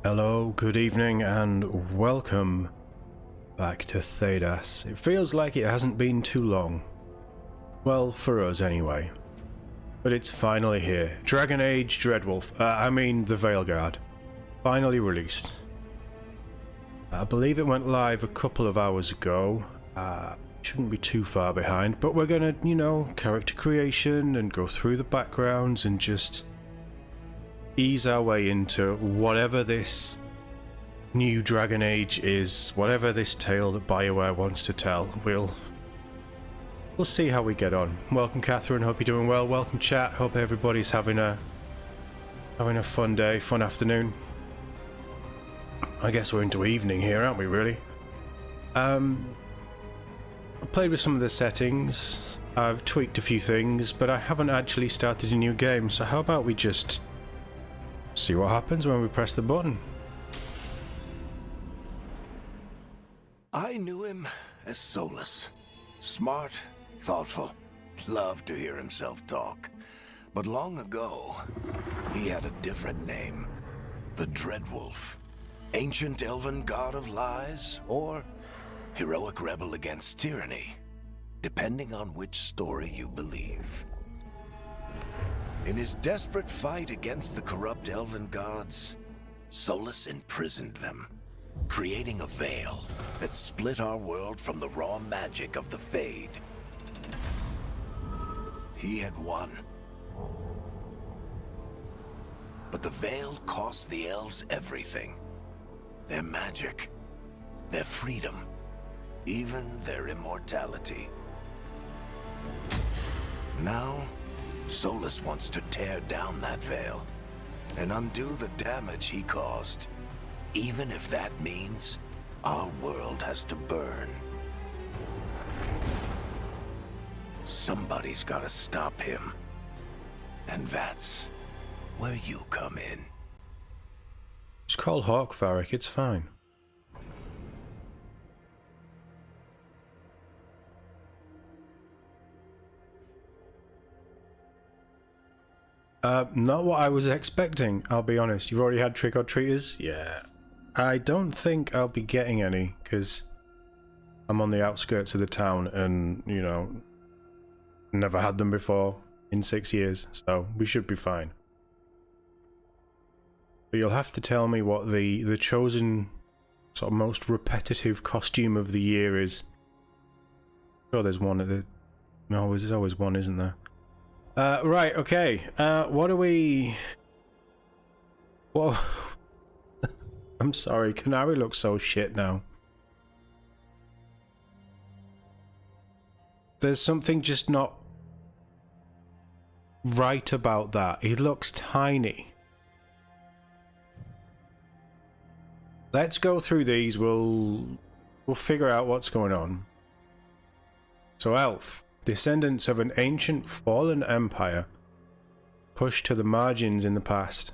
Hello, good evening, and welcome back to Thedas. It feels like it hasn't been too long. Well, for us anyway. But it's finally here. Dragon Age The Veilguard. Finally released. I believe it went live a couple of hours ago. Shouldn't be too far behind, but we're gonna, character creation and go through the backgrounds and just ease our way into whatever this new Dragon Age is, whatever this tale that Bioware wants to tell. We'll see how we get on. Welcome, Catherine. Hope you're doing well. Welcome, chat. Hope everybody's having a fun day, fun afternoon. I guess we're into evening here, aren't we? Really. I played with some of the settings. I've tweaked a few things, but I haven't actually started a new game. So how about we just see what happens when we press the button. I knew him as Solus. Smart, thoughtful, loved to hear himself talk. But long ago, he had a different name. The Dreadwolf. Ancient elven god of lies, or heroic rebel against tyranny, depending on which story you believe. In his desperate fight against the corrupt elven gods, Solus imprisoned them, creating a veil that split our world from the raw magic of the Fade. He had won. But the veil cost the elves everything. Their magic, their freedom, even their immortality. Now, Solus wants to tear down that veil and undo the damage he caused, even if that means our world has to burn. Somebody's gotta stop him, and that's where you come in. Just call Hawk, Varric, it's fine. Not what I was expecting, I'll be honest. You've already had trick-or-treaters? Yeah. I don't think I'll be getting any, because I'm on the outskirts of the town and, never had them before in 6 years, so we should be fine. But you'll have to tell me what the chosen sort of most repetitive costume of the year is. Sure, there's one at the... No, there's always one, isn't there? Right, okay. What are we... Whoa. I'm sorry, Canary looks so shit now. There's something just not right about that. He looks tiny. Let's go through these. We'll figure out what's going on. So, Elf. Descendants of an ancient fallen empire, pushed to the margins in the past.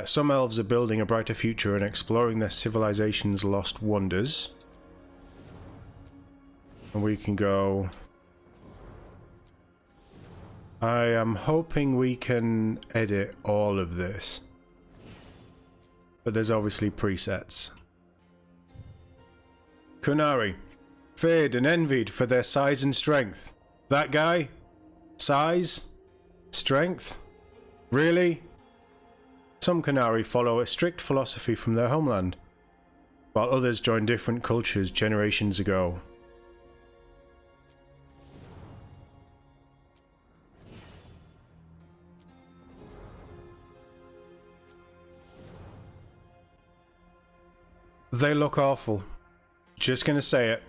Some elves are building a brighter future and exploring their civilization's lost wonders. And we can go... I am hoping we can edit all of this. But there's obviously presets. Kunari. Feared and envied for their size and strength. That guy? Size? Strength? Really? Some Canary follow a strict philosophy from their homeland, while others join different cultures generations ago. They look awful. Just gonna say it.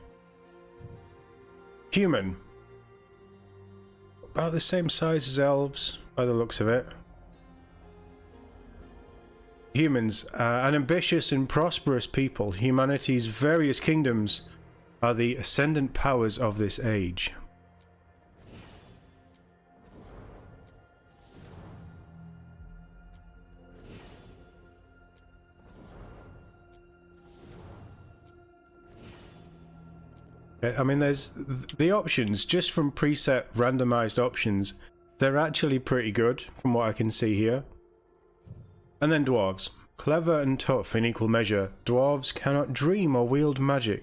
Human. About the same size as elves, by the looks of it. Humans, an ambitious and prosperous people. Humanity's various kingdoms are the ascendant powers of this age. I mean, there's the options, just from preset randomized options, they're actually pretty good from what I can see here. And then dwarves. Clever and tough in equal measure, dwarves cannot dream or wield magic,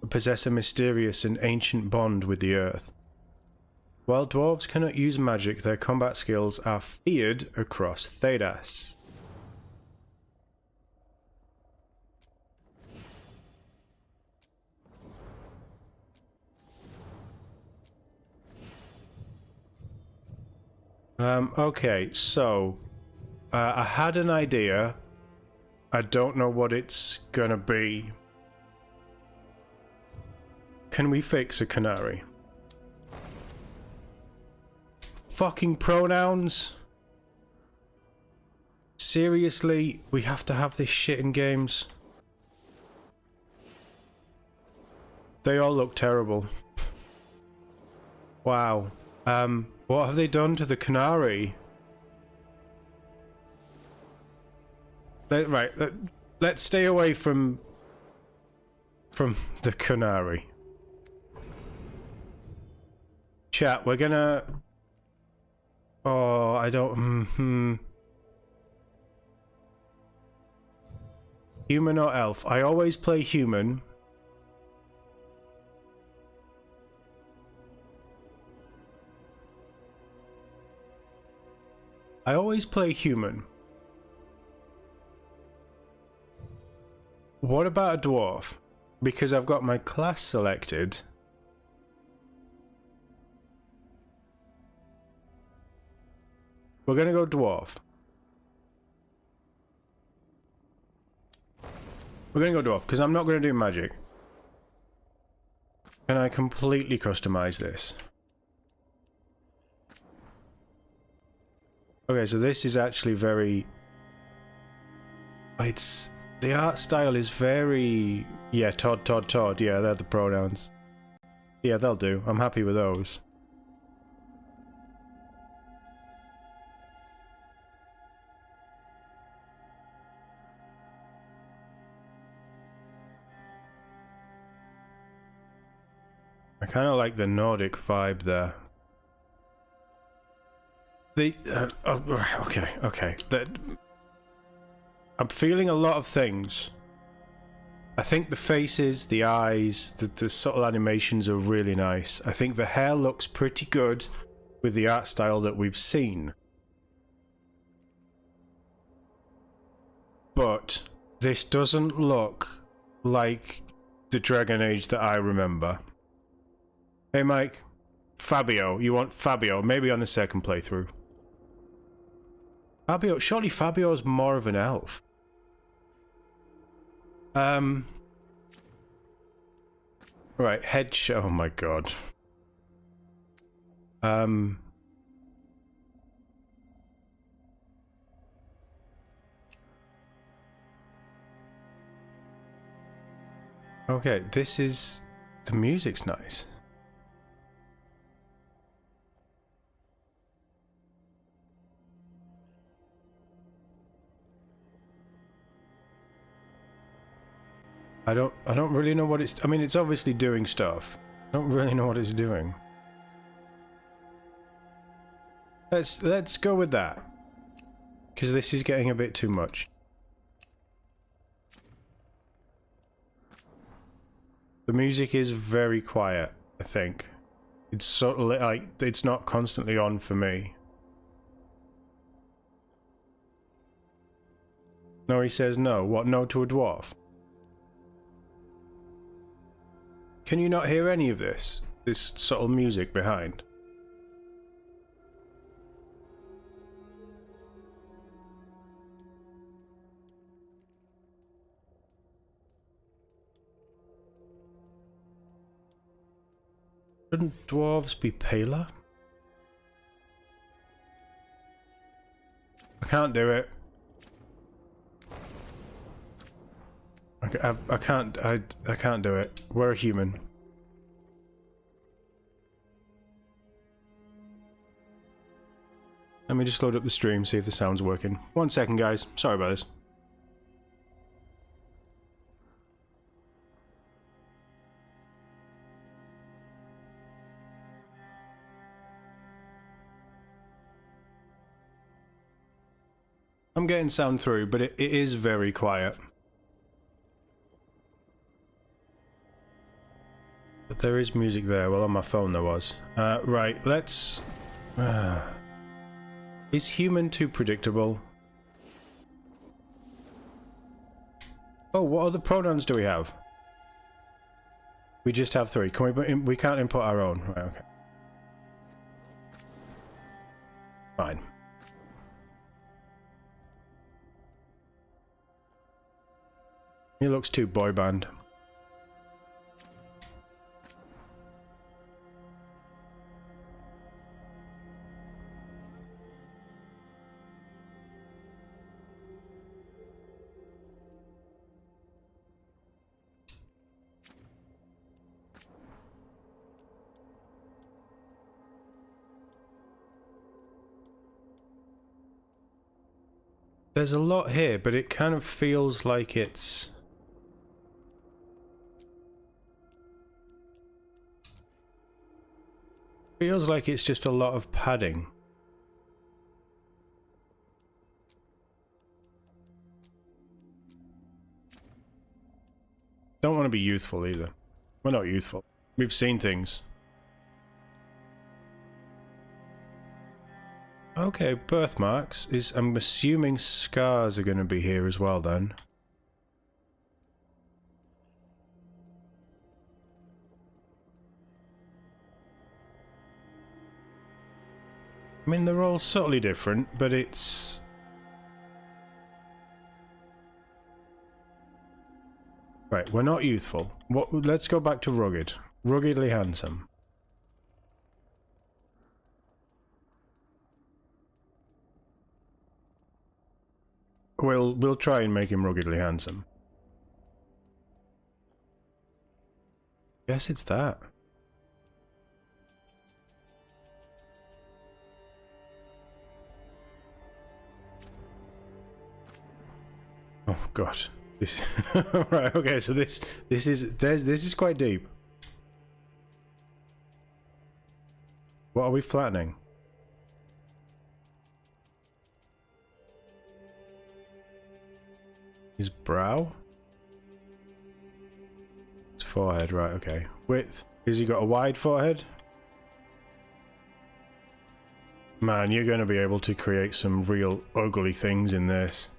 but possess a mysterious and ancient bond with the earth. While dwarves cannot use magic, their combat skills are feared across Thedas. Okay, so I had an idea. I don't know what it's gonna be. Can we fix a canary? Fucking pronouns? Seriously, we have to have this shit in games? They all look terrible. Wow. What have they done to the canary? Let's stay away from the canary. Chat, we're gonna... Oh, I don't... Human or elf? I always play human. I always play human. What about a dwarf? Because I've got my class selected. We're gonna go dwarf. We're gonna go dwarf, because I'm not gonna do magic. Can I completely customize this? Okay, so this is actually very... It's... The art style is very... Yeah, TOD. Yeah, they're the pronouns. Yeah, they'll do. I'm happy with those. I kind of like the Nordic vibe there. Okay. I'm feeling a lot of things. I think the faces, the eyes, the subtle animations are really nice. I think the hair looks pretty good with the art style that we've seen. But this doesn't look like the Dragon Age that I remember. Hey Mike, Fabio, you want Fabio? Maybe on the second playthrough. Fabio, surely Fabio's more of an elf. Right, oh my god. Okay, this is... The music's nice. I don't really know what it's... I mean, it's obviously doing stuff. I don't really know what it's doing. Let's go with that. Because this is getting a bit too much. The music is very quiet, I think. It's sort of like... It's not constantly on for me. No, he says no. What, no to a dwarf? Can you not hear any of this? This subtle music behind? Shouldn't dwarves be paler? I can't do it. I can't do it. We're a human. Let me just load up the stream, see if the sound's working. 1 second, guys. Sorry about this. I'm getting sound through, but it is very quiet. But there is music there. Well, on my phone there was. Right, let's... Is human too predictable? Oh, what other pronouns do we have? We just have 3. Can we can't input our own. Right, okay. Fine. He looks too boy band. There's a lot here, but it kind of feels like it's... Feels like it's just a lot of padding. Don't want to be youthful either. We're not youthful. We've seen things. Okay, birthmarks is... I'm assuming scars are going to be here as well then. I mean, they're all subtly different, but it's... Right, we're not youthful. Let's go back to rugged. Ruggedly handsome. We'll try and make him ruggedly handsome. Guess it's that. Oh God. This right, okay, so this is quite deep. What are we flattening? His brow? His forehead, right, okay. Width. Has he got a wide forehead? Man, you're going to be able to create some real ugly things in this.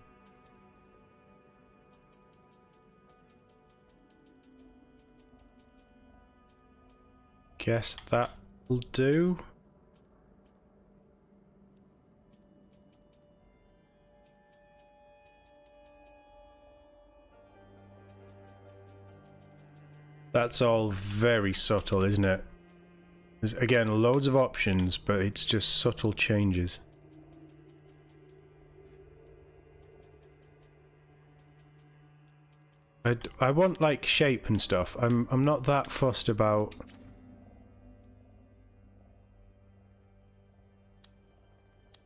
Guess that'll do. That's all very subtle, isn't it? There's, again, loads of options, but it's just subtle changes. I want, like, shape and stuff. I'm not that fussed about...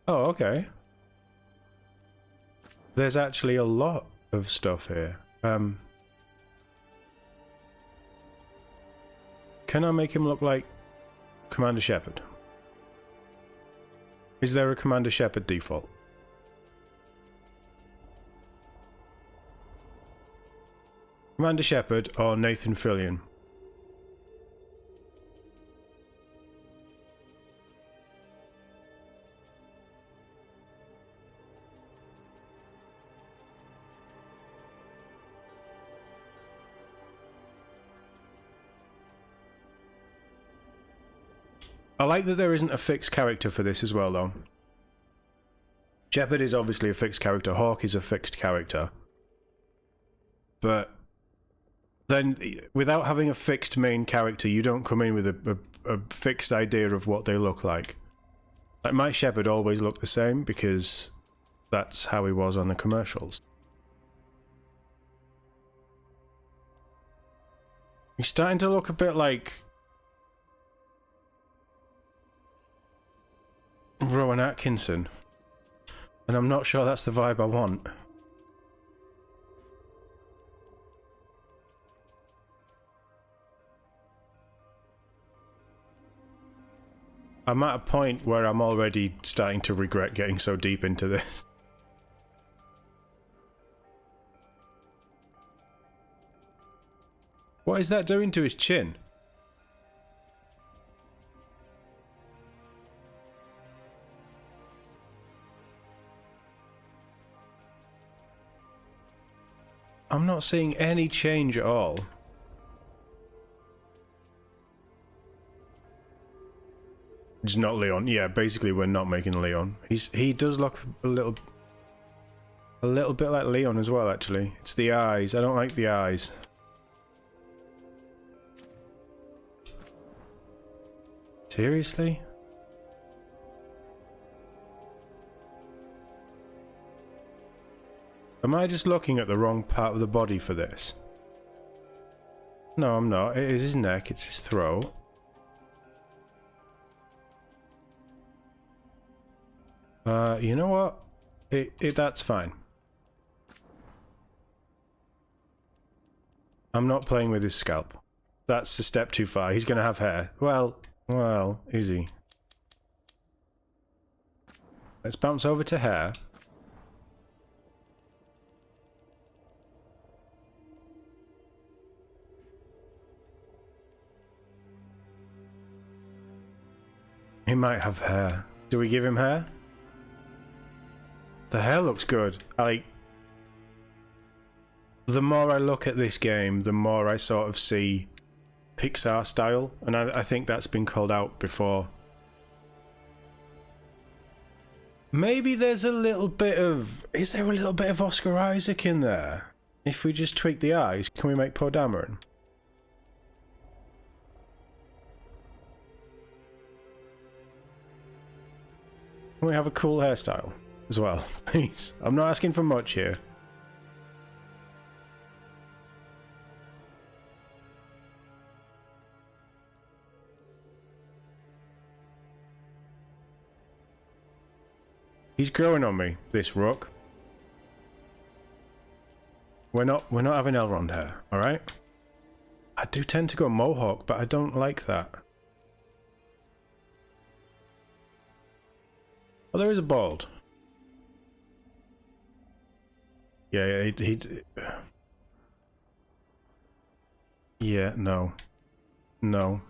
Oh, okay. There's actually a lot of stuff here. Can I make him look like Commander Shepard? Is there a Commander Shepard default? Commander Shepard or Nathan Fillion? I like that there isn't a fixed character for this as well, though. Shepard is obviously a fixed character, Hawk is a fixed character. But then, without having a fixed main character, you don't come in with a fixed idea of what they look like. Like, my Shepard always looked the same, because that's how he was on the commercials. He's starting to look a bit like... Rowan Atkinson, and I'm not sure that's the vibe I want. I'm at a point where I'm already starting to regret getting so deep into this. What is that doing to his chin? I'm not seeing any change at all. It's not Leon. Yeah, basically we're not making Leon. He does look a little bit like Leon as well, actually. It's the eyes. I don't like the eyes. Seriously? Am I just looking at the wrong part of the body for this? No, I'm not. It is his neck, it's his throat. You know what? That's fine. I'm not playing with his scalp. That's a step too far. He's gonna have hair. Well, easy. Let's bounce over to hair. He might have hair. Do we give him hair? The hair looks good. The more I look at this game, the more I sort of see Pixar style, and I think that's been called out before. Maybe there's a little bit of... Is there a little bit of Oscar Isaac in there? If we just tweak the eyes, can we make Poe Dameron? Can we have a cool hairstyle as well, please? I'm not asking for much here. He's growing on me, this Rook. We're not having Elrond hair, alright? I do tend to go Mohawk, but I don't like that. Oh, there is a bald. Yeah, yeah, no. No.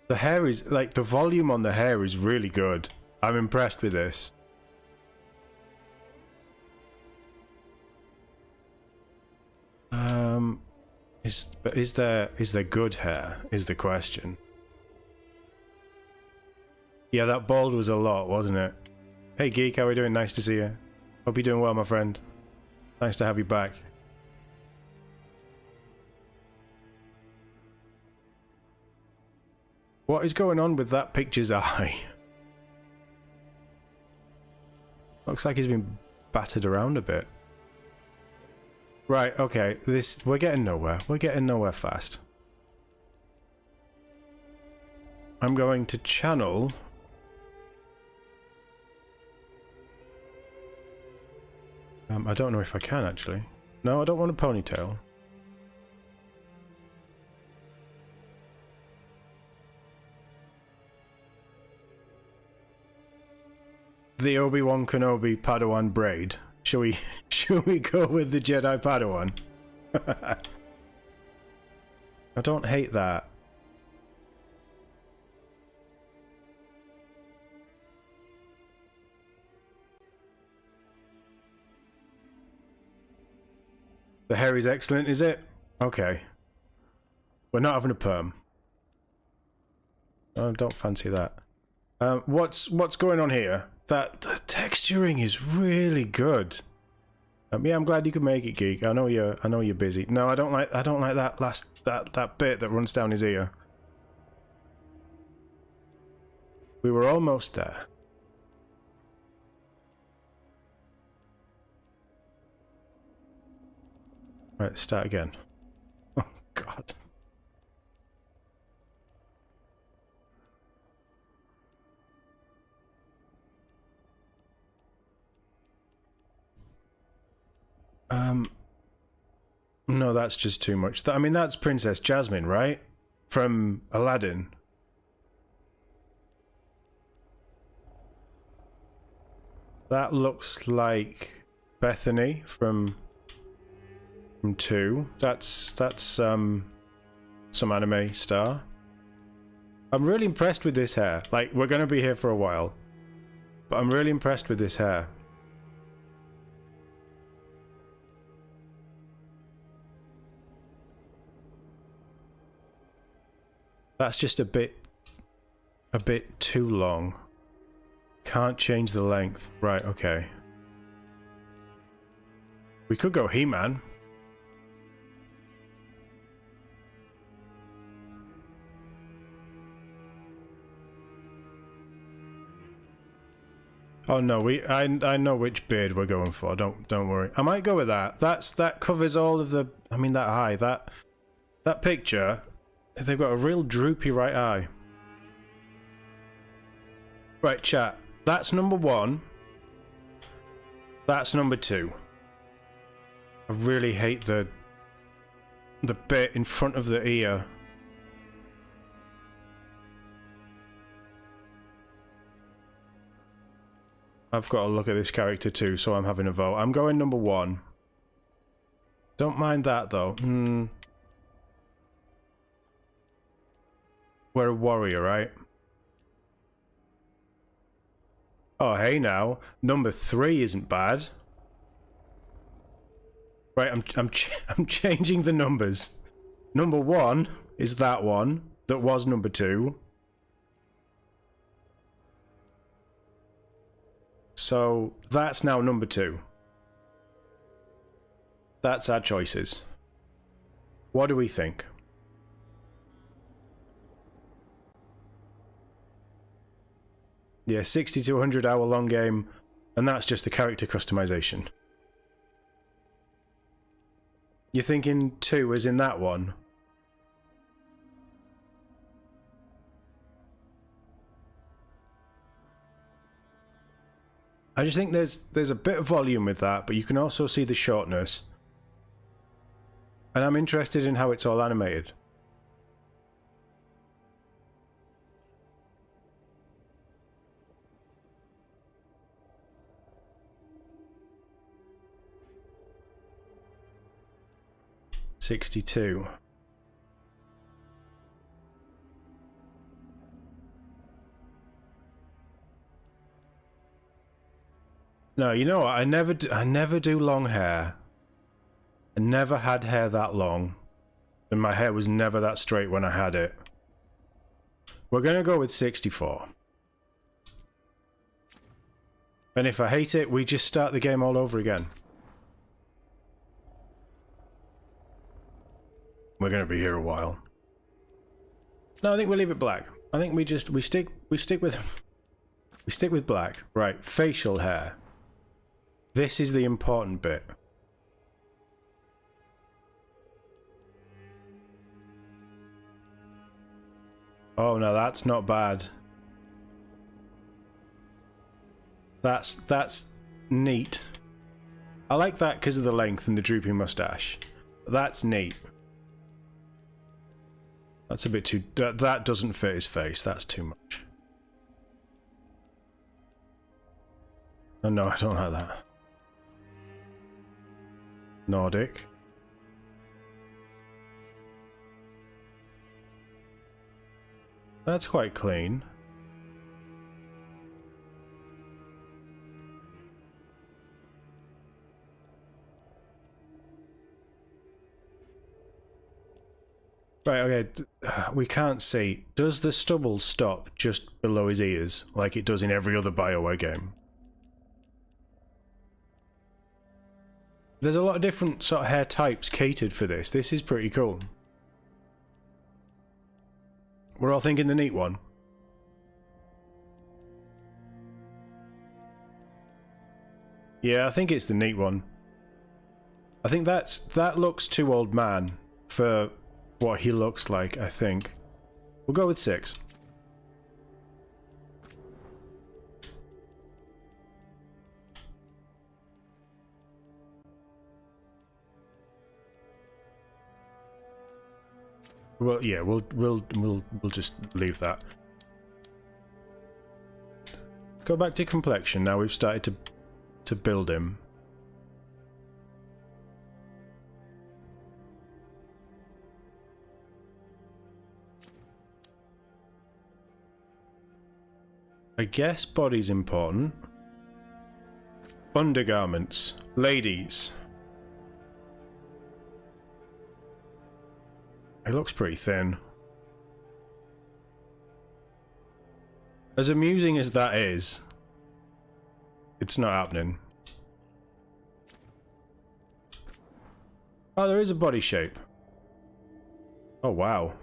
The hair is, like, the volume on the hair is really good. I'm impressed with this. Is there good hair, is the question. Yeah, that bald was a lot, wasn't it? Hey Geek, how are we doing? Nice to see you. Hope you're doing well, my friend. Nice to have you back. What is going on with that picture's eye? Looks like he's been battered around a bit. Right, okay, we're getting nowhere. We're getting nowhere fast. I'm going to channel... I don't know if I can, actually. No, I don't want a ponytail. The Obi-Wan Kenobi Padawan braid. Shall we go with the Jedi Padawan? I don't hate that. The hair is excellent, is it? Okay. We're not having a perm. I don't fancy that. What's going on here? The texturing is really good. Yeah, I'm glad you could make it, Geek. I know you're busy. No, I don't like that last that bit that runs down his ear. We were almost there. Right, start again. Oh God. No, that's just too much. I mean, that's Princess Jasmine, right? From Aladdin. That looks like Bethany from From 2. That's some anime star. I'm really impressed with this hair. Like, we're gonna be here for a while, but I'm really impressed with this hair. That's just a bit too long. Can't change the length. Right, okay. We could go He-Man. Oh no, I know which beard we're going for. Don't worry. I might go with that. That covers all of the. I mean, that eye. That picture. They've got a real droopy right eye. Right, chat. That's number 1. That's number 2. I really hate the bit in front of the ear. I've got to look at this character too, so I'm having a vote. I'm going number 1. Don't mind that though. We're a warrior, right? Oh, hey now. Number 3 isn't bad. Right, I'm changing the numbers. Number 1 is that one that was number 2. So that's now number 2. That's our choices. What do we think? Yeah, 60 to 100 hour long game, and that's just the character customization. You're thinking 2 as in that one? I just think there's a bit of volume with that, but you can also see the shortness. And I'm interested in how it's all animated. $62. No, you know what? I never do long hair. I never had hair that long, and my hair was never that straight when I had it. We're gonna go with 64. And if I hate it, we just start the game all over again. We're gonna be here a while. No, I think we'll leave it black. I think we stick with black. Right, facial hair. This is the important bit. Oh no, that's not bad. That's neat. I like that because of the length and the droopy mustache. That's neat. That's a bit too... That doesn't fit his face. That's too much. Oh no, I don't like that. Nordic. That's quite clean. Right, okay, we can't see. Does the stubble stop just below his ears, like it does in every other Bioware game? There's a lot of different sort of hair types catered for this. This is pretty cool. We're all thinking the neat one. Yeah, I think it's the neat one. I think that looks too old man for what he looks like, I think. We'll go with 6. Well, yeah, we'll just leave that. Go back to complexion. Now we've started to build him. I guess body's important. Undergarments. Ladies. It looks pretty thin. As amusing as that is, it's not happening. Oh, there is a body shape. Oh, wow.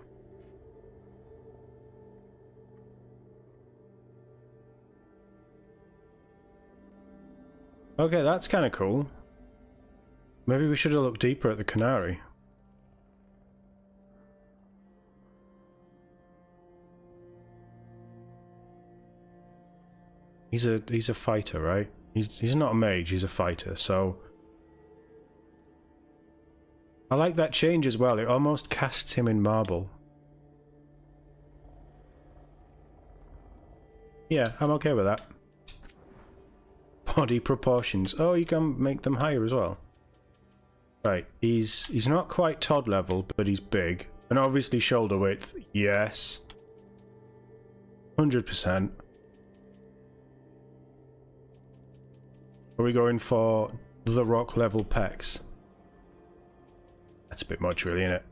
Okay, that's kind of cool. Maybe we should have looked deeper at the canary. He's a fighter, right? He's not a mage, he's a fighter, so I like that change as well. It almost casts him in marble. Yeah, I'm okay with that. Body proportions. Oh, you can make them higher as well. Right, he's not quite TOD level, but he's big. And obviously shoulder width, yes. 100%. Are we going for the Rock level pecs? That's a bit much, really, isn't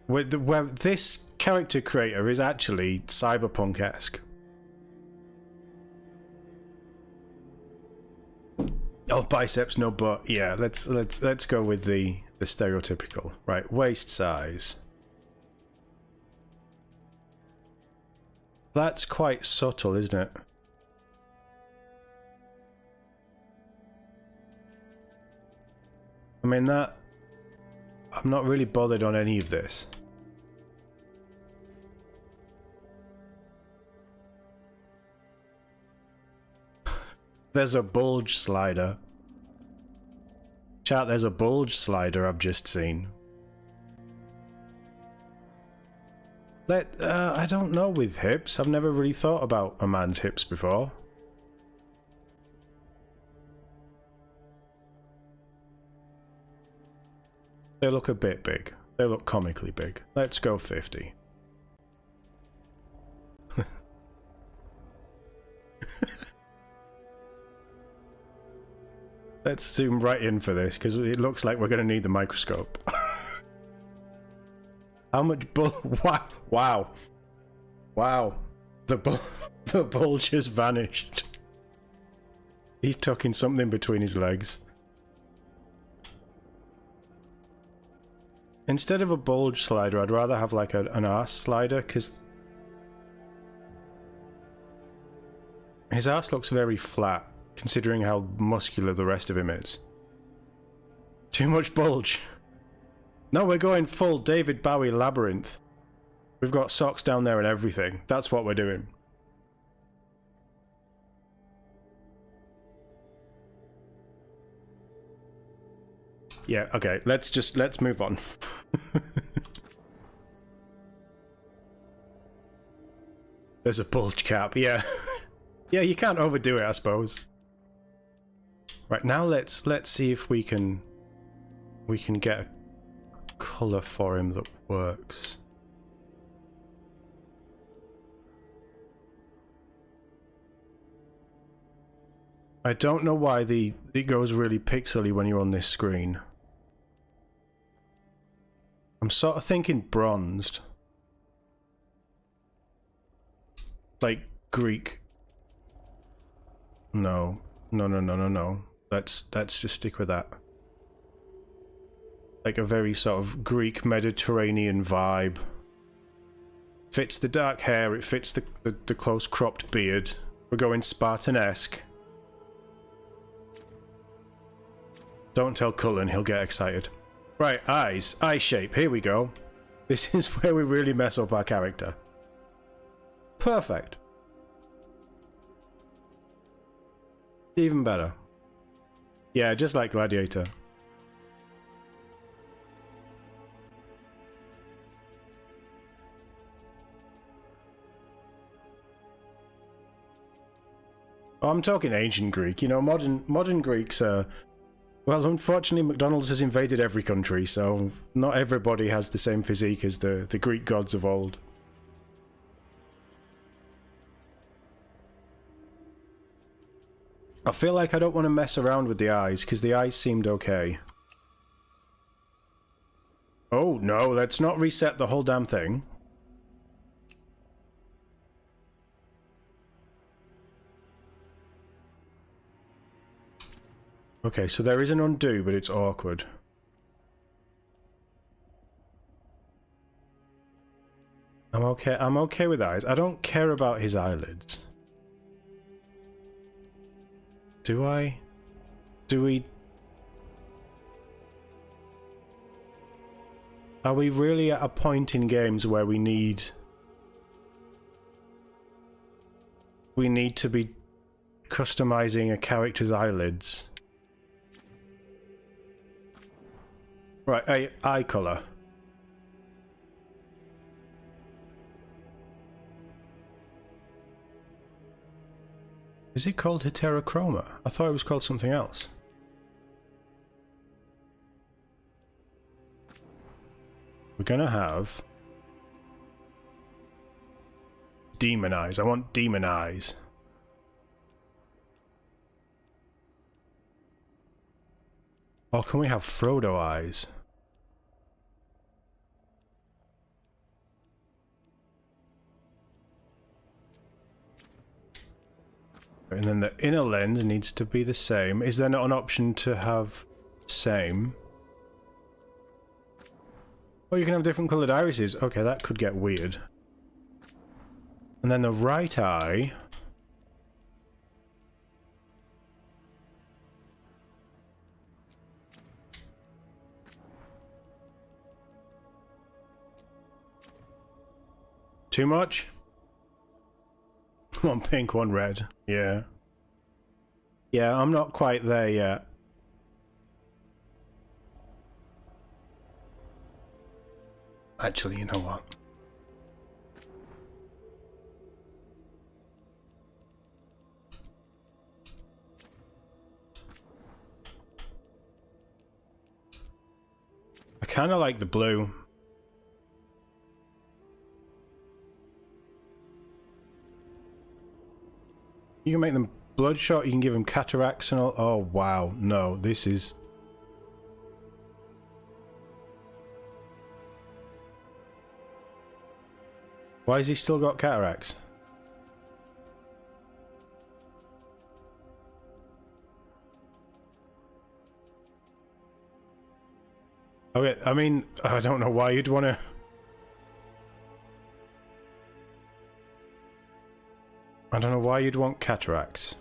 it? Where this character creator is actually cyberpunk-esque. Oh, biceps, no butt. Yeah, let's go with the stereotypical. Right, waist size. That's quite subtle, isn't it? I mean, that... I'm not really bothered on any of this. There's a bulge slider. Chat, there's a bulge slider I've just seen. I don't know with hips. I've never really thought about a man's hips before. They look a bit big. They look comically big. Let's go 50. Let's zoom right in for this, because it looks like we're going to need the microscope. How much wow. Wow. Wow. The bulge has vanished. He's tucking something between his legs. Instead of a bulge slider, I'd rather have like an arse slider, because his arse looks very flat, considering how muscular the rest of him is. Too much bulge. No, we're going full David Bowie labyrinth. We've got socks down there and everything. That's what we're doing. Yeah, okay, let's move on. There's a bulge cap, yeah. Yeah, you can't overdo it, I suppose. Right, now let's see if we can get a colour for him that works. I don't know why it goes really pixely when you're on this screen. I'm sort of thinking bronzed. Like Greek. No. Let's just stick with that. Like a very sort of Greek Mediterranean vibe. Fits the dark hair, it fits the close cropped beard. We're going Spartan-esque. Don't tell Cullen, he'll get excited. Right, eyes. Eye shape, here we go. This is where we really mess up our character. Perfect. Even better. Yeah, just like Gladiator. Oh, I'm talking ancient Greek. You know, modern Greeks are... Well, unfortunately, McDonald's has invaded every country, so not everybody has the same physique as the Greek gods of old. I feel like I don't want to mess around with the eyes, because the eyes seemed okay. Oh, no, let's not reset the whole damn thing. Okay, so there is an undo, but it's awkward. I'm okay with eyes. I don't care about his eyelids. Do I? Do we? Are we really at a point in games where we need to be customizing a character's eyelids? Right, eye color. Is it called heterochroma? I thought it was called something else. We're gonna have demon eyes. I want demon eyes. Or can we have Frodo eyes? And then the inner lens needs to be the same. Is there not an option to have same? Oh, you can have different coloured irises. Okay, that could get weird. And then the right eye... Too much? One pink, one red. Yeah. Yeah, I'm not quite there yet. Actually, you know what? I kind of like the blue. You can make them bloodshot, you can give them cataracts and all. Oh, wow. No, this is... Why has he still got cataracts? Okay, I mean, I don't know why you'd want to... I don't know why you'd want cataracts.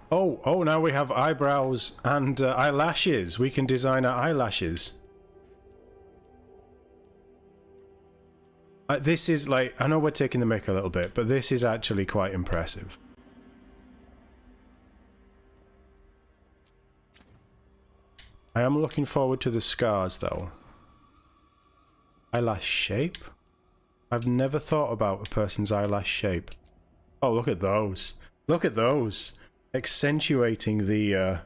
Oh, now we have eyebrows and eyelashes. We can design our eyelashes. This is like, I know we're taking the mick a little bit, but this is actually quite impressive. I am looking forward to the scars though. Eyelash shape? I've never thought about a person's eyelash shape. Oh, look at those. Look at those. Accentuating the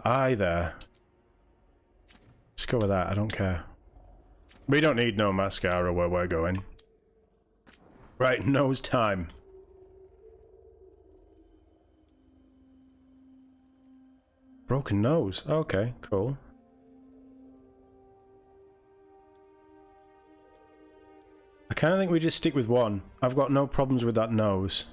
eye there. Let's go with that, I don't care. We don't need no mascara where we're going. Right, nose time. Broken nose. Okay, cool. I kind of think we just stick with one. I've got no problems with that nose.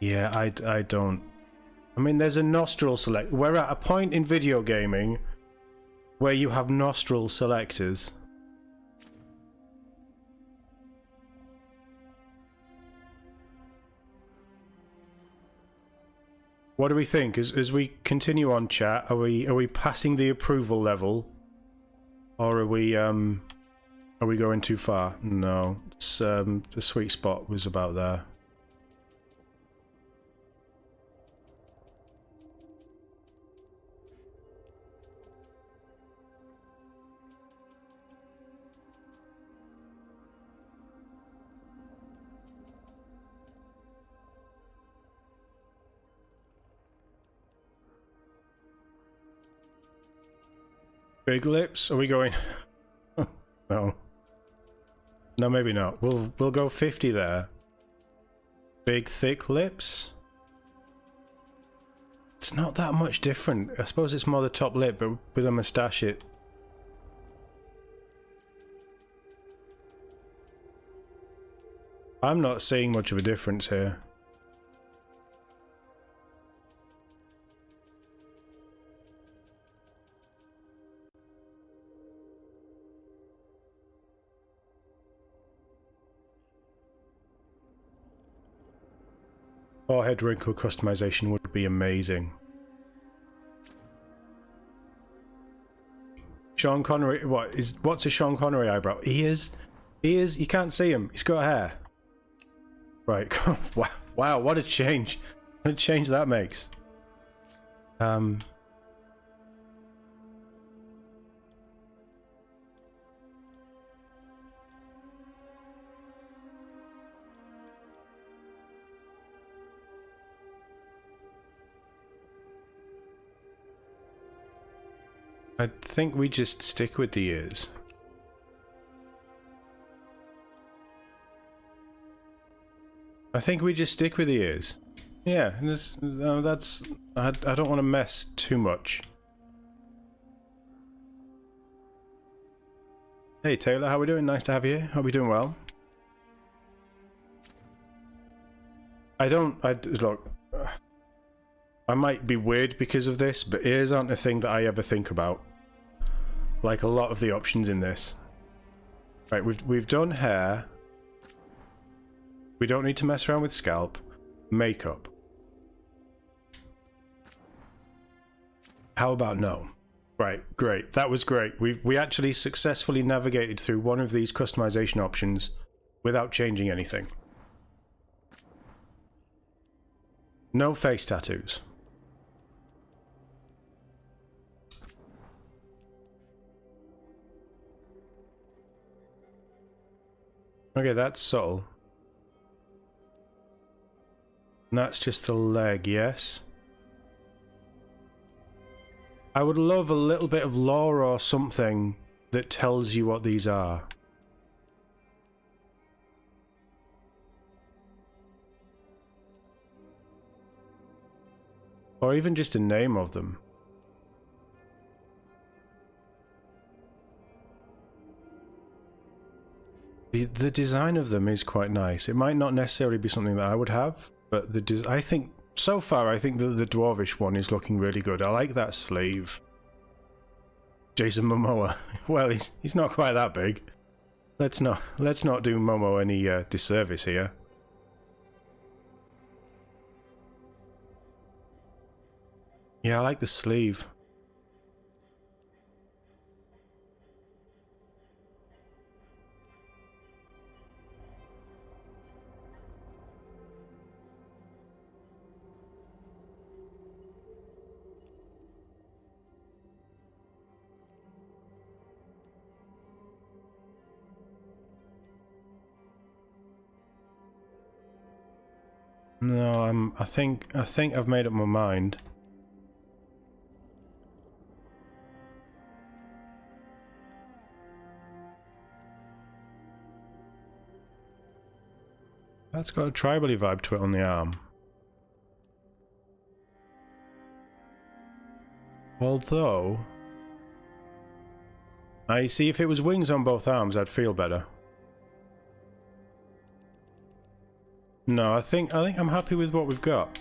Yeah, I don't... I mean, there's a nostril select. We're at a point in video gaming where you have nostril selectors. What do we think? As we continue on, chat, are we passing the approval level, or are we going too far? No, it's, the sweet spot was about there. Big lips? Are we going... No. No, maybe not. We'll go 50 there. Big thick lips. It's not that much different. I suppose it's more the top lip, but with a moustache it. I'm not seeing much of a difference here. Forehead wrinkle customization would be amazing. Sean Connery, what's a Sean Connery eyebrow? Ears? Ears? You can't see him. He's got hair. Right. Wow, what a change. What a change that makes. I think we just stick with the ears. I think we just stick with the ears. Yeah, that's... I don't want to mess too much. Hey Taylor, how we doing? Nice to have you here. Hope you're doing well. Look, I might be weird because of this, but ears aren't a thing that I ever think about. Like a lot of the options in this. Right, we've done hair. We don't need to mess around with scalp. Makeup. How about no? Right, great. That was great. We actually successfully navigated through one of these customization options without changing anything. No face tattoos. Okay, that's subtle. And that's just the leg, yes? I would love a little bit of lore or something that tells you what these are. Or even just a name of them. The design of them is quite nice. It might not necessarily be something that I would have, but I think, so far, I think that the dwarvish one is looking really good. I like that sleeve. Jason Momoa. Well, he's not quite that big. Let's not do Momo any disservice here. Yeah, I like the sleeve. No, I think I've made up my mind. That's got a tribal-y vibe to it on the arm. Although, I see, if it was wings on both arms, I'd feel better. No, I think I'm happy with what we've got.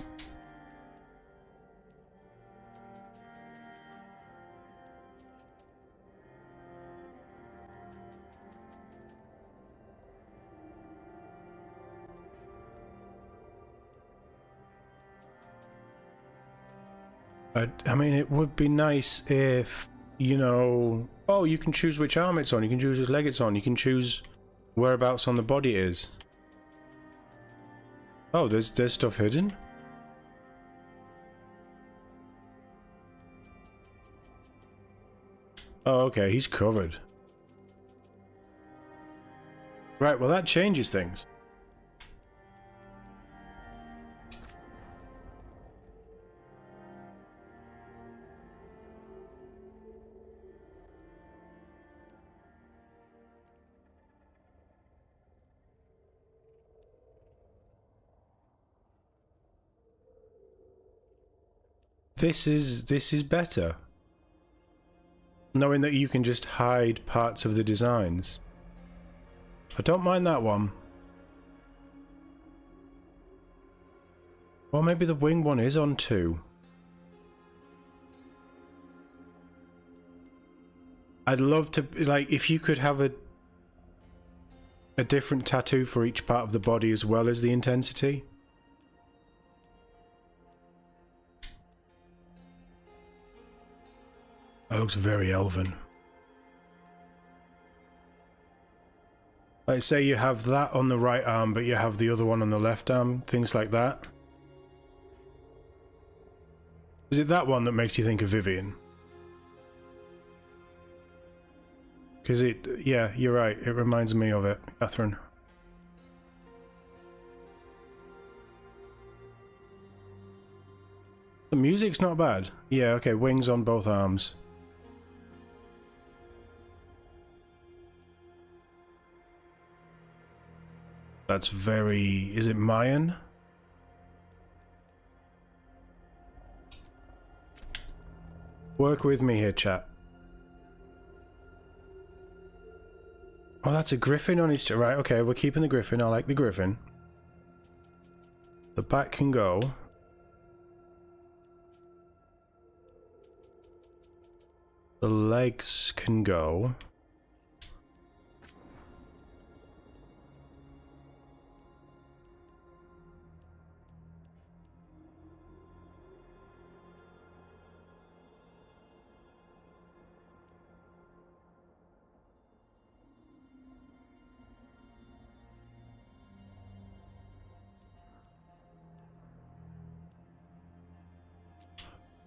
I mean, it would be nice if, you know, oh, you can choose which arm it's on, you can choose which leg it's on, you can choose whereabouts on the body it is. Oh, there's stuff hidden? Oh, okay, he's covered. Right, well that changes things. this is better. Knowing that you can just hide parts of the designs. I don't mind that one. Well, maybe the wing one is on 2. I'd love to, like, if you could have a different tattoo for each part of the body as well as the intensity. That looks very elven. Like, say you have that on the right arm, but you have the other one on the left arm, things like that. Is it that one that makes you think of Vivian? Because yeah, you're right, it reminds me of it, Catherine. The music's not bad. Yeah, okay, wings on both arms. That's very... is it Mayan? Work with me here, chat. Oh, that's a griffin on his... right, okay, we're keeping the griffin. I like the griffin. The back can go. The legs can go.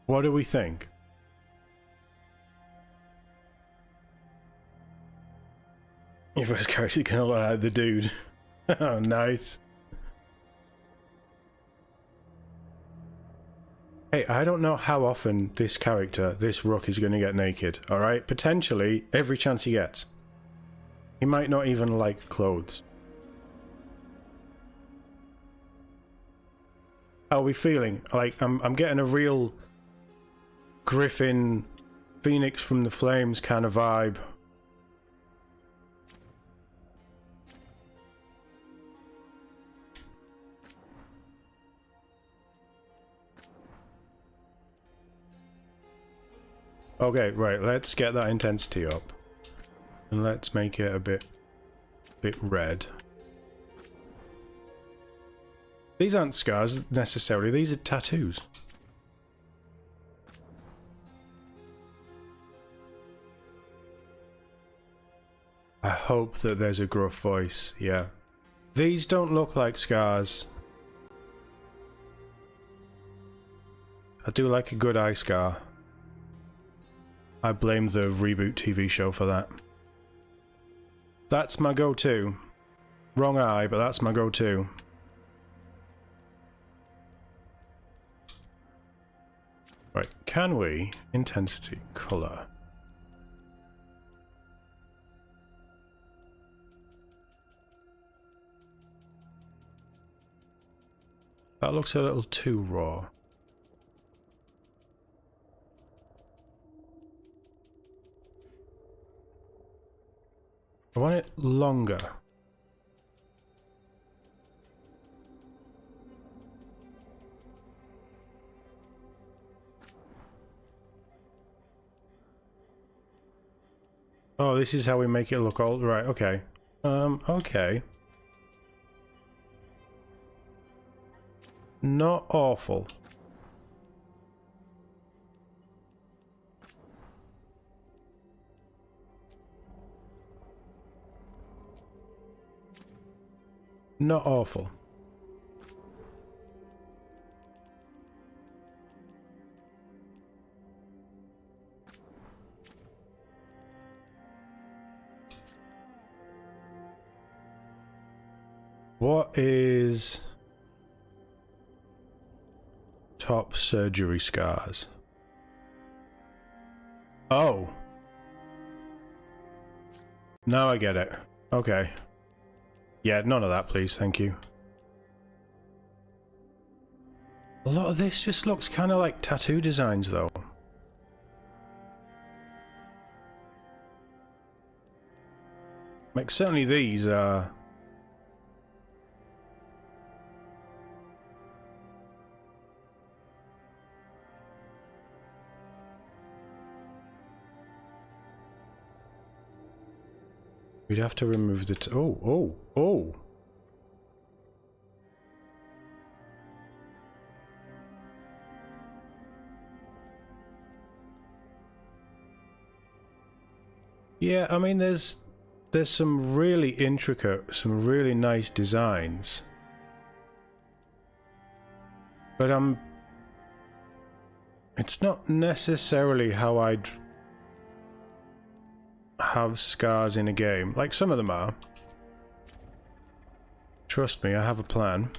What do we think? Your first character gonna look like the dude. Oh, nice. Hey, I don't know how often this character, this Rook, is gonna get naked, alright? Potentially, every chance he gets. He might not even like clothes. How are we feeling? Like, I'm getting a real Griffin, Phoenix from the Flames kind of vibe. Okay, right, let's get that intensity up. And let's make it a bit red. These aren't scars necessarily, these are tattoos. I hope that there's a gruff voice, yeah. These don't look like scars. I do like a good eye scar. I blame the reboot TV show for that. That's my go-to. Wrong eye, but that's my go-to. Right, can we? Intensity, colour. That looks a little too raw. I want it longer. Oh, this is how we make it look old. Right, okay. Okay. Not awful. Not awful. What is top surgery scars? Oh. Now I get it. Okay. Yeah, none of that, please. Thank you. A lot of this just looks kind of like tattoo designs though. Like certainly these are... We'd have to remove the... Oh! Yeah, I mean, there's some really intricate, some really nice designs. But it's not necessarily how I'd have scars in a game. Like, some of them are. Trust me, I have a plan.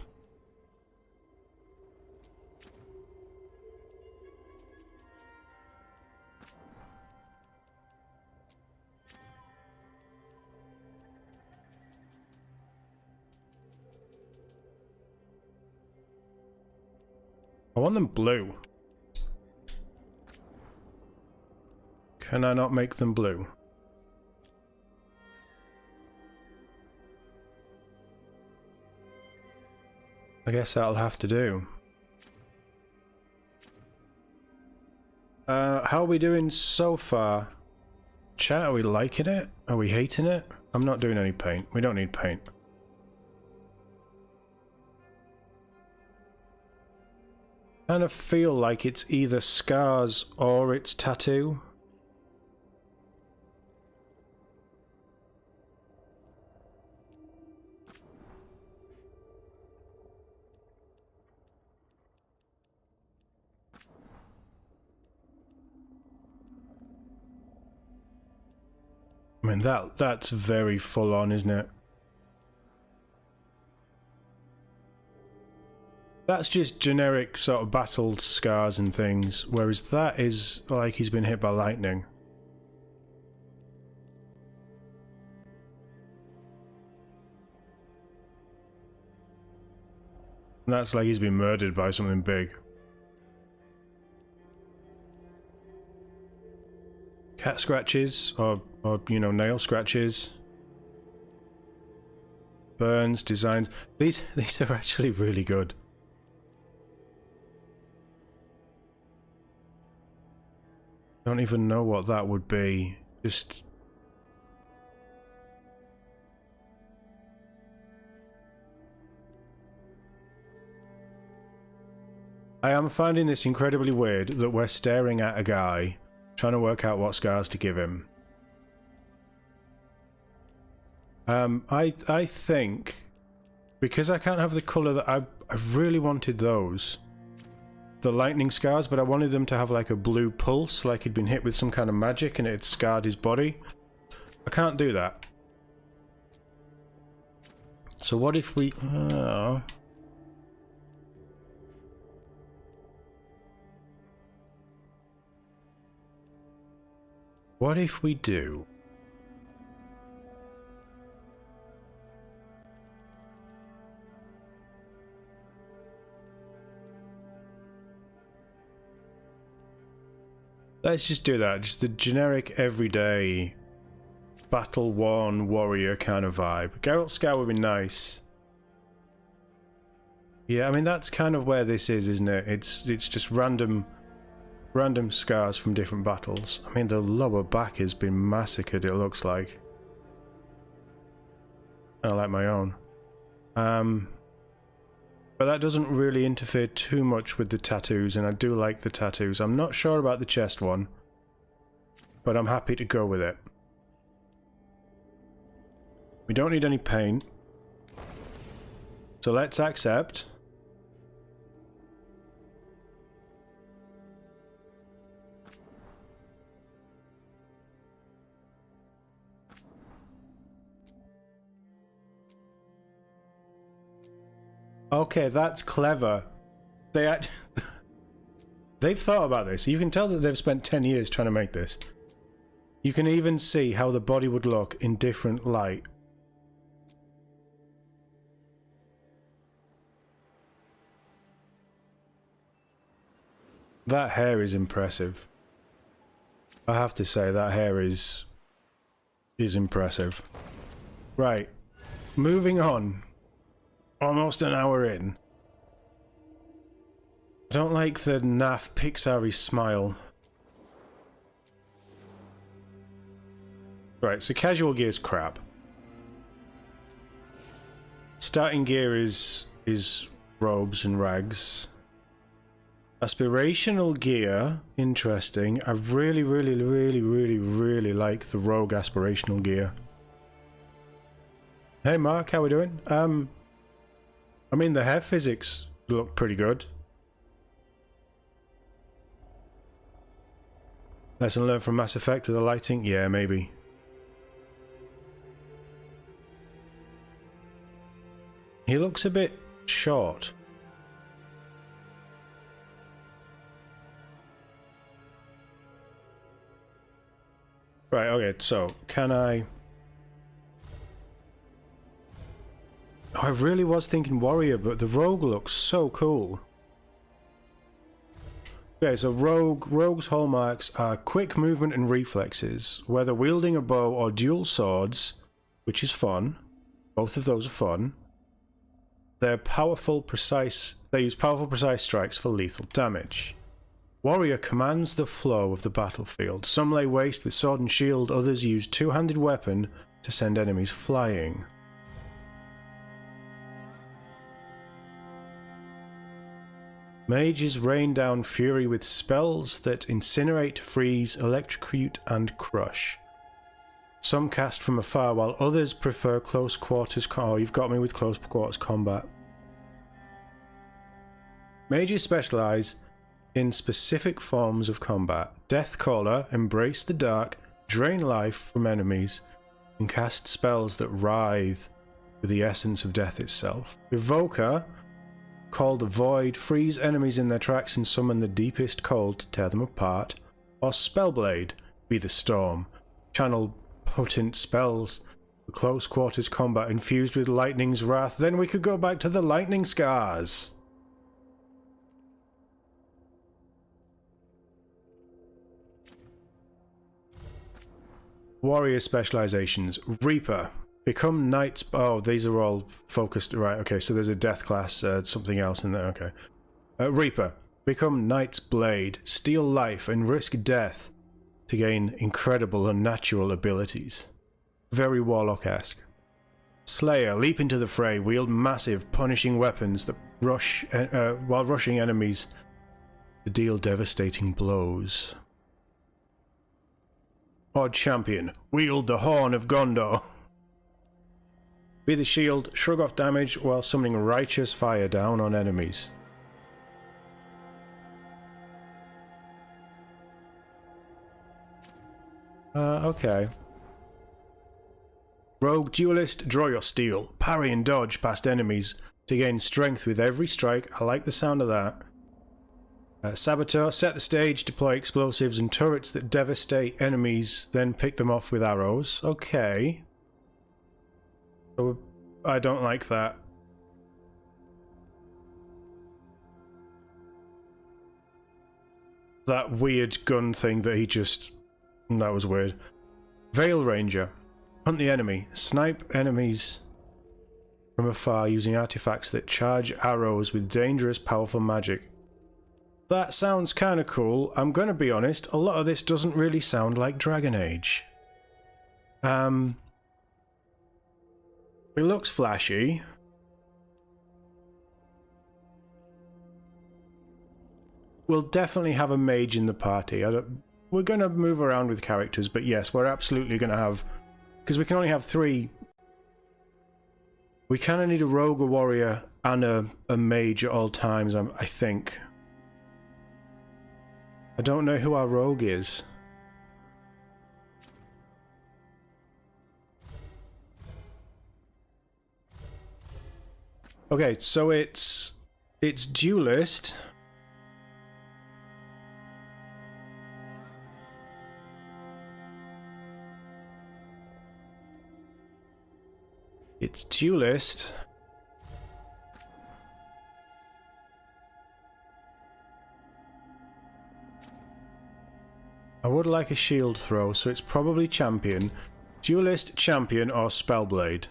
I want them blue. Can I not make them blue? I guess that'll have to do. How are we doing so far? Chat, are we liking it? Are we hating it? I'm not doing any paint. We don't need paint. I kind of feel like it's either scars or it's tattoo. I mean, that's very full on, isn't it? That's just generic sort of battle scars and things, whereas that is like he's been hit by lightning. And that's like he's been murdered by something big. Cat scratches, or you know, nail scratches. Burns, designs. These are actually really good. Don't even know what that would be. Just... I am finding this incredibly weird that we're staring at a guy trying to work out what scars to give him. I think because I can't have the colour that I really wanted those. The lightning scars, but I wanted them to have like a blue pulse, like he'd been hit with some kind of magic and it had scarred his body. I can't do that. So what if we... What if we do... Let's just do that, just the generic everyday battle worn warrior kind of vibe. Geralt's scar would be nice. Yeah, I mean that's kind of where this is, isn't it? It's just random scars from different battles. I mean the lower back has been massacred, it looks like. I like my own. But that doesn't really interfere too much with the tattoos, and I do like the tattoos. I'm not sure about the chest one, but I'm happy to go with it. We don't need any paint, so let's accept. Okay, that's clever. They've thought about this. You can tell that they've spent 10 years trying to make this. You can even see how the body would look in different light. That hair is impressive. I have to say, that hair is impressive. Right. Moving on. Almost an hour in. I don't like the naff Pixar-y smile. Right, so casual gear's crap. Starting gear is robes and rags. Aspirational gear, interesting. I really like the rogue aspirational gear. Hey Mark, how we doing? I mean the hair physics look pretty good. Lesson learned from Mass Effect with the lighting? Yeah, maybe. He looks a bit short. Right, okay, so can I... Oh, I really was thinking warrior, but the rogue looks so cool. Okay, so rogue's hallmarks are quick movement and reflexes, whether wielding a bow or dual swords, which is fun. Both of those are fun. They use powerful, precise strikes for lethal damage. Warrior commands the flow of the battlefield. Some lay waste with sword and shield, others use two-handed weapon to send enemies flying. Mages rain down fury with spells that incinerate, freeze, electrocute, and crush. Some cast from afar, while others prefer close quarters. Oh, you've got me with close quarters combat. Mages specialize in specific forms of combat. Deathcaller embrace the dark, drain life from enemies, and cast spells that writhe with the essence of death itself. Evoker, call the void, freeze enemies in their tracks and summon the deepest cold to tear them apart. Or Spellblade, be the storm, channel potent spells for close quarters combat infused with lightning's wrath. Then we could go back to the lightning scars. Warrior specializations. Reaper. Become knights. Oh, these are all focused. Right, okay, so there's a death class, something else in there. Okay. Reaper. Become knight's blade. Steal life and risk death to gain incredible unnatural abilities. Very warlock-esque. Slayer. Leap into the fray. Wield massive, punishing weapons that rush while rushing enemies to deal devastating blows. Odd champion. Wield the horn of Gondor. Be the shield, shrug off damage while summoning righteous fire down on enemies. Okay. Rogue duelist, draw your steel. Parry and dodge past enemies to gain strength with every strike. I like the sound of that. Saboteur, set the stage, deploy explosives and turrets that devastate enemies, then pick them off with arrows. Okay. So I don't like that. That weird gun thing that he just... That was weird. Veil Ranger. Hunt the enemy. Snipe enemies from afar using artifacts that charge arrows with dangerous, powerful magic. That sounds kind of cool. I'm going to be honest, a lot of this doesn't really sound like Dragon Age. It looks flashy. We'll definitely have a mage in the party. We're going to move around with characters, but yes, we're absolutely going to have... Because we can only have 3. We kind of need a rogue, a warrior, and a mage at all times, I think. I don't know who our rogue is. Okay, so it's duelist. It's duelist. I would like a shield throw, so it's probably champion, duelist, champion, or spellblade.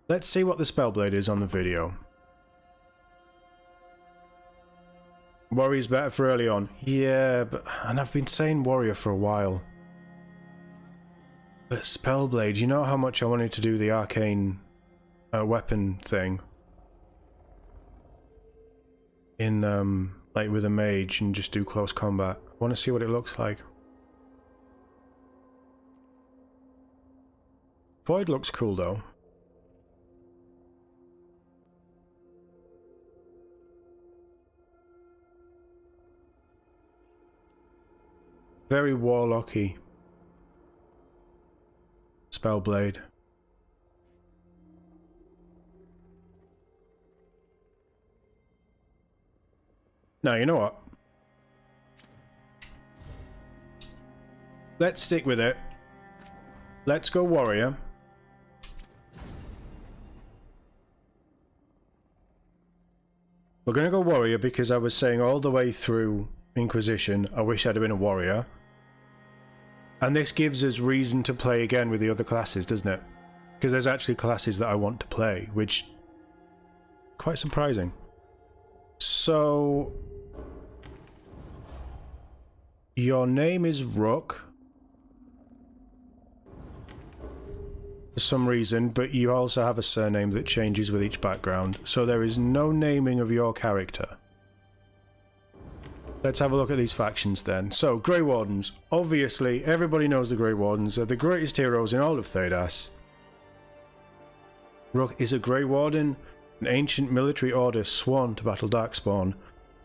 Let's see what the spellblade is on the video. Warrior's better for early on. Yeah, and I've been saying warrior for a while. But spellblade, you know how much I wanted to do the arcane weapon thing in like with a mage and just do close combat. I want to see what it looks like. Void looks cool though. Very warlocky. Spellblade. Now, you know what? Let's stick with it. Let's go warrior. We're going to go warrior because I was saying all the way through Inquisition, I wish I'd have been a warrior. And this gives us reason to play again with the other classes, doesn't it? Because there's actually classes that I want to play, which... quite surprising. So... your name is Rook. For some reason, but you also have a surname that changes with each background, so there is no naming of your character. Let's have a look at these factions then. So, Grey Wardens. Obviously, everybody knows the Grey Wardens. They're the greatest heroes in all of Thedas. Rook is a Grey Warden, an ancient military order sworn to battle Darkspawn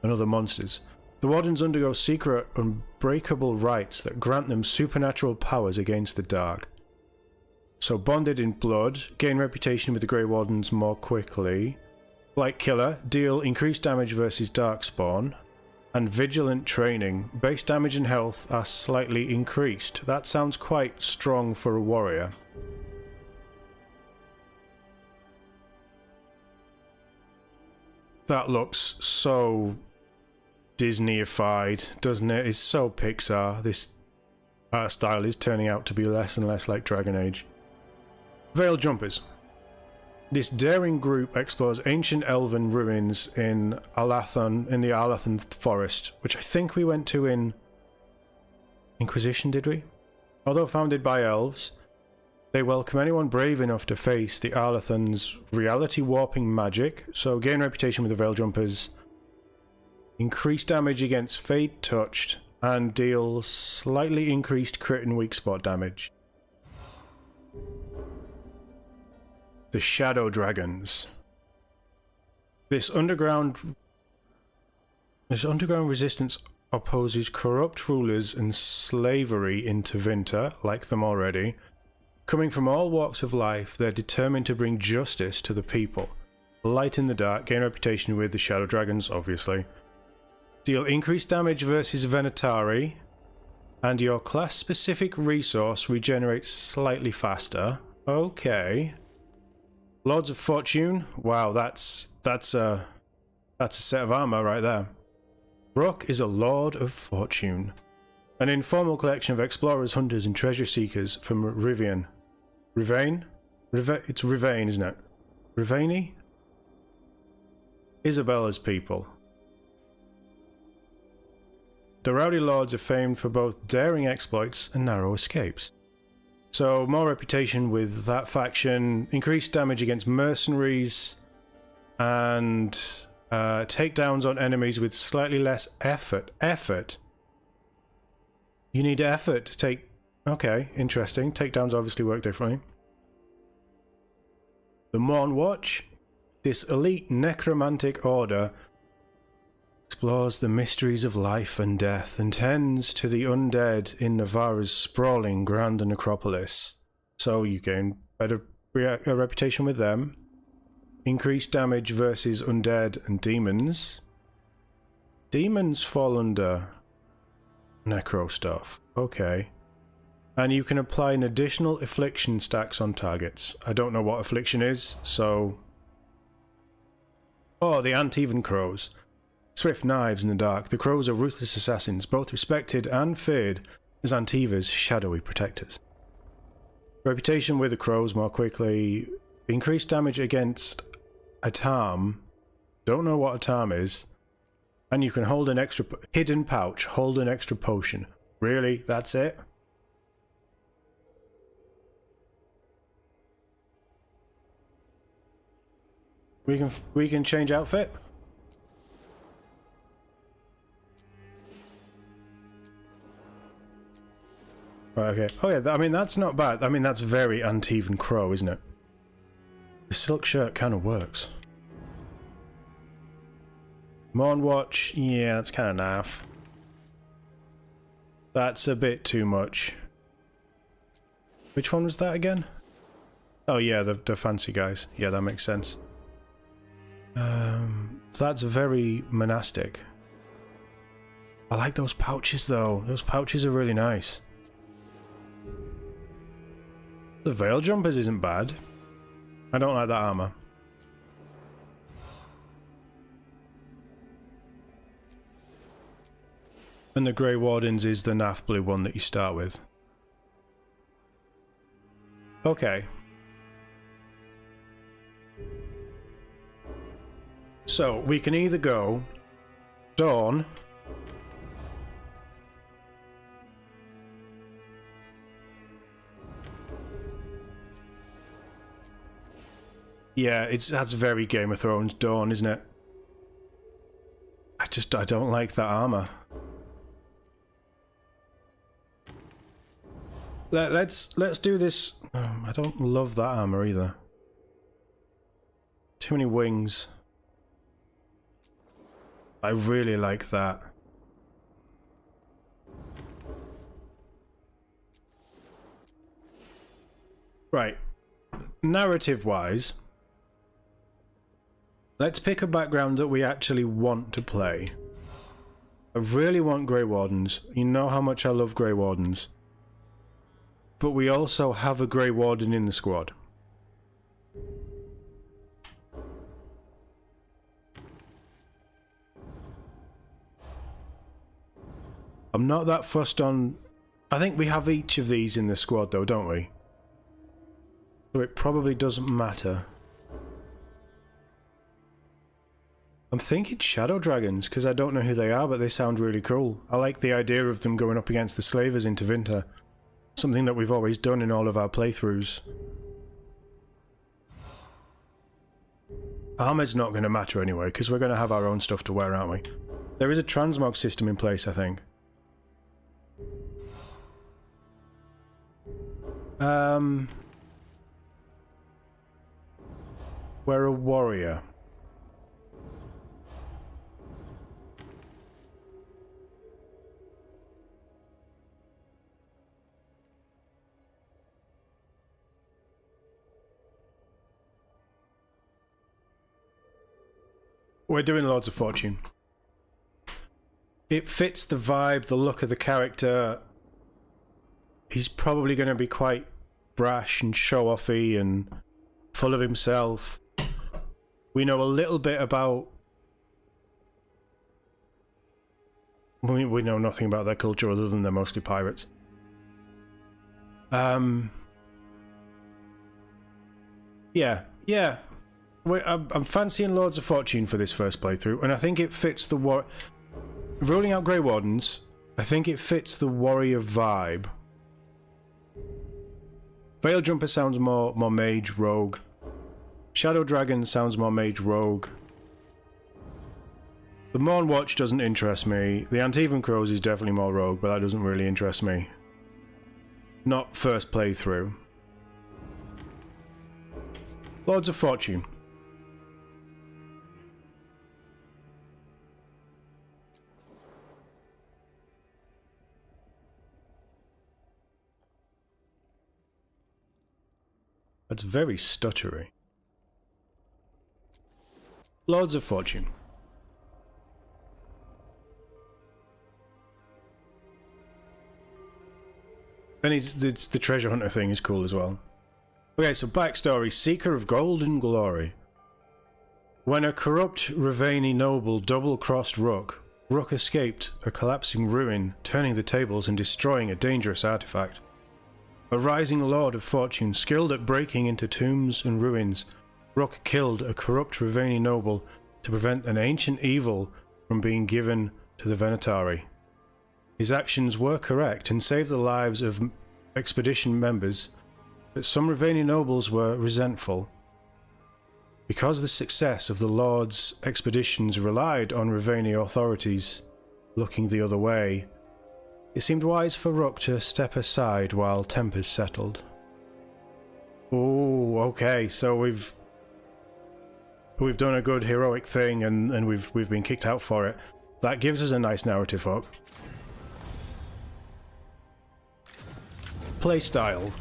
and other monsters. The Wardens undergo secret, unbreakable rites that grant them supernatural powers against the dark. So, bonded in blood, gain reputation with the Grey Wardens more quickly. Blight Killer, deal increased damage versus Darkspawn. And Vigilant Training, base damage and health are slightly increased. That sounds quite strong for a warrior. That looks so Disney-ified, doesn't it? It's so Pixar. This art style is turning out to be less and less like Dragon Age. Veiled Jumpers. This daring group explores ancient elven ruins in the Alathan forest, which I think we went to in Inquisition, did we? Although founded by elves, they welcome anyone brave enough to face the Alathan's reality warping magic, so gain reputation with the Veiled Jumpers, increase damage against Fade Touched, and deal slightly increased crit and weak spot damage. The Shadow Dragons. This underground resistance opposes corrupt rulers and slavery into Vinter, like them already. Coming from all walks of life, they're determined to bring justice to the people. Light in the dark, gain reputation with the Shadow Dragons, obviously. Deal increased damage versus Venatari, and your class-specific resource regenerates slightly faster. Okay. Lords of Fortune. Wow, that's a set of armor right there. Rook is a Lord of Fortune, an informal collection of explorers, hunters, and treasure seekers from Rivian. Rivane? It's Rivane, isn't it? Rivani? Isabella's people. The Rowdy Lords are famed for both daring exploits and narrow escapes. So, more reputation with that faction, increased damage against mercenaries, and takedowns on enemies with slightly less effort. Effort? You need effort to take... Okay, interesting. Takedowns obviously work differently. The Morn Watch. This elite necromantic order explores the mysteries of life and death and tends to the undead in Navarra's sprawling Grand Necropolis. So you gain better reputation with them. Increased damage versus undead and demons. Demons fall under necro stuff. Okay. And you can apply an additional affliction stacks on targets. I don't know what affliction is, so... Oh, the Ant-Even Crows. Swift knives in the dark, the Crows are ruthless assassins, both respected and feared as Antiva's shadowy protectors. Reputation with the crows more quickly. Increased damage against a tarm. Don't know what a tarm is. And you can hold an extra... Hidden pouch. Hold an extra potion. Really? That's it? We can change outfit? Right, okay. Oh yeah, I mean, that's not bad. I mean, that's very Antivan Crow, isn't it? The silk shirt kind of works. Morn Watch, yeah, that's kind of naff. That's a bit too much. Which one was that again? Oh yeah, the fancy guys. Yeah, that makes sense. That's very monastic. I like those pouches though. Those pouches are really nice. The Veil Jumpers isn't bad. I don't like that armor. And the Grey Wardens is the naff blue one that you start with. Okay. So, we can either go Dawn. Yeah, that's very Game of Thrones Dawn, isn't it? I don't like that armor. Let's do this. I don't love that armor either. Too many wings. I really like that. Right. Narrative-wise, let's pick a background that we actually want to play. I really want Grey Wardens. You know how much I love Grey Wardens. But we also have a Grey Warden in the squad. I'm not that fussed on... I think we have each of these in the squad though, don't we? So it probably doesn't matter. I'm thinking Shadow Dragons, because I don't know who they are, but they sound really cool. I like the idea of them going up against the Slavers into Winter. Something that we've always done in all of our playthroughs. Armor's not going to matter anyway, because we're going to have our own stuff to wear, aren't we? There is a transmog system in place, I think. We're a warrior. We're doing Lords of Fortune. It fits the vibe, the look of the character. He's probably going to be quite brash and show-offy and full of himself. We know a little bit about... We know nothing about their culture other than they're mostly pirates. Yeah. I'm fancying Lords of Fortune for this first playthrough, and I think it fits the ruling out Grey Wardens, I think it fits the warrior vibe. Veil Jumper sounds more mage rogue. Shadow Dragon sounds more mage rogue. The Morn Watch doesn't interest me. The Antivan Crows is definitely more rogue, but that doesn't really interest me. Not first playthrough. Lords of Fortune. That's very stuttery. Lords of Fortune. And it's the treasure hunter thing is cool as well. Okay, so backstory. Seeker of gold and glory. When a corrupt Ravani noble double-crossed Rook, Rook escaped a collapsing ruin, turning the tables and destroying a dangerous artifact. A rising lord of fortune, skilled at breaking into tombs and ruins, Rook killed a corrupt Raveni noble to prevent an ancient evil from being given to the Venatari. His actions were correct and saved the lives of expedition members, but some Raveni nobles were resentful. Because the success of the Lord's expeditions relied on Raveni authorities looking the other way, it seemed wise for Rook to step aside while tempers settled. Oh, okay, so we've done a good heroic thing and we've been kicked out for it. That gives us a nice narrative hook. Playstyle.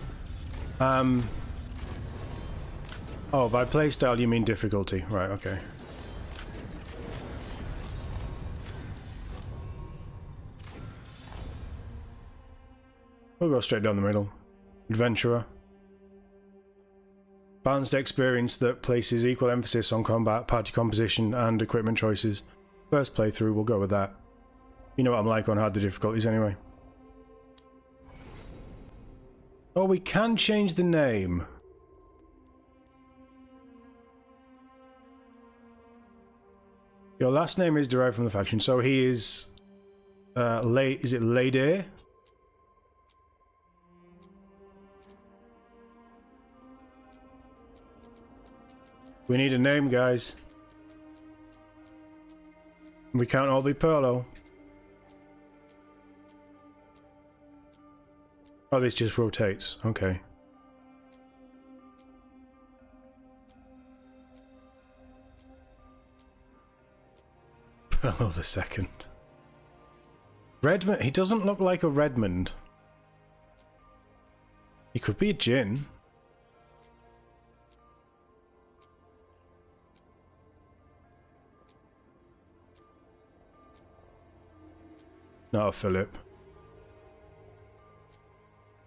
Oh, by playstyle you mean difficulty. Right, okay. We'll go straight down the middle. Adventurer. Balanced experience that places equal emphasis on combat, party composition, and equipment choices. First playthrough, we'll go with that. You know what I'm like on harder difficulties anyway. Oh, we can change the name. Your last name is derived from the faction, so he is... is it Lady? We need a name, guys. We can't all be Perlo. Oh, this just rotates. Okay. Perlo the second. Redmond. He doesn't look like a Redmond. He could be a Jinn. Not a Philip.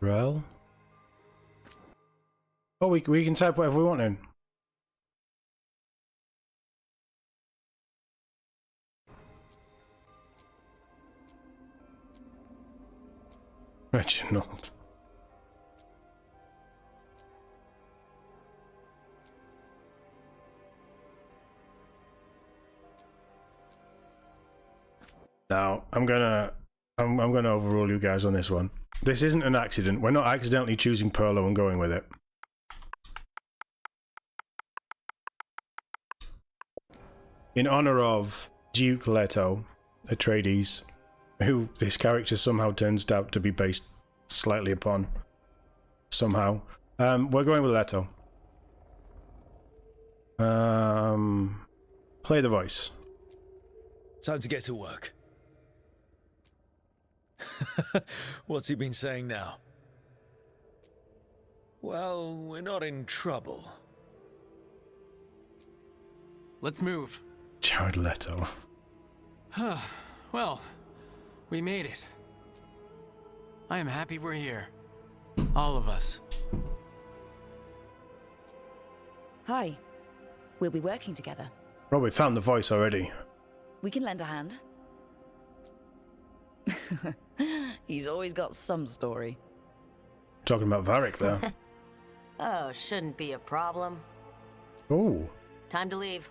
Rel? Oh, we can type whatever we want in. Reginald. Now, I'm gonna overrule you guys on this one. This isn't an accident. We're not accidentally choosing Perlo and going with it. In honor of Duke Leto Atreides, who this character somehow turns out to be based slightly upon. Somehow. We're going with Leto. Play the voice. Time to get to work. What's he been saying now? Well, we're not in trouble. Let's move. Jared Leto. Well, we made it. I am happy we're here. All of us. Hi. We'll be working together. Well, we found the voice already. We can lend a hand. He's always got some story. Talking about Varric there. Oh, shouldn't be a problem. Oh. Time to leave.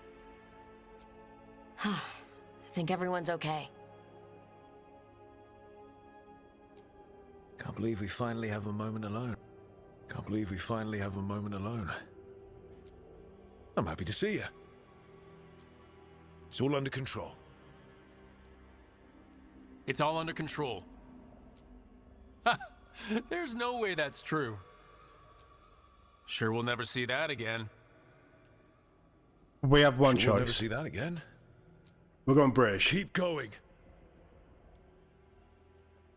I think everyone's okay. Can't believe we finally have a moment alone. Can't believe we finally have a moment alone. I'm happy to see you. It's all under control. It's all under control. Ha! There's no way that's true. Sure, we'll never see that again. We have one We'll never choice. see that again. We're going British. Keep going.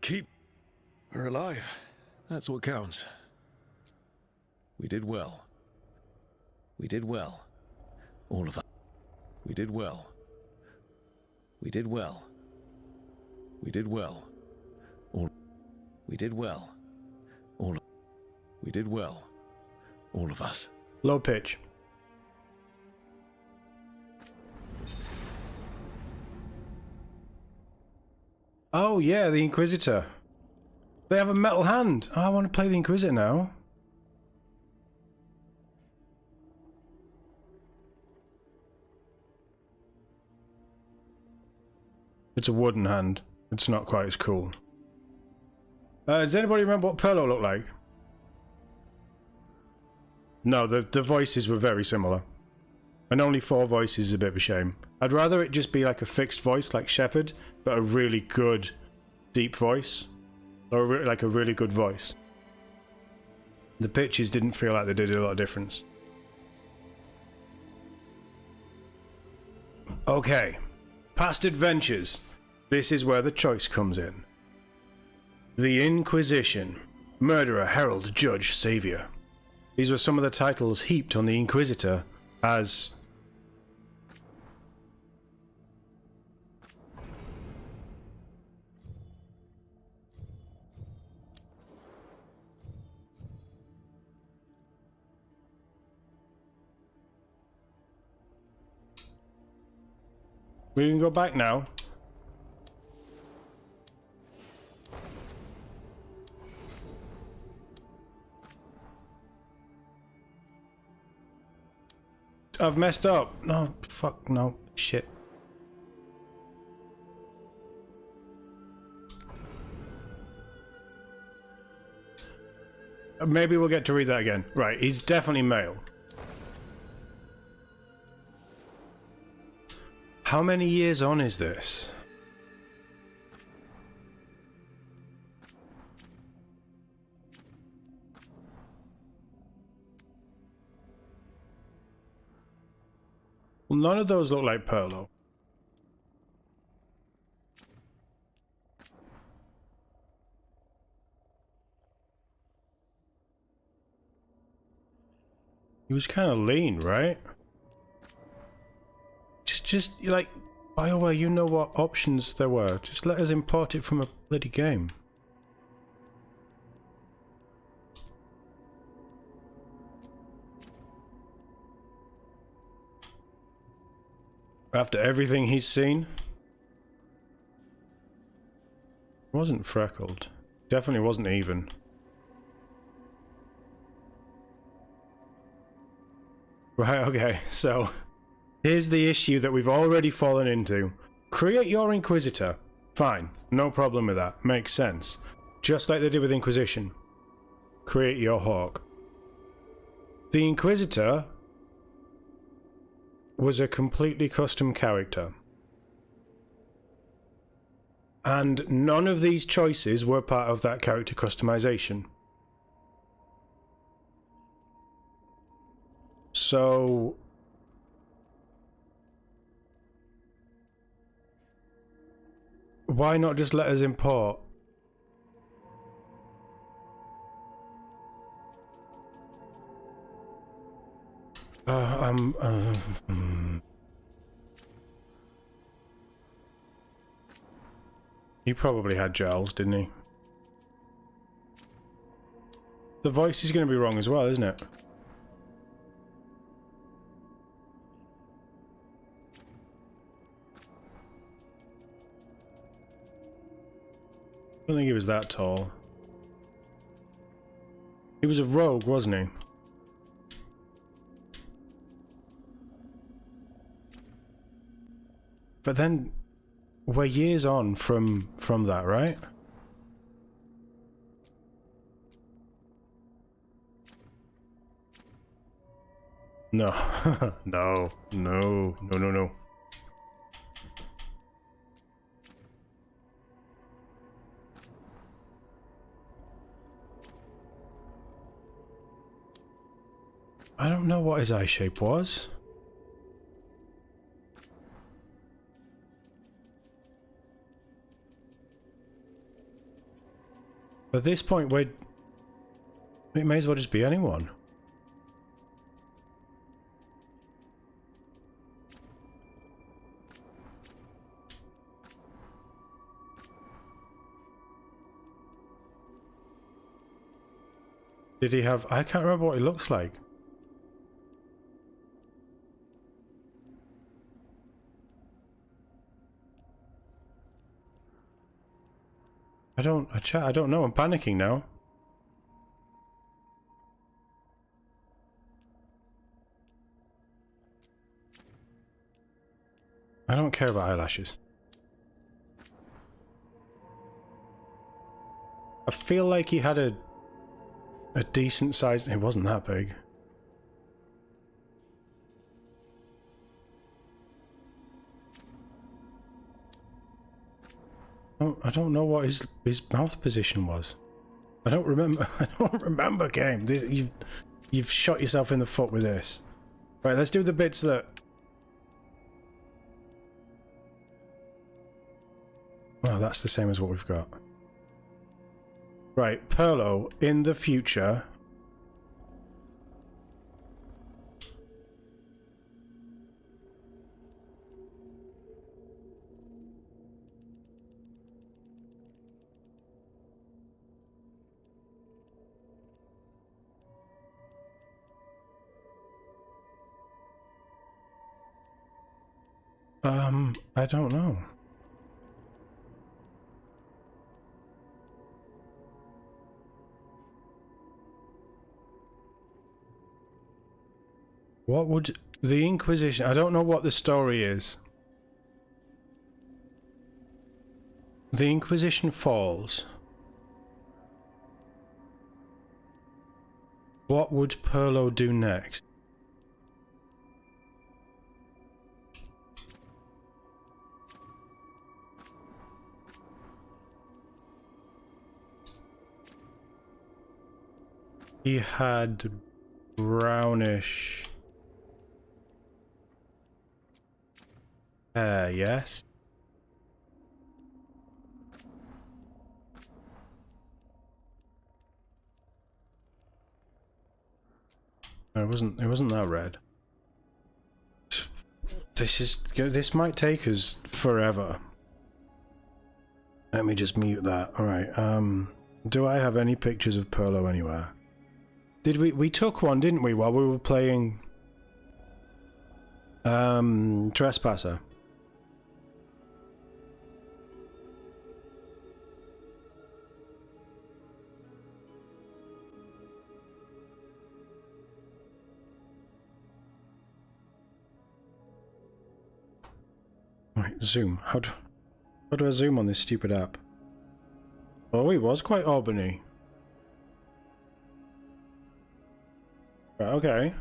Keep... We're alive. That's what counts. We did well. We did well. All of us. We did well. We did well. We did well. All. We did well. All. We did well. All of us. Low pitch. Oh yeah, the Inquisitor. They have a metal hand. Oh, I want to play the Inquisitor now. It's a wooden hand. It's not quite as cool. Does anybody remember what Perlo looked like? No, the voices were very similar. And only 4 voices is a bit of a shame. I'd rather it just be like a fixed voice like Shepard, but a really good deep voice. Or like a really good voice. The pitches didn't feel like they did a lot of difference. Okay. Past adventures. This is where the choice comes in. The Inquisition. Murderer, Herald, Judge, Savior. These were some of the titles heaped on the Inquisitor as... We can go back now. I've messed up. No, fuck, no. Shit. Maybe we'll get to read that again. Right, he's definitely male. How many years on is this? Well, none of those look like Perlo. He was kind of lean, right? Just like, Bioware, you know what options there were. Just let us import it from a bloody game. After everything he's seen? Wasn't freckled. Definitely wasn't even. Right, okay, so here's the issue that we've already fallen into. Create your Inquisitor. Fine, no problem with that. Makes sense. Just like they did with Inquisition. Create your Hawk. The Inquisitor was a completely custom character. And none of these choices were part of that character customization. So... why not just let us import? He probably had Giles, didn't he? The voice is going to be wrong as well, isn't it? I don't think he was that tall. He was a rogue, wasn't he? But then we're years on from that, right? No. No. No. No, no, no. I don't know what his eye shape was. At this point, it may as well just be anyone. Did he have... I can't remember what he looks like. I don't know. I'm panicking now. I don't care about eyelashes. I feel like he had a decent size. It wasn't that big. I don't know what his mouth position was. I don't remember. I don't remember, game. You've shot yourself in the foot with this. Right, let's do the bits that. Oh, that's the same as what we've got. Right, Perlo, in the future. I don't know. What would the Inquisition... I don't know what the story is. The Inquisition falls. What would Perlo do next? He had brownish hair, yes? No, it wasn't that red. This might take us forever. Let me just mute that. Alright, do I have any pictures of Perlo anywhere? Did we took one, didn't we, while we were playing Trespasser? Right, zoom. How do I zoom on this stupid app? Oh, he was quite Albany. Right, okay.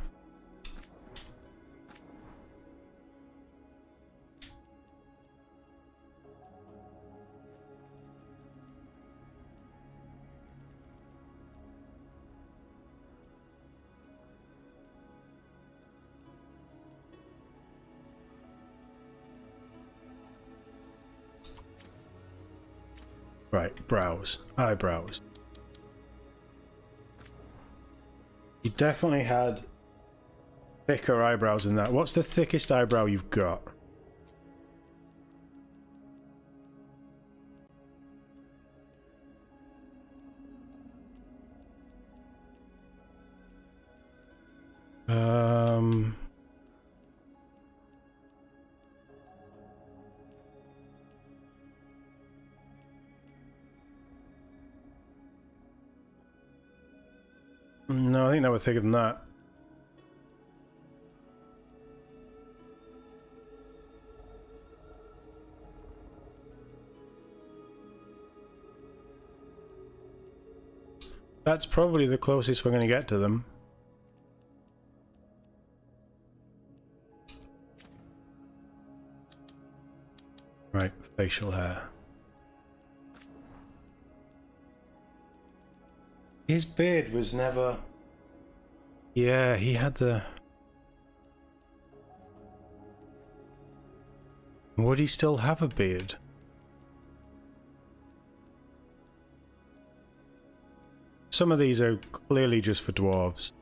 Right, brows. Eyebrows. He definitely had thicker eyebrows than that. What's the thickest eyebrow you've got? No, I think they were thicker than that. That's probably the closest we're going to get to them. Right, facial hair. His beard was never... Yeah, he had the... Would he still have a beard? Some of these are clearly just for dwarves.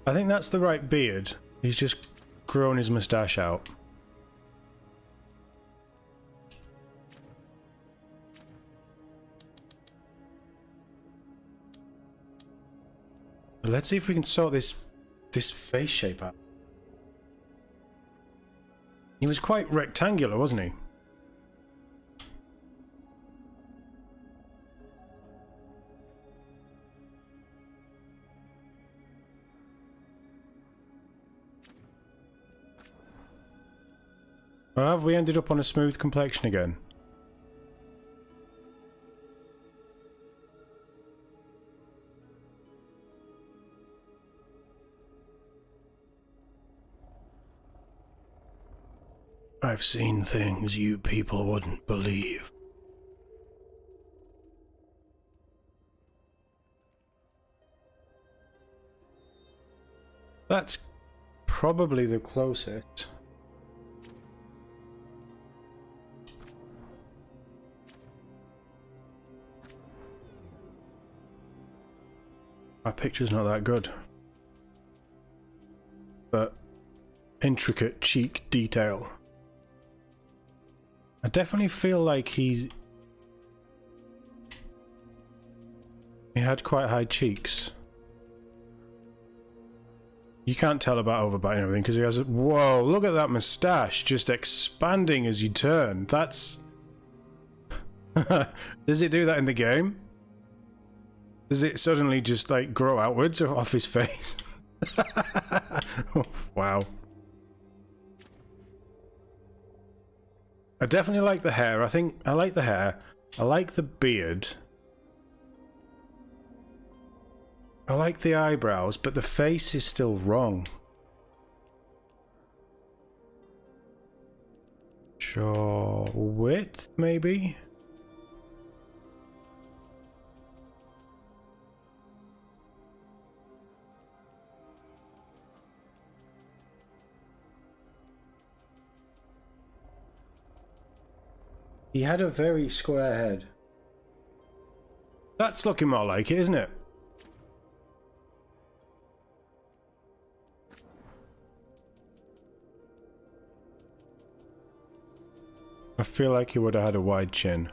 I think that's the right beard. He's just grown his moustache out. Let's see if we can sort this face shape out. He was quite rectangular, wasn't he? Or have we ended up on a smooth complexion again? I've seen things you people wouldn't believe. That's probably the closest. My picture's not that good. But intricate cheek detail. I definitely feel like he had quite high cheeks. You can't tell about overbite and everything because he has a... Whoa, look at that moustache just expanding as you turn. That's... Does it do that in the game? Does it suddenly just like grow outwards off his face? Oh, wow. I definitely like the hair. I think I like the hair. I like the beard. I like the eyebrows, but the face is still wrong. Jaw width, maybe? He had a very square head. That's looking more like it, isn't it? I feel like he would have had a wide chin.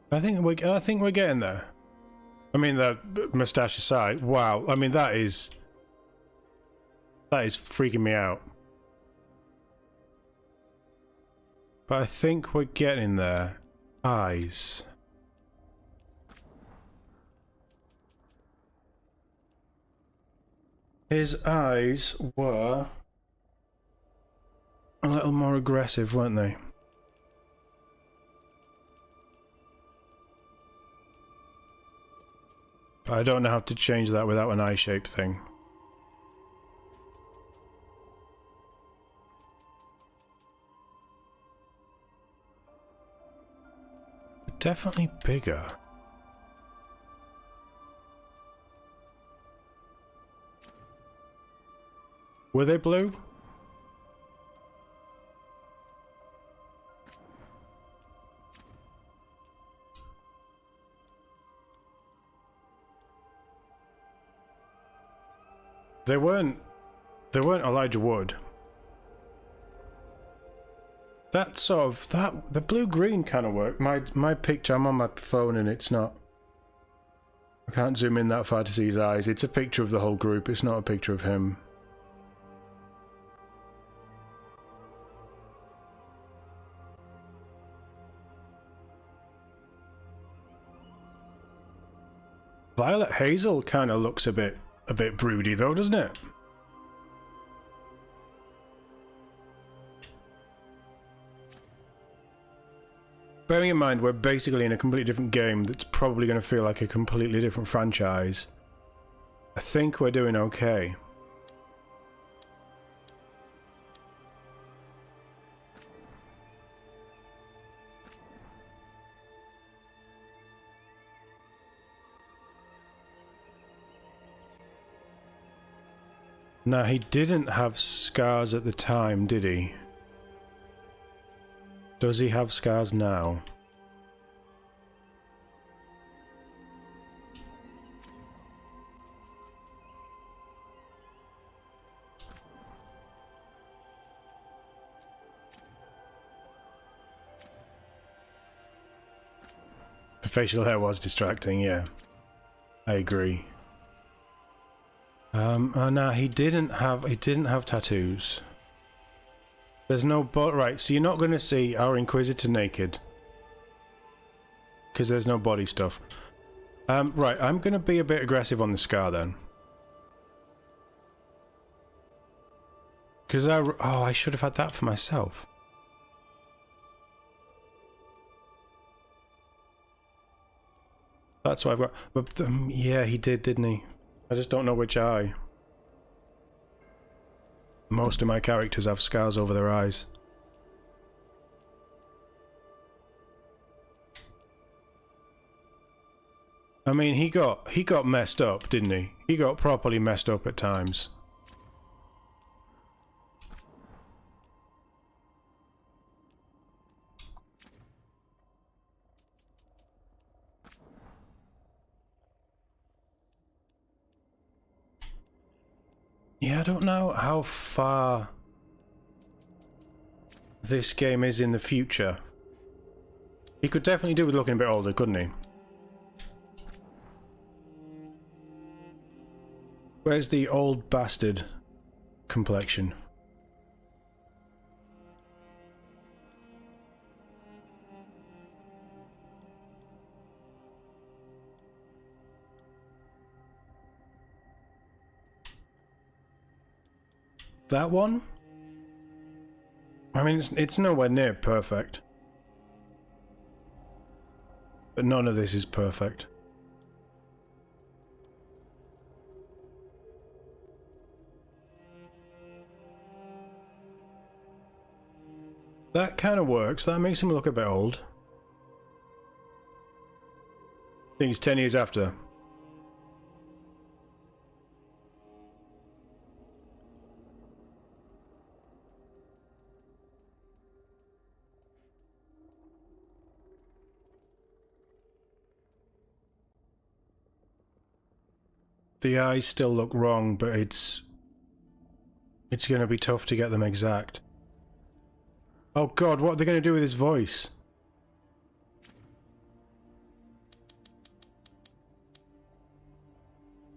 I think we're getting there. I mean, that moustache aside, wow. I mean, that is freaking me out. But I think we're getting there. Eyes. His eyes were a little more aggressive, weren't they? But I don't know how to change that without an eye shape thing. Definitely bigger. Were they blue? They weren't Elijah Wood. That sort of the blue-green kind of work. My picture, I'm on my phone and it's not. I can't zoom in that far to see his eyes. It's a picture of the whole group. It's not a picture of him. Violet Hazel kind of looks a bit broody though, doesn't it? Bearing in mind we're basically in a completely different game that's probably going to feel like a completely different franchise, I think we're doing okay. Now, he didn't have scars at the time, did he? Does he have scars now? The facial hair was distracting, yeah. I agree. Oh no, he didn't have tattoos. There's no right, so you're not going to see our Inquisitor naked. Because there's no body stuff. Right, I'm going to be a bit aggressive on the scar then. Because I should have had that for myself. That's what I've got. But yeah, he did, didn't he? I just don't know which eye. Most of my characters have scars over their eyes. I mean, he got messed up, didn't he? He got properly messed up at times. Yeah, I don't know how far this game is in the future. He could definitely do with looking a bit older, couldn't he? Where's the old bastard complexion? That one? I mean, it's nowhere near perfect. But none of this is perfect. That kind of works. That makes him look a bit old. I think he's 10 years after. The eyes still look wrong, but it's going to be tough to get them exact. Oh god, what are they going to do with his voice?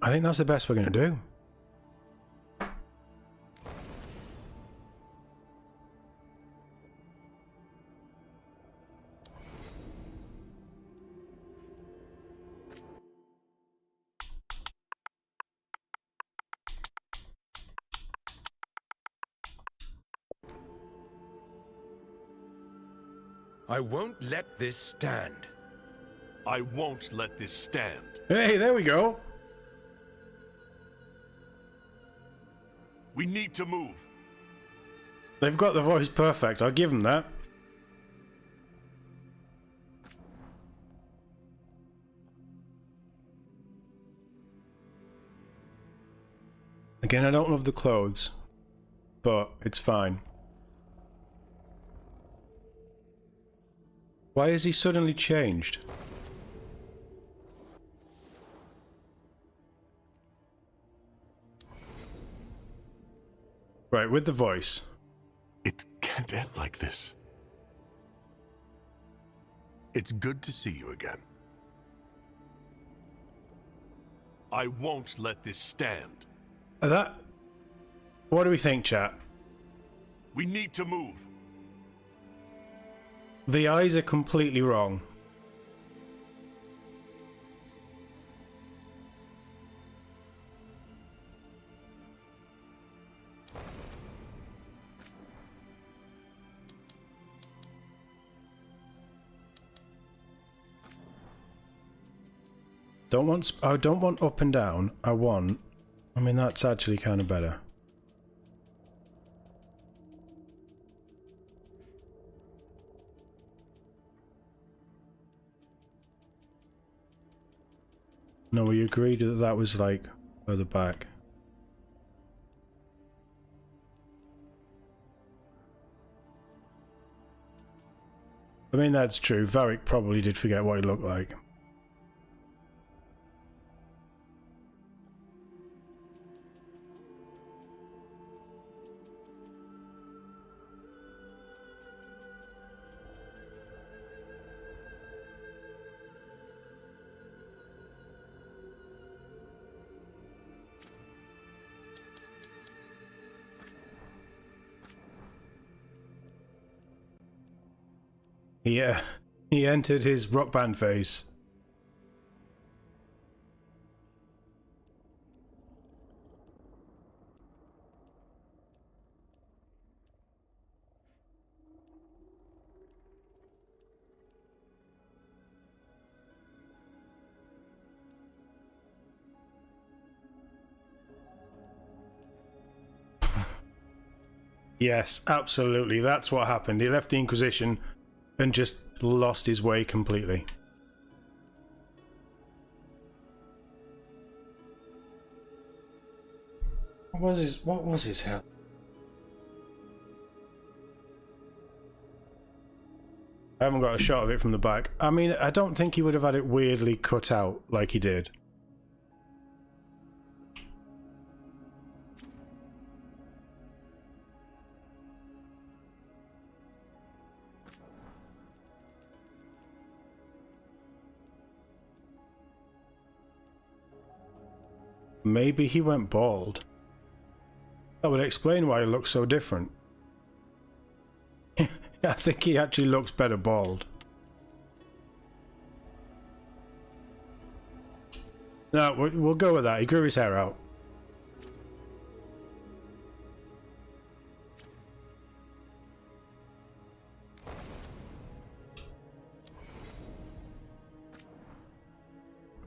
I think that's the best we're going to do. I won't let this stand. I won't let this stand. Hey, there we go. We need to move. They've got the voice perfect, I'll give them that. Again, I don't love the clothes, but it's fine. Why has he suddenly changed? Right, with the voice. It can't end like this. It's good to see you again. I won't let this stand. What do we think, chat? We need to move. The eyes are completely wrong. I don't want up and down. I mean, that's actually kind of better. No, we agreed that that was like further back. I mean, that's true. Varric probably did forget what he looked like. he entered his rock band phase. Yes, absolutely. That's what happened. He left the Inquisition and just lost his way completely. What was his hell? I haven't got a shot of it from the back. I mean, I don't think he would have had it weirdly cut out like he did. Maybe he went bald. That would explain why he looks so different. I think he actually looks better bald. No, we'll go with that. He grew his hair out.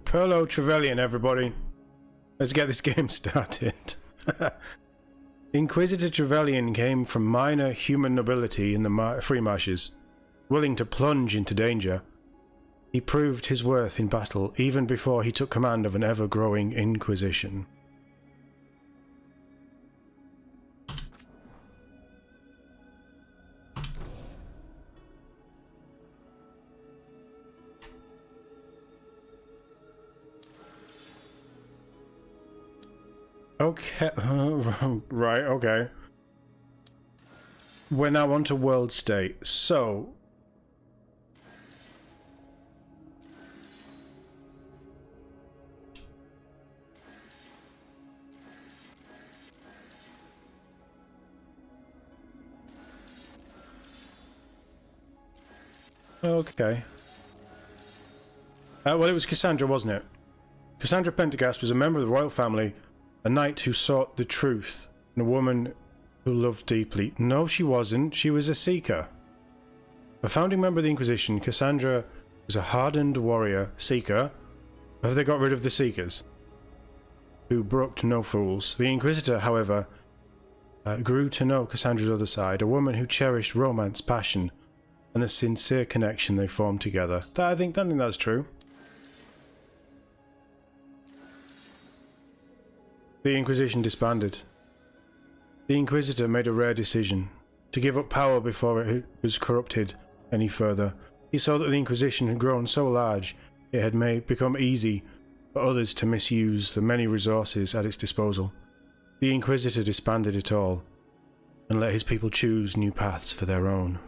Perlo Trevelyan, everybody. Let's get this game started. Inquisitor Trevelyan came from minor human nobility in the Free Marshes. Willing to plunge into danger, he proved his worth in battle even before he took command of an ever-growing Inquisition. Okay, right, okay. We're now on to World State, so... Okay. Well, it was Cassandra, wasn't it? Cassandra Pendergast was a member of the royal family, a knight who sought the truth, and a woman who loved deeply. No, she wasn't. She was a seeker. A founding member of the Inquisition, Cassandra was a hardened warrior. Seeker? Have they got rid of the Seekers? Who brooked no fools. The Inquisitor, however, grew to know Cassandra's other side, a woman who cherished romance, passion, and the sincere connection they formed together. I think that's true. The Inquisition disbanded. The Inquisitor made a rare decision, to give up power before it was corrupted any further. He saw that the Inquisition had grown so large it had become easy for others to misuse the many resources at its disposal. The Inquisitor disbanded it all, and let his people choose new paths for their own.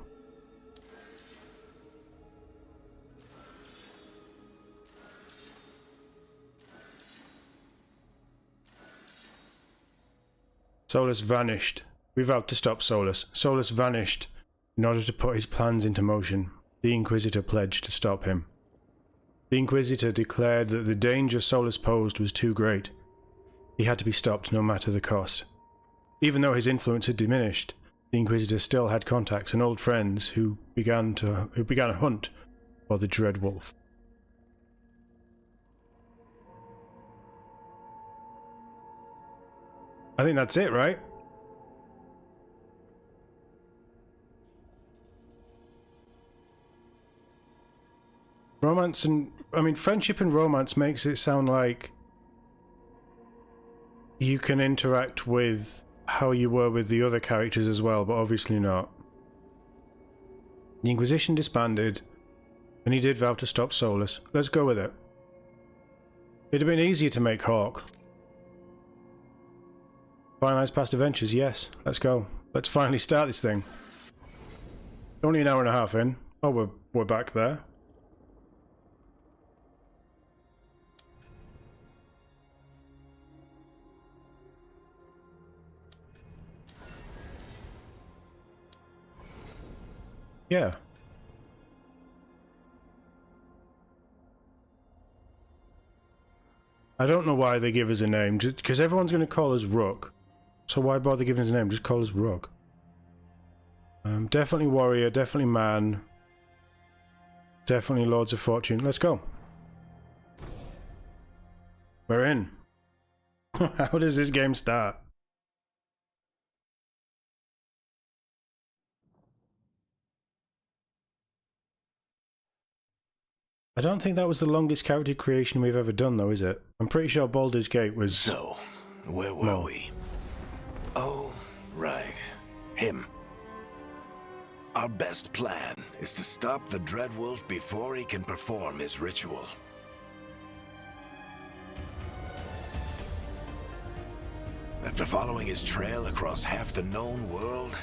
Solus vanished. We vowed to stop Solus. Solus vanished in order to put his plans into motion. The Inquisitor pledged to stop him. The Inquisitor declared that the danger Solus posed was too great. He had to be stopped no matter the cost. Even though his influence had diminished, the Inquisitor still had contacts and old friends who began a hunt for the Dread Wolf. I think that's it, right? Romance and... I mean, friendship and romance makes it sound like you can interact with how you were with the other characters as well, but obviously not. The Inquisition disbanded, and he did vow to stop Solus. Let's go with it. It'd have been easier to make Hawk. Finalize past adventures, yes. Let's go. Let's finally start this thing. Only an hour and a half in. Oh, we're back there. Yeah. I don't know why they give us a name, because everyone's going to call us Rook. So why bother giving us a name? Just call us Rook. Definitely warrior, definitely man. Definitely Lords of Fortune. Let's go. We're in. How does this game start? I don't think that was the longest character creation we've ever done, though, is it? I'm pretty sure Baldur's Gate was... So, where were we? Oh, right. Him. Our best plan is to stop the Dreadwolf before he can perform his ritual. After following his trail across half the known world,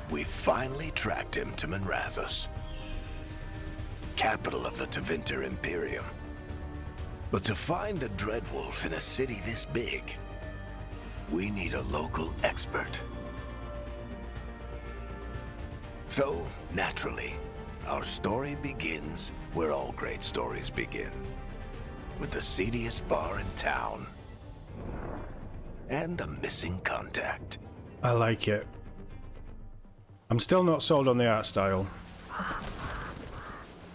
we finally tracked him to Minrathous, capital of the Tevinter Imperium. But to find the Dreadwolf in a city this big, we need a local expert. So, naturally, our story begins where all great stories begin. With the seediest bar in town. And a missing contact. I like it. I'm still not sold on the art style.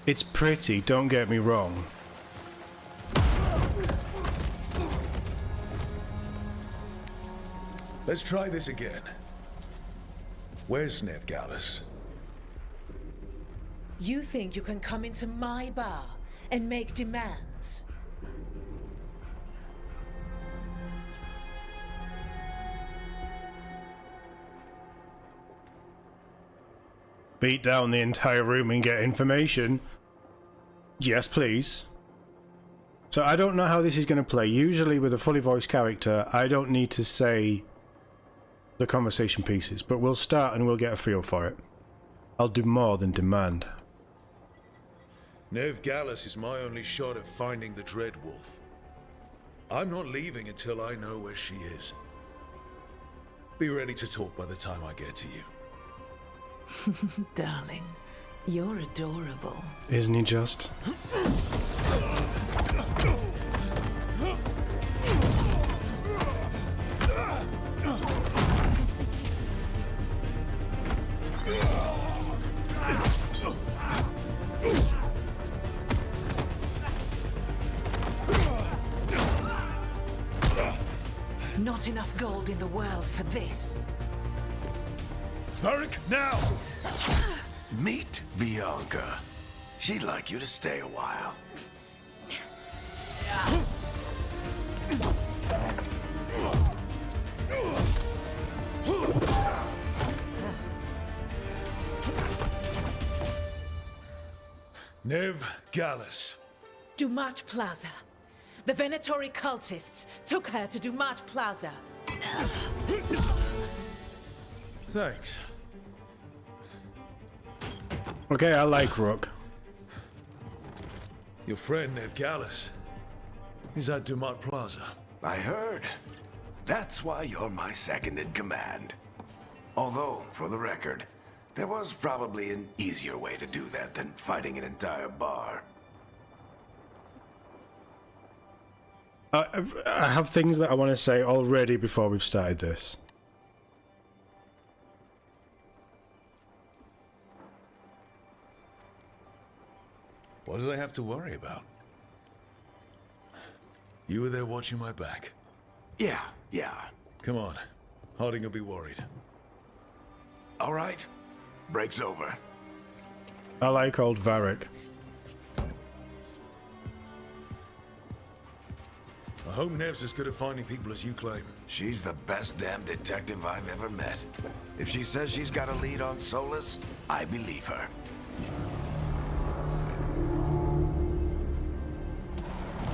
It's pretty, don't get me wrong. Let's try this again. Where's Nevgalis? You think you can come into my bar and make demands? Beat down the entire room and get information? Yes, please. So I don't know how this is going to play. Usually with a fully voiced character, I don't need to say the conversation pieces, but we'll start and we'll get a feel for it. I'll do more than demand. Nevgalis is my only shot at finding the Dreadwolf. I'm not leaving until I know where she is. Be ready to talk by the time I get to you. Darling, you're adorable. Isn't he just? Not enough gold in the world for this. Varric, now! Meet Bianca. She'd like you to stay a while. Nevgalis. Dumat Plaza. The Venatori cultists took her to Dumat Plaza. Thanks. Okay, I like Rook. Your friend Nevgalis is at Dumat Plaza. I heard. That's why you're my second in command. Although, for the record, there was probably an easier way to do that than fighting an entire bar. I have things that I want to say already before we've started this. What did I have to worry about? You were there watching my back. Yeah. Come on. Harding will be worried. All right. Break's over. I like old Varric. I hope Nev's as good at finding people as you claim. She's the best damn detective I've ever met. If she says she's got a lead on Solus, I believe her.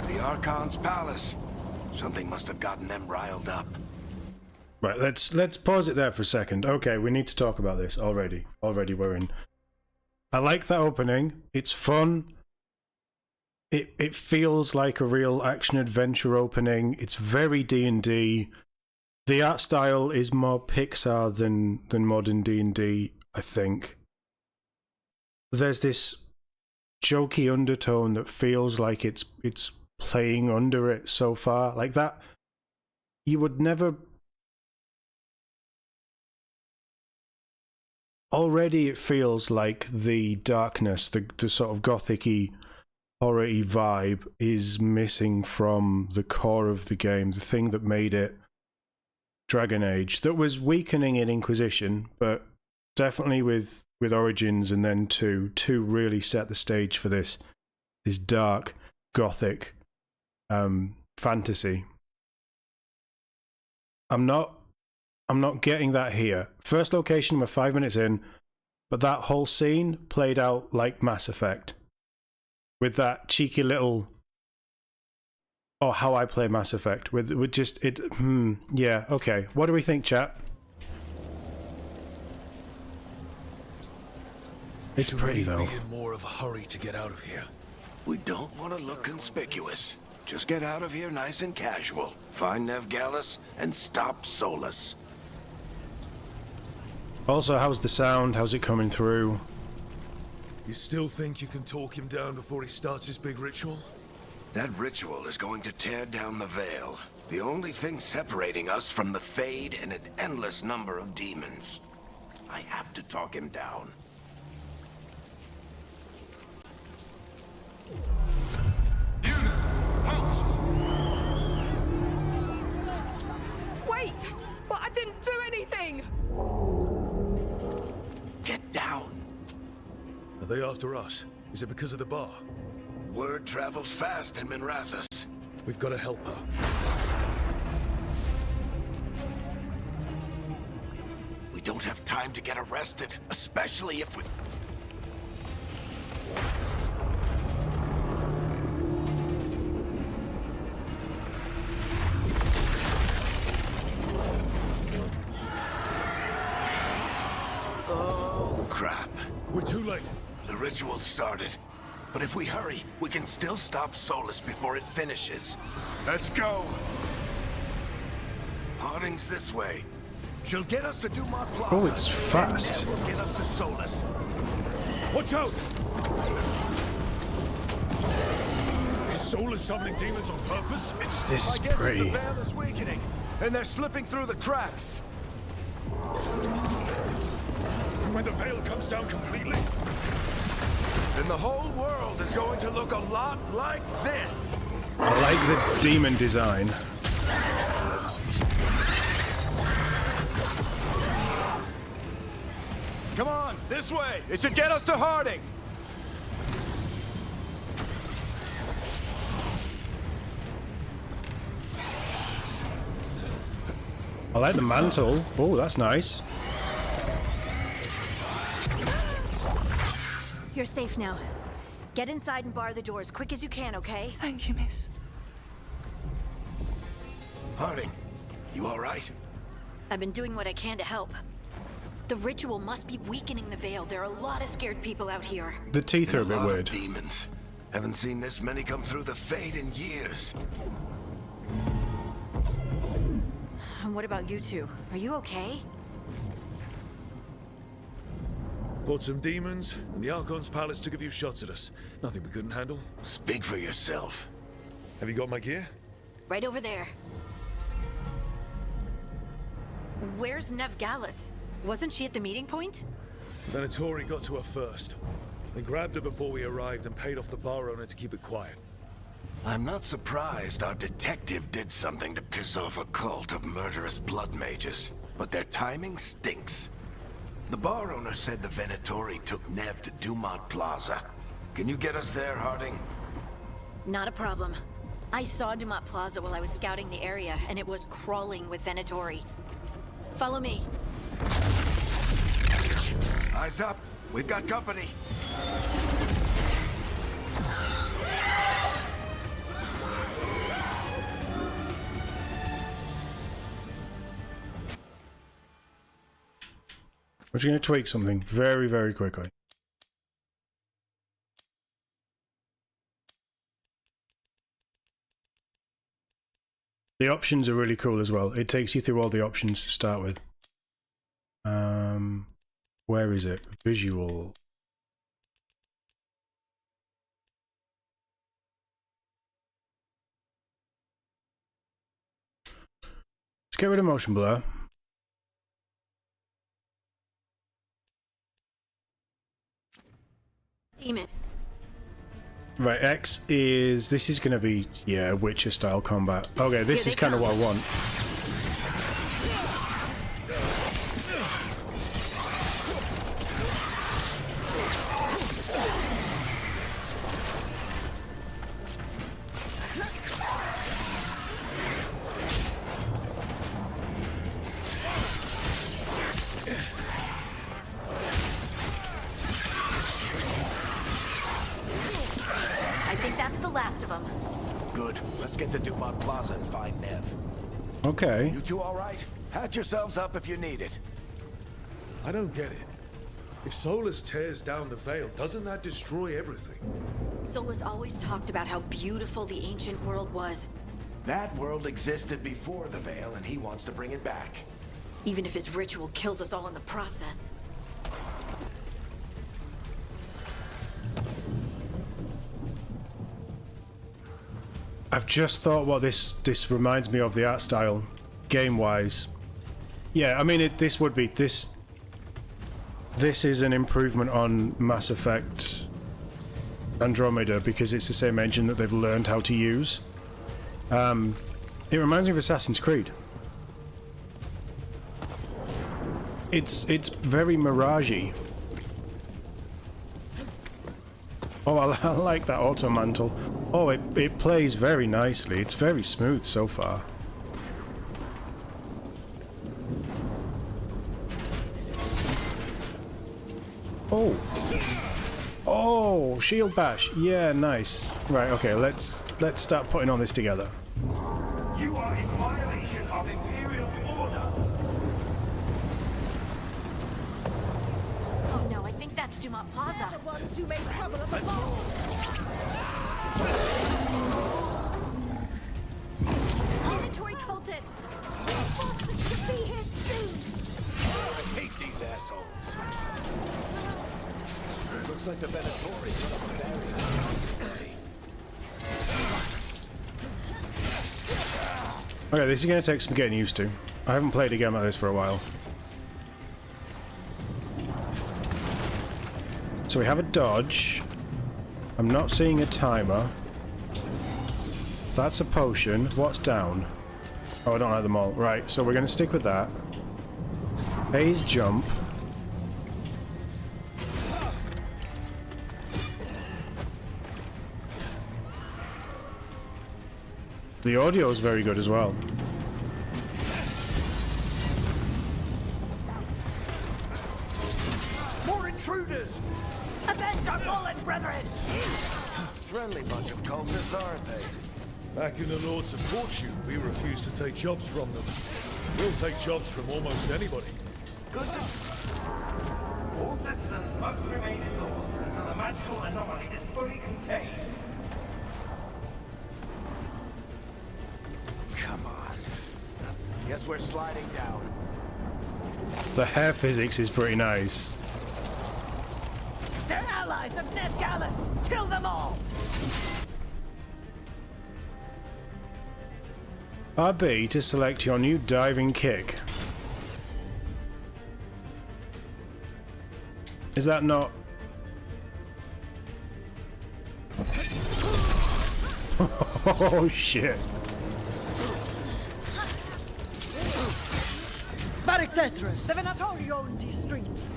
The Archon's palace. Something must have gotten them riled up. Right, let's pause it there for a second. Okay, we need to talk about this already. Already we're in. I like that opening. It's fun. It feels like a real action-adventure opening. It's very D&D. The art style is more Pixar than modern D&D, I think. There's this jokey undertone that feels like it's playing under it so far. Like that, you would never... Already it feels like the darkness, the sort of gothic-y, horror-y vibe is missing from the core of the game, the thing that made it Dragon Age, that was weakening in Inquisition, but definitely with Origins and then 2 really set the stage for this dark, gothic fantasy. I'm not getting that here. First location, we're 5 minutes in, but that whole scene played out like Mass Effect. With that cheeky little... Oh, how I play Mass Effect. With just... it. Yeah, okay. What do we think, chat? It's pretty, though. Be in more of a hurry to get out of here. We don't want to look conspicuous. Just get out of here nice and casual. Find Nevgalis and stop Solus. Also, how's the sound? How's it coming through? You still think you can talk him down before he starts his big ritual? That ritual is going to tear down the veil. The only thing separating us from the Fade and an endless number of demons. I have to talk him down. Wait! But I didn't do anything! Get down. Are they after us? Is it because of the bar? Word travels fast in Minrathous. We've got to help her. We don't have time to get arrested, especially if we... Oh, crap. We're too late. The ritual started. But if we hurry, we can still stop Solus before it finishes. Let's go! Harding's this way. She'll get us to Dumont Plaza. Oh, it's fast. And then we'll get us to Solus. Watch out! Is Solus summoning demons on purpose? This is I guess pretty... the veil is weakening, and they're slipping through the cracks. And when the veil comes down completely? Then the whole world is going to look a lot like this. I like the demon design. Come on, this way. It should get us to Harding. I like the mantle. Oh, that's nice. You're safe now. Get inside and bar the door as quick as you can, okay? Thank you, miss. Harding, you all right? I've been doing what I can to help. The ritual must be weakening the veil. There are a lot of scared people out here. The teeth are a And bit lot of weird. demons. Haven't seen this many come through the Fade in years. And what about you two? Are you okay? Fought some demons, and the Archon's palace took a few shots at us. Nothing we couldn't handle. Speak for yourself. Have you got my gear? Right over there. Where's Nevgalis? Wasn't she at the meeting point? Venatori got to her first. They grabbed her before we arrived and paid off the bar owner to keep it quiet. I'm not surprised our detective did something to piss off a cult of murderous blood mages, but their timing stinks. The bar owner said the Venatori took Nev to Dumont Plaza. Can you get us there, Harding? Not a problem. I saw Dumont Plaza while I was scouting the area, and it was crawling with Venatori. Follow me. Eyes up. We've got company. We're just going to tweak something very, very quickly. The options are really cool as well. It takes you through all the options to start with. Where is it? Visual. get rid of motion blur. Demon. Right, X is... This is going to be, yeah, Witcher style combat. Okay, this is kind of what I want. Good. Let's get to Dumont Plaza and find Nev. Okay. You two all right? Hatch yourselves up if you need it. I don't get it. If Solus tears down the Veil, doesn't that destroy everything? Solus always talked about how beautiful the ancient world was. That world existed before the Veil, and he wants to bring it back. Even if his ritual kills us all in the process. I've just thought what this reminds me of, the art style, game-wise. Yeah, I mean, this would be... This is an improvement on Mass Effect Andromeda, because it's the same engine that they've learned how to use. It reminds me of Assassin's Creed. It's very Mirage-y. Oh, I like that auto mantle. Oh, it plays very nicely. It's very smooth so far. Oh. Oh, shield bash. Yeah, nice. Right, okay, let's start putting all this together. You are in violation of Imperial order. Oh no, I think that's Dumont Plaza. The ones who made trouble at the ball. Mandatory cultists! Monsters should be here soon! I hate these assholes. Looks like the Venatori put up a barrier. Okay, this is going to take some getting used to. I haven't played a game like this for a while. So we have a dodge. I'm not seeing a timer. That's a potion. What's down? Oh, I don't like them all. Right, so we're going to stick with that. A's jump. The audio is very good as well. More intruders! Avenge our fallen brethren! Friendly bunch of cultists, aren't they? Back in the Lords of Fortune, we refuse to take jobs from them. We'll take jobs from almost anybody. Good to... All citizens must remain indoors until the magical anomaly is fully contained. Come on. Guess we're sliding down. The hair physics is pretty nice. They're allies of Ned Gallus! Kill them all! RB to select your new diving kick. Is that not... Oh shit. Barictetras! The Venatori own these streets.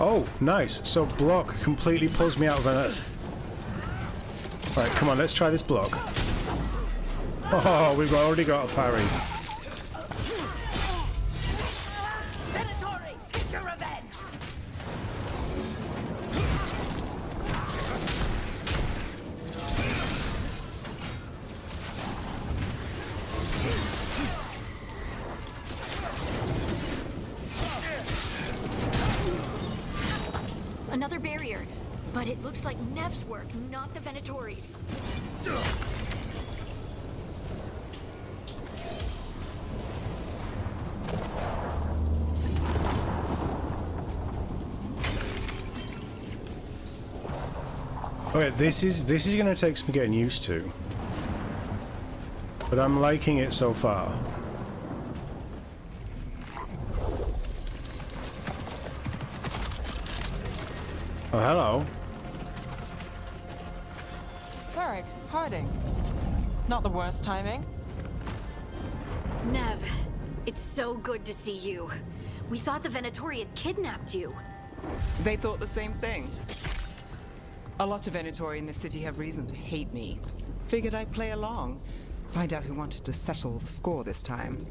Oh, nice. So block completely pulls me out of an... Right, come on, let's try this block. Oh, we've already got a parry. Venatori, take your revenge! Another barrier. But it looks like Nev's work, not the Venatori's. Okay, this is gonna take some getting used to. But I'm liking it so far. Oh, hello. Varric, hiding. Not the worst timing. Nev, it's so good to see you. We thought the Venatori had kidnapped you. They thought the same thing. A lot of Venatori in this city have reason to hate me. Figured I'd play along. Find out who wanted to settle the score this time.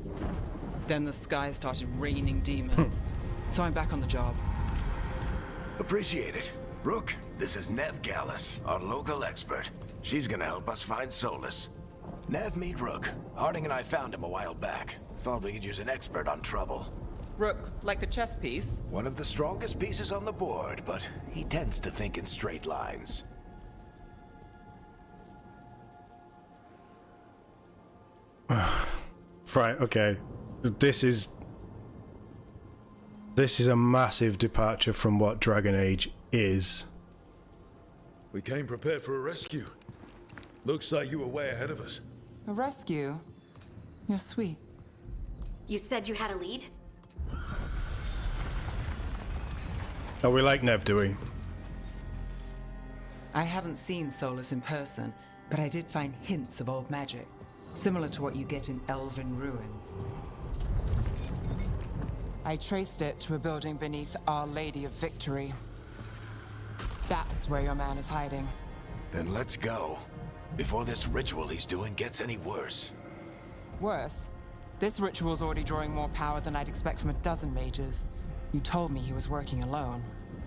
Then the sky started raining demons. So I'm back on the job. Appreciate it. Rook, this is Nev Gallus, our local expert. She's gonna help us find Solus. Nev, meet Rook. Harding and I found him a while back. Thought we could use an expert on trouble. Rook, like the chess piece? One of the strongest pieces on the board, but he tends to think in straight lines. Right, okay. This is a massive departure from what Dragon Age is. We came prepared for a rescue. Looks like you were way ahead of us. A rescue? You're sweet. You said you had a lead? Oh, we like Nev, do we? I haven't seen Solus in person, but I did find hints of old magic, similar to what you get in elven ruins. I traced it to a building beneath Our Lady of Victory. That's where your man is hiding. Then let's go. Before this ritual he's doing gets any worse. Worse, this ritual's already drawing more power than I'd expect from a dozen mages. You told me he was working alone.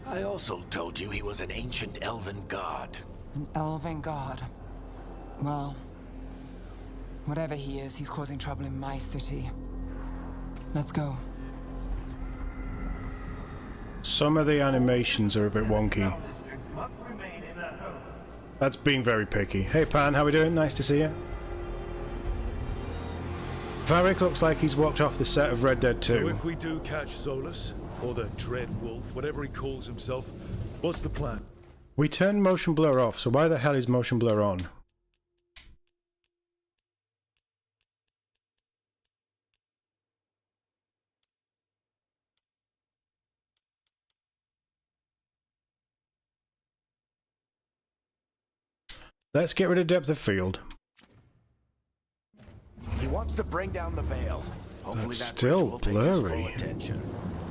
I also told you he was an ancient elven god. An elven god. Well, whatever he is, he's causing trouble in my city. Let's go. Some of the animations are a bit wonky. Must remain in their homes. That's being very picky. Hey Pan, how we doing? Nice to see you. Varric looks like he's walked off the set of Red Dead 2. So if we do catch Solus, or the Dread Wolf, whatever he calls himself, what's the plan? We turned motion blur off, so why the hell is motion blur on? Let's get rid of depth of field. He wants to bring down the veil. Hopefully That's that still ritual takes his full blurry. attention.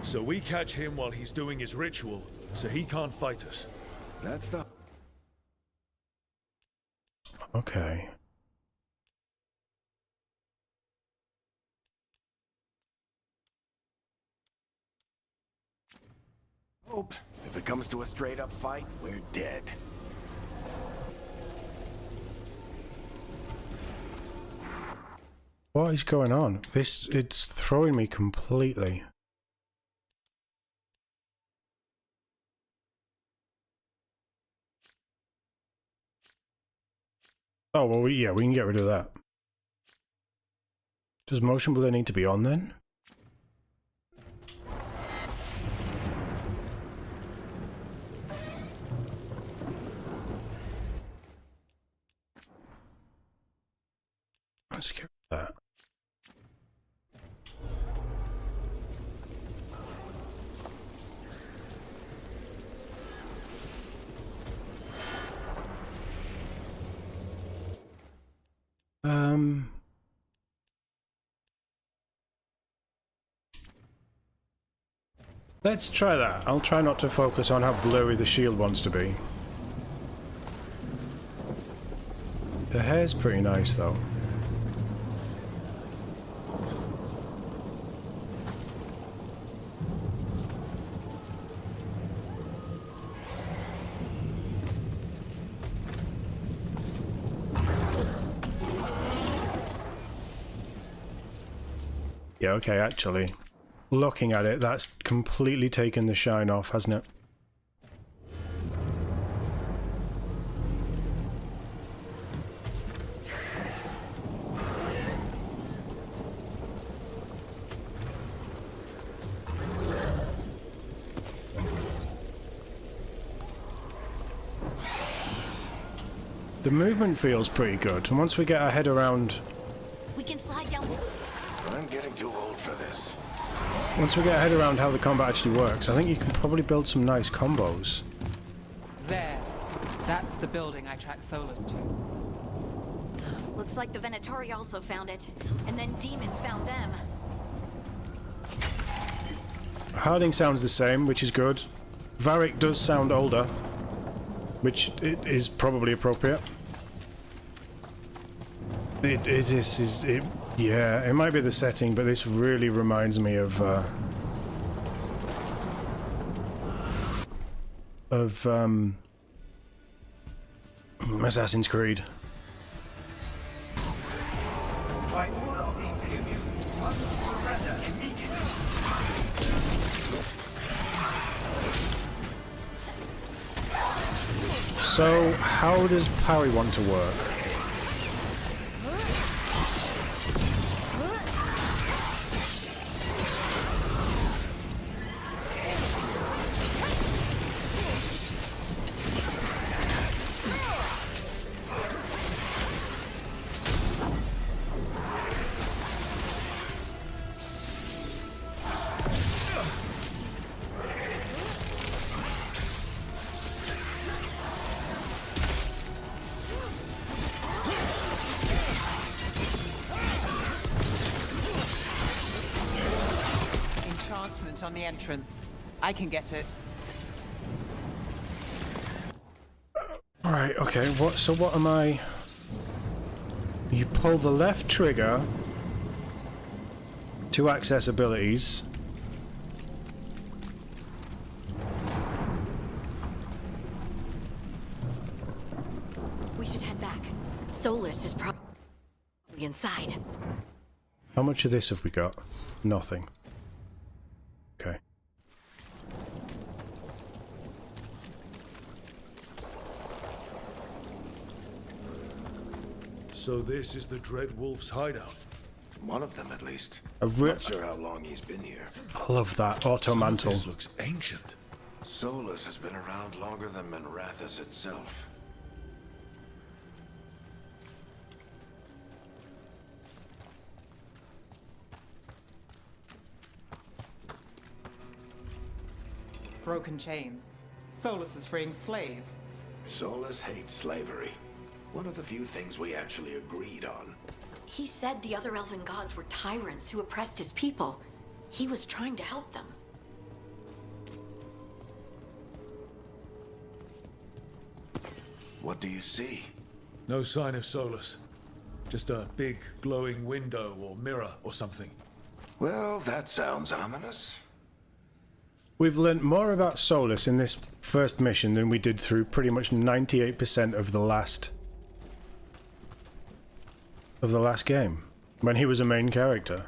So we catch him while he's doing his ritual, so he can't fight us. That's the... Okay. Hope. If it comes to a straight-up fight, we're dead. What is going on? It's throwing me completely. Oh, well, yeah, we can get rid of that. Does motion blur need to be on then? Let's get rid of that. Let's try that. I'll try not to focus on how blurry the shield wants to be. The hair's pretty nice though. Yeah, okay, actually. Looking at it, that's completely taken the shine off, hasn't it? The movement feels pretty good, and once we get our head around... We can slide down. I'm getting too old for this. Once we get our head around how the combat actually works, I think you can probably build some nice combos. There. That's the building I tracked Solus to. Looks like the Venatori also found it. And then demons found them. Harding sounds the same, which is good. Varric does sound older, which is probably appropriate. Yeah, it might be the setting, but this really reminds me of Assassin's Creed. By order of the Imperium, one surrender immediately. So, how does parry want to work? On the entrance. I can get it. Alright, okay, what am I... You pull the left trigger to access abilities. We should head back. Solus is probably inside. How much of this have we got? Nothing. Okay. So this is the Dread Wolf's hideout. One of them, at least. Not Not sure how long he's been here. I love that auto mantle. This looks ancient. Solus has been around longer than Manrathus itself. Broken chains. Solus is freeing slaves. Solus hates slavery. One of the few things we actually agreed on. He said the other elven gods were tyrants who oppressed his people. He was trying to help them. What do you see? No sign of Solus. Just a big glowing window or mirror or something. Well, that sounds ominous. We've learnt more about Solus in this first mission than we did through pretty much 98% of the last game, when he was a main character.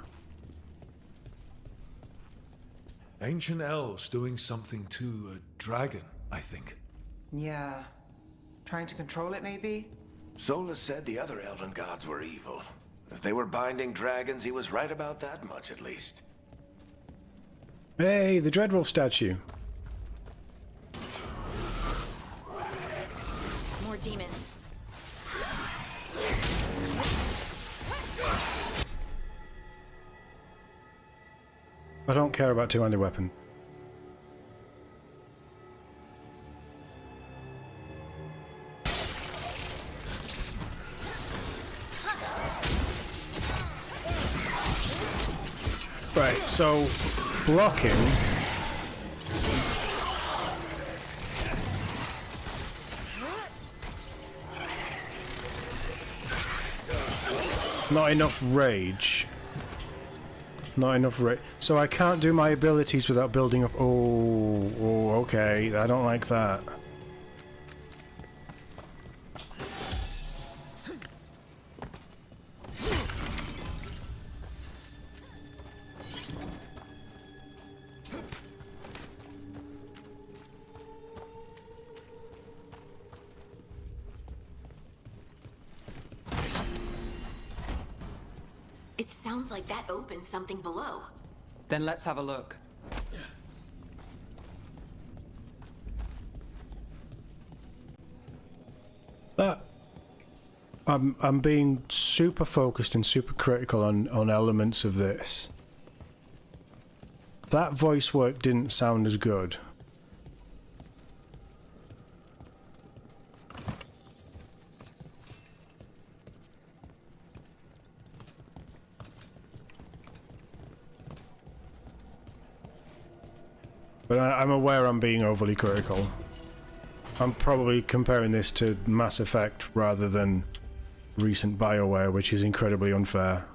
Ancient elves doing something to a dragon, I think. Yeah. Trying to control it, maybe? Solus said the other elven gods were evil. If they were binding dragons, he was right about that much, at least. Hey, the Dreadwolf statue. More demons. I don't care about two-handed weapon. Right, so blocking. Not enough rage. Not enough rage. So I can't do my abilities without building up. Oh, okay. I don't like that. It sounds like that opened something below. Then let's have a look. That I'm being super focused and super critical on elements of this. That voice work didn't sound as good. But I'm aware I'm being overly critical. I'm probably comparing this to Mass Effect rather than recent Bioware, which is incredibly unfair.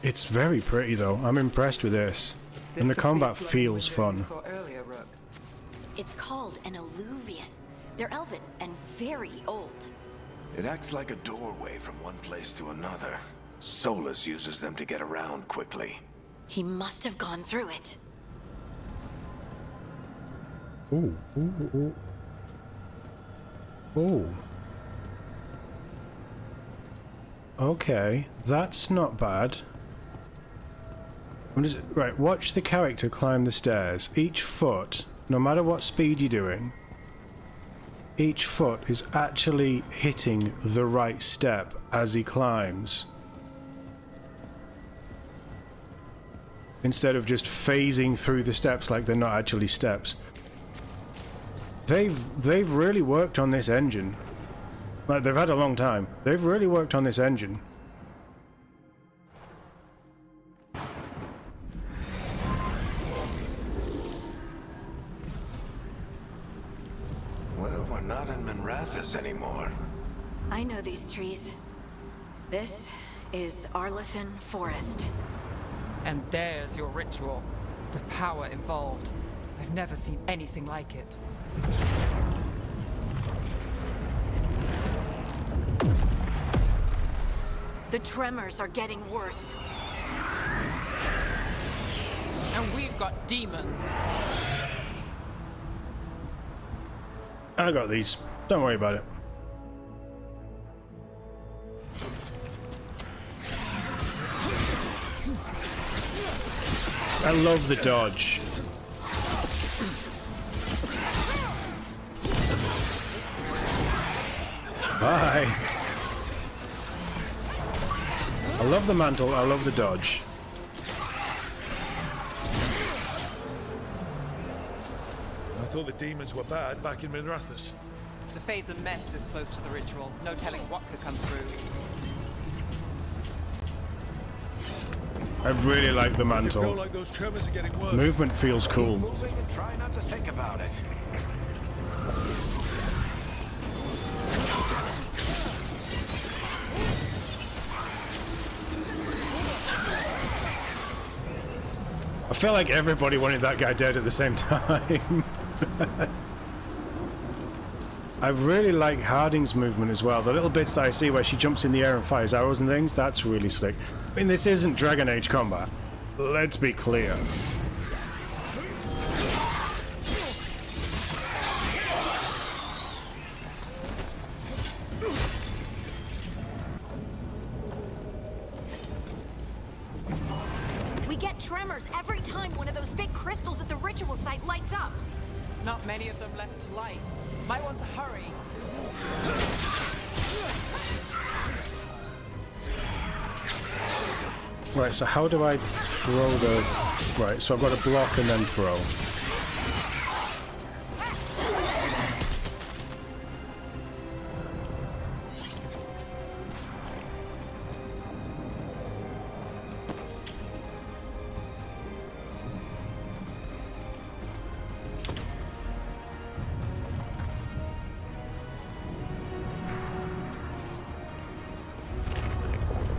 It's very pretty though. I'm impressed with this. And the combat feels fun. Earlier, Rook. It's called an alluvian. They're elven and very old. It acts like a doorway from one place to another. Solus uses them to get around quickly. He must have gone through it. Ooh, ooh, ooh. Ooh. Okay, that's not bad. Right, watch the character climb the stairs. Each foot, no matter what speed you're doing, each foot is actually hitting the right step as he climbs. Instead of just phasing through the steps like they're not actually steps. They've really worked on this engine. Like, they've had a long time. They've really worked on this engine. Well, we're not in Minrathous anymore. I know these trees. This is Arlethan Forest. And there's your ritual. The power involved. I've never seen anything like it. The tremors are getting worse. And we've got demons. I got these. Don't worry about it. I love the dodge. Bye. I love the mantle, I love the dodge. I thought the demons were bad back in Minrathous. The Fade's a mess this close to the ritual. No telling what could come through. I really like the Does it feel mantle. like those tremors are getting worse? Movement feels cool. Moving and try not to think about it. I feel like everybody wanted that guy dead at the same time. I really like Harding's movement as well. The little bits that I see where she jumps in the air and fires arrows and things, that's really slick. I mean, this isn't Dragon Age combat. Let's be clear. We get tremors every time one of those big crystals at the ritual site lights up. Not many of them left to light. Might want to hurry. Right, so how do I throw the... Right, so I've got to block and then throw.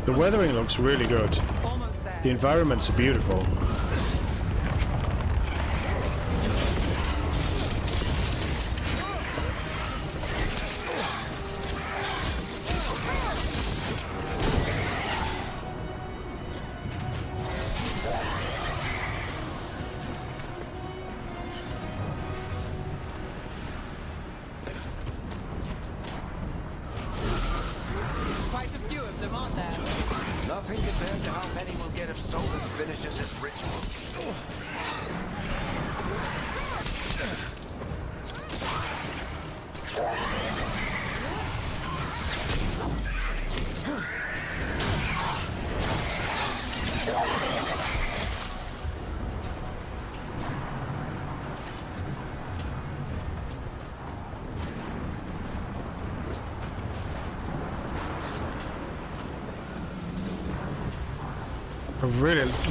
The weathering looks really good. Almost there. The environments are beautiful. Quite a few of them, aren't there? Nothing compared to how many we'll get if Solus finishes his ritual. I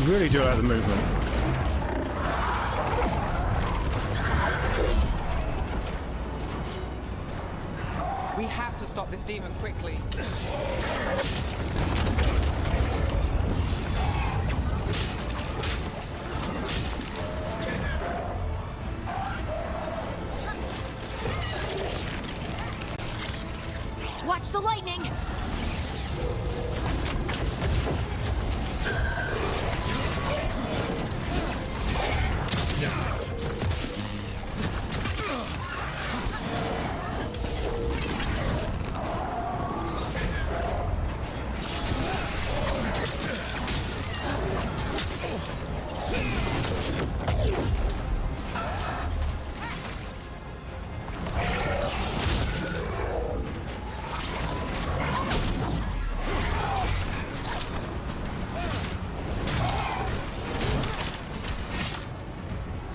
really do like the movement. We have to stop this demon quickly. Watch the lightning!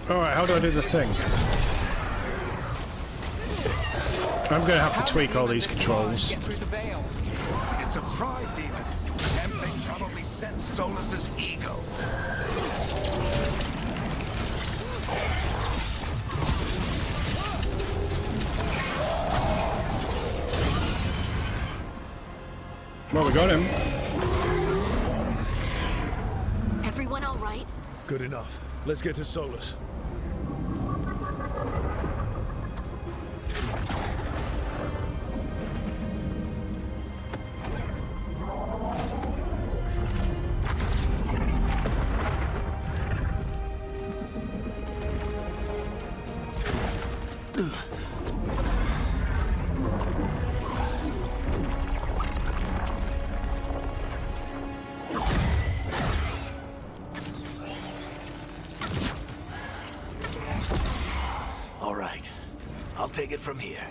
Alright, how do I do the thing? I'm gonna have to tweak all these controls. Get through the veil. It's a pride demon. Damn thing probably sensed Solus's ego. Well, we got him. Everyone all right? Good enough. Let's get to Solus. All right. I'll take it from here.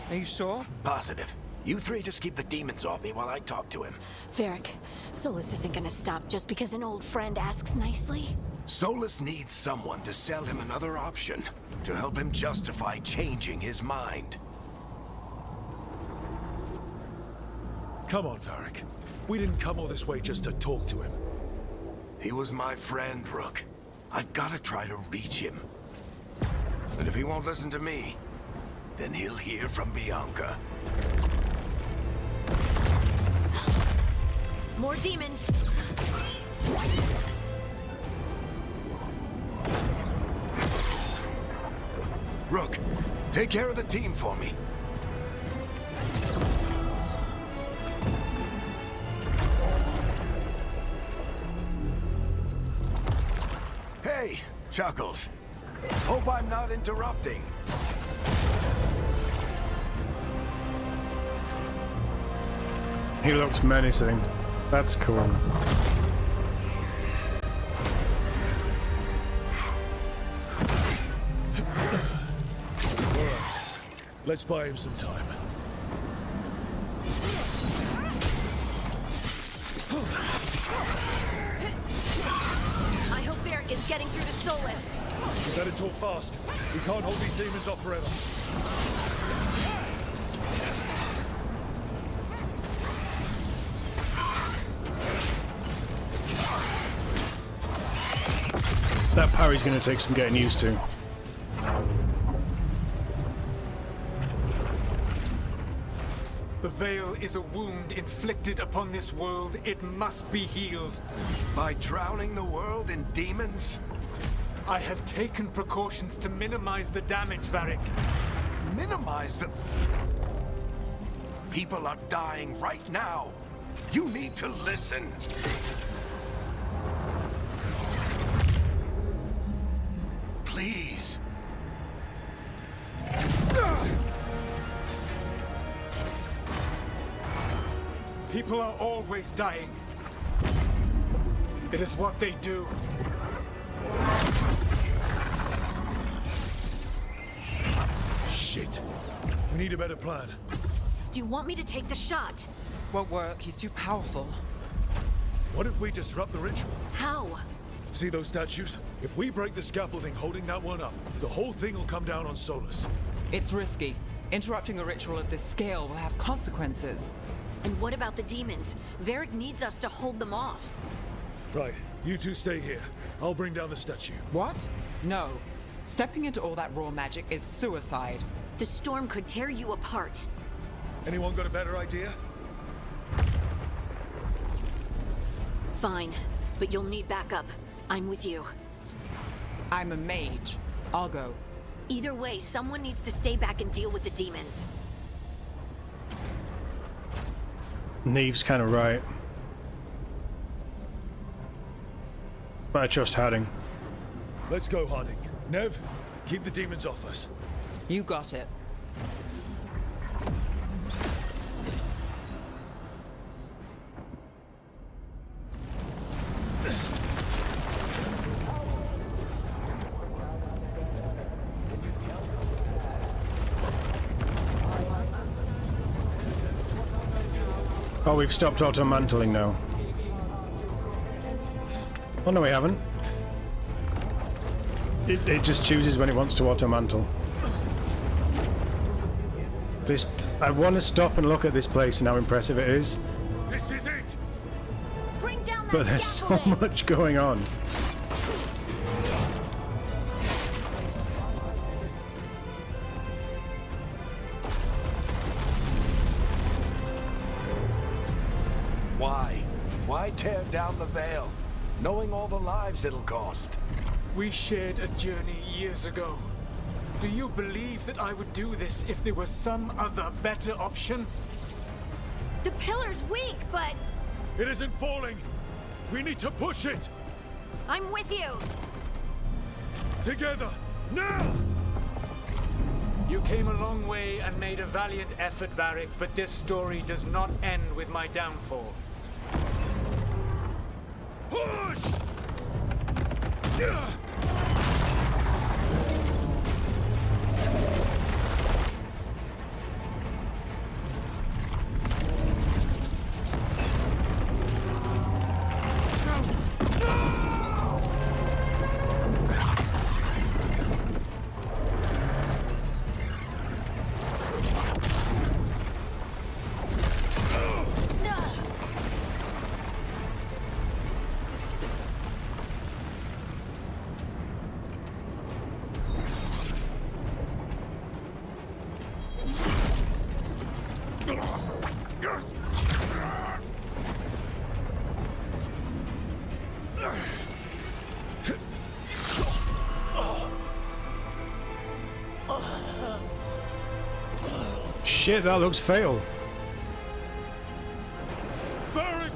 Are you sure? Positive. You three just keep the demons off me while I talk to him. Varric, Solus isn't gonna stop just because an old friend asks nicely. Solus needs someone to sell him another option, to help him justify changing his mind. Come on, Varric. We didn't come all this way just to talk to him. He was my friend, Rook. I've got to try to reach him. And if he won't listen to me, then he'll hear from Bianca. More demons! Rook, take care of the team for me. Hey, Chuckles. Hope I'm not interrupting. He looks menacing. That's cool. Let's buy him some time. I hope Varric is getting through to Solus. We better talk fast. We can't hold these demons off forever. That parry's gonna take some getting used to. The veil is a wound inflicted upon this world. It must be healed. By drowning the world in demons? I have taken precautions to minimize the damage, Varric. Minimize the... People are dying right now. You need to listen. Please. People are always dying. It is what they do. Shit. We need a better plan. Do you want me to take the shot? Won't work. He's too powerful. What if we disrupt the ritual? How? See those statues? If we break the scaffolding holding that one up, the whole thing will come down on Solus. It's risky. Interrupting a ritual of this scale will have consequences. And what about the demons? Varric needs us to hold them off. Right, you two stay here. I'll bring down the statue. What? No. Stepping into all that raw magic is suicide. The storm could tear you apart. Anyone got a better idea? Fine, but you'll need backup. I'm with you. I'm a mage. I'll go. Either way, someone needs to stay back and deal with the demons. Neve's kind of right. But I trust Harding. Let's go, Harding. Nev, keep the demons off us. You got it. Oh, we've stopped auto-mantling now. Oh, no, we haven't. It just chooses when it wants to auto-mantle. This... I want to stop and look at this place and how impressive it is. This is it! Bring down that But there's so scaffolding! much going on. Why? Why tear down the veil, knowing all the lives it'll cost? We shared a journey years ago. Do you believe that I would do this if there was some other better option? The pillar's weak, but It isn't falling! We need to push it! I'm with you. Together! Now! You came a long way and made a valiant effort, Varric, but this story does not end with my downfall. Push! Shit, that looks fatal. Varric!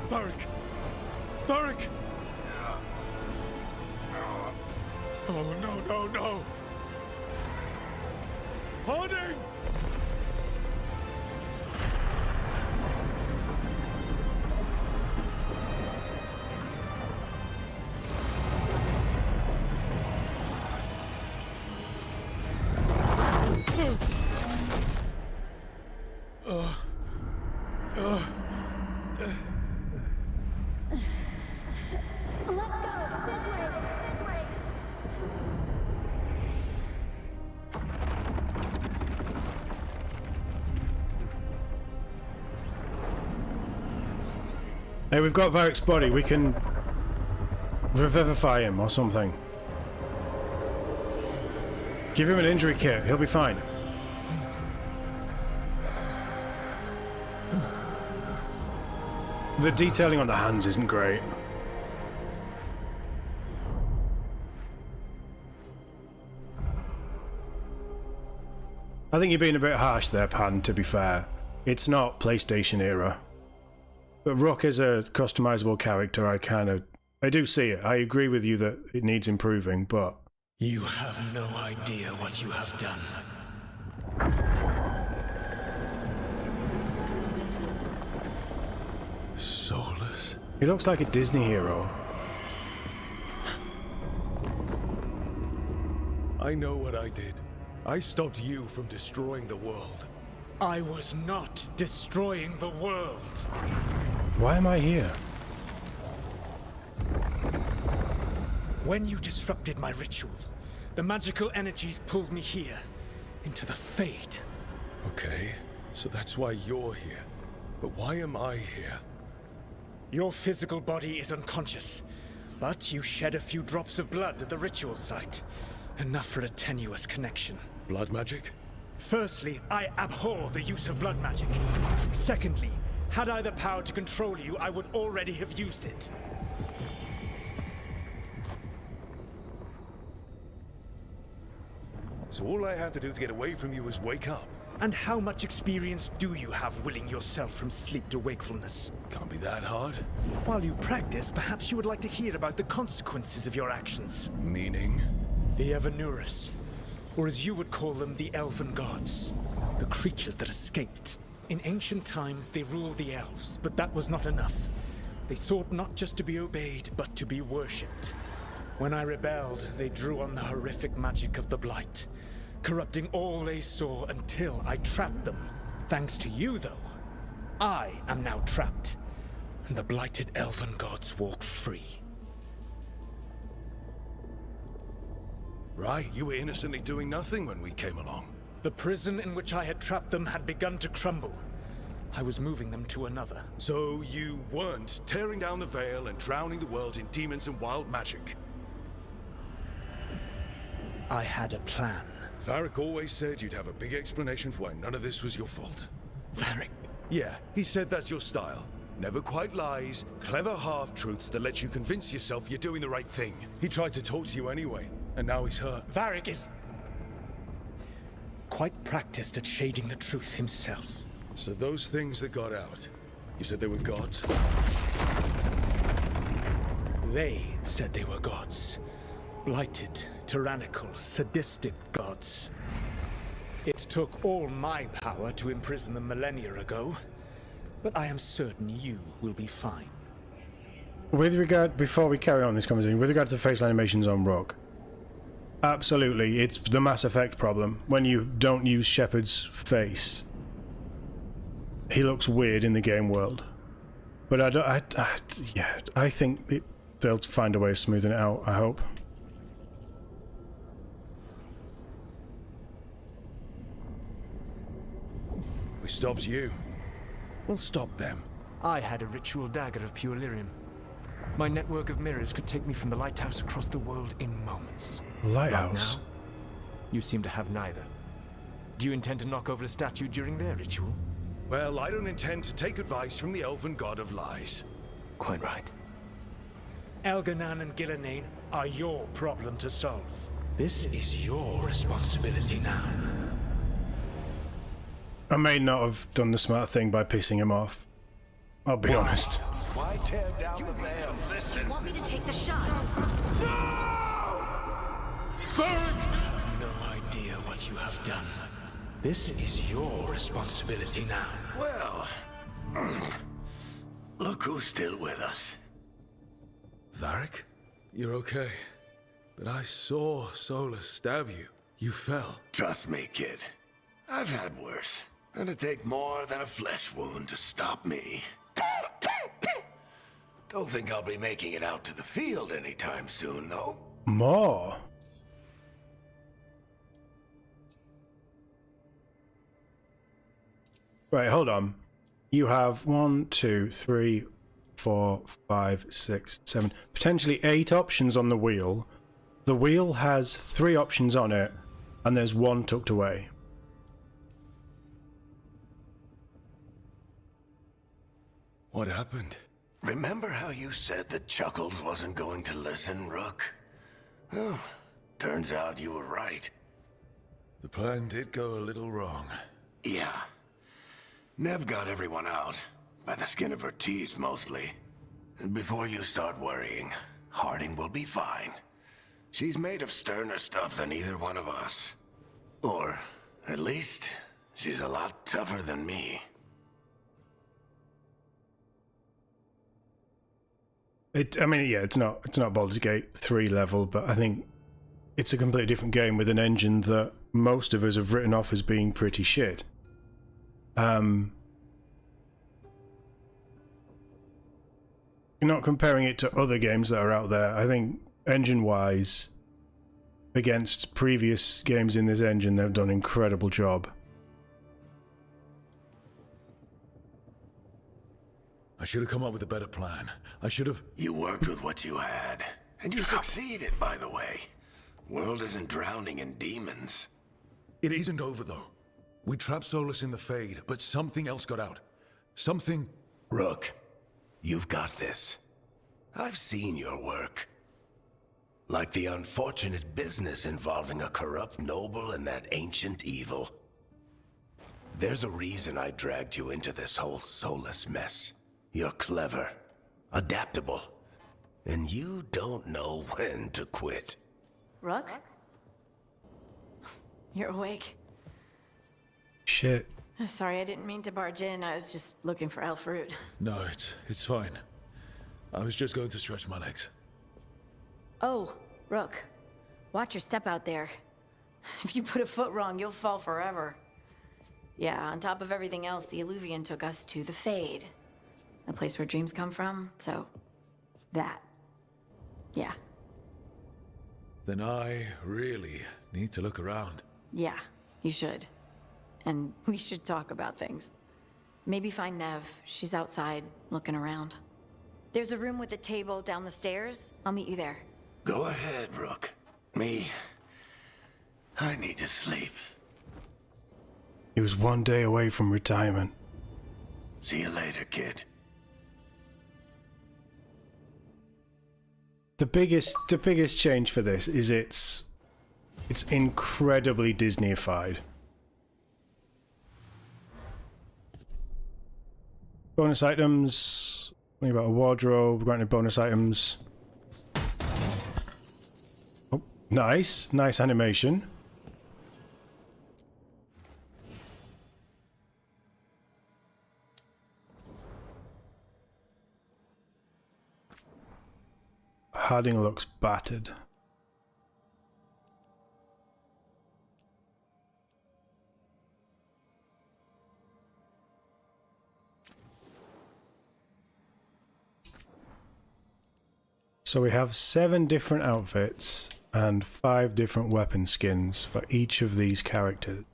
Varric! Varric! Oh, no, no, no! Harding! Let's go this way. Hey, we've got Varric's body. We can revivify him or something. Give him an injury kit. He'll be fine. The detailing on the hands isn't great. I think you're being a bit harsh there, Pan, to be fair. It's not PlayStation era. But Rook is a customizable character. I do see it. I agree with you that it needs improving, but... You have no idea what you have done. Solus. He looks like a Disney hero. I know what I did. I stopped you from destroying the world. I was not destroying the world. Why am I here? When you disrupted my ritual, the magical energies pulled me here, into the Fade. Okay, so that's why you're here. But why am I here? Your physical body is unconscious, but you shed a few drops of blood at the ritual site. Enough for a tenuous connection. Blood magic? Firstly, I abhor the use of blood magic. Secondly, had I the power to control you, I would already have used it. So all I have to do to get away from you is wake up? And how much experience do you have willing yourself from sleep to wakefulness? Can't be that hard. While you practice, perhaps you would like to hear about the consequences of your actions. Meaning? The Evanurus, or as you would call them, the Elven Gods. The creatures that escaped. In ancient times, they ruled the elves, but that was not enough. They sought not just to be obeyed, but to be worshipped. When I rebelled, they drew on the horrific magic of the Blight, corrupting all they saw until I trapped them. Thanks to you, though, I am now trapped, and the blighted Elven Gods walk free. Right, you were innocently doing nothing when we came along. The prison in which I had trapped them had begun to crumble. I was moving them to another. So you weren't tearing down the veil and drowning the world in demons and wild magic? I had a plan. Varric always said you'd have a big explanation for why none of this was your fault. Varric? Yeah, he said that's your style. Never quite lies, clever half-truths that let you convince yourself you're doing the right thing. He tried to talk to you anyway, and now he's hurt. Varric is quite practiced at shading the truth himself. So those things that got out, you said they were gods? They said they were gods. Blighted, tyrannical, sadistic gods. It took all my power to imprison them millennia ago, but I am certain you will be fine. With regard, before we carry on this conversation, with regard to facial animations on Rook, absolutely, it's the Mass Effect problem. When you don't use Shepard's face, he looks weird in the game world. But I think they'll find a way of smoothing it out, I hope. We stopped you. We'll stop them. I had a ritual dagger of pure lyrium. My network of mirrors could take me from the lighthouse across the world in moments. Lighthouse? Right now, you seem to have neither. Do you intend to knock over a statue during their ritual? Well, I don't intend to take advice from the Elven God of Lies. Quite right. Elganan and Gillenane are your problem to solve. This is your responsibility now. I may not have done the smart thing by pissing him off. I'll be honest. Why tear down the veil? Listen. You want me to take the shot? You have no idea what you have done. This is your responsibility now. Well, look who's still with us. Varric? You're okay. But I saw Solus stab you. You fell. Trust me, kid. I've had worse. It'll take more than a flesh wound to stop me. Don't think I'll be making it out to the field anytime soon, though. More? Right, hold on. You have 1, 2, 3, 4, 5, 6, 7, potentially 8 options on the wheel. The wheel has 3 options on it, and there's 1 tucked away. What happened? Remember how you said that Chuckles wasn't going to listen, Rook? Well, turns out you were right. The plan did go a little wrong. Yeah. Nev got everyone out. By the skin of her teeth, mostly. And before you start worrying, Harding will be fine. She's made of sterner stuff than either one of us. Or, at least, she's a lot tougher than me. I mean, yeah, it's not Baldur's Gate 3 level, but I think it's a completely different game with an engine that most of us have written off as being pretty shit. You're not comparing it to other games that are out there. I think engine-wise, against previous games in this engine, they've done an incredible job. I should have come up with a better plan. I should have... You worked with what you had. And you succeeded, by the way. World isn't drowning in demons. It isn't over, though. We trapped Solus in the Fade, but something else got out. Something... Rook, you've got this. I've seen your work. Like the unfortunate business involving a corrupt noble and that ancient evil. There's a reason I dragged you into this whole Solus mess. You're clever, adaptable, and you don't know when to quit. Rook? You're awake. Shit. Sorry, I didn't mean to barge in. I was just looking for elf fruit. No, it's fine. I was just going to stretch my legs. Oh, Rook. Watch your step out there. If you put a foot wrong, you'll fall forever. Yeah, on top of everything else, the Illuvian took us to the Fade. The place where dreams come from, so... that. Yeah. Then I really need to look around. Yeah, you should. And we should talk about things. Maybe find Nev. She's outside, looking around. There's a room with a table down the stairs. I'll meet you there. Go ahead, Rook. I need to sleep. He was one day away from retirement. See you later, kid. The biggest change for this is it's incredibly Disney-ified. Bonus items. Think about a wardrobe. Granted bonus items. Oh, nice animation. Harding looks battered. So we have 7 different outfits and 5 different weapon skins for each of these characters.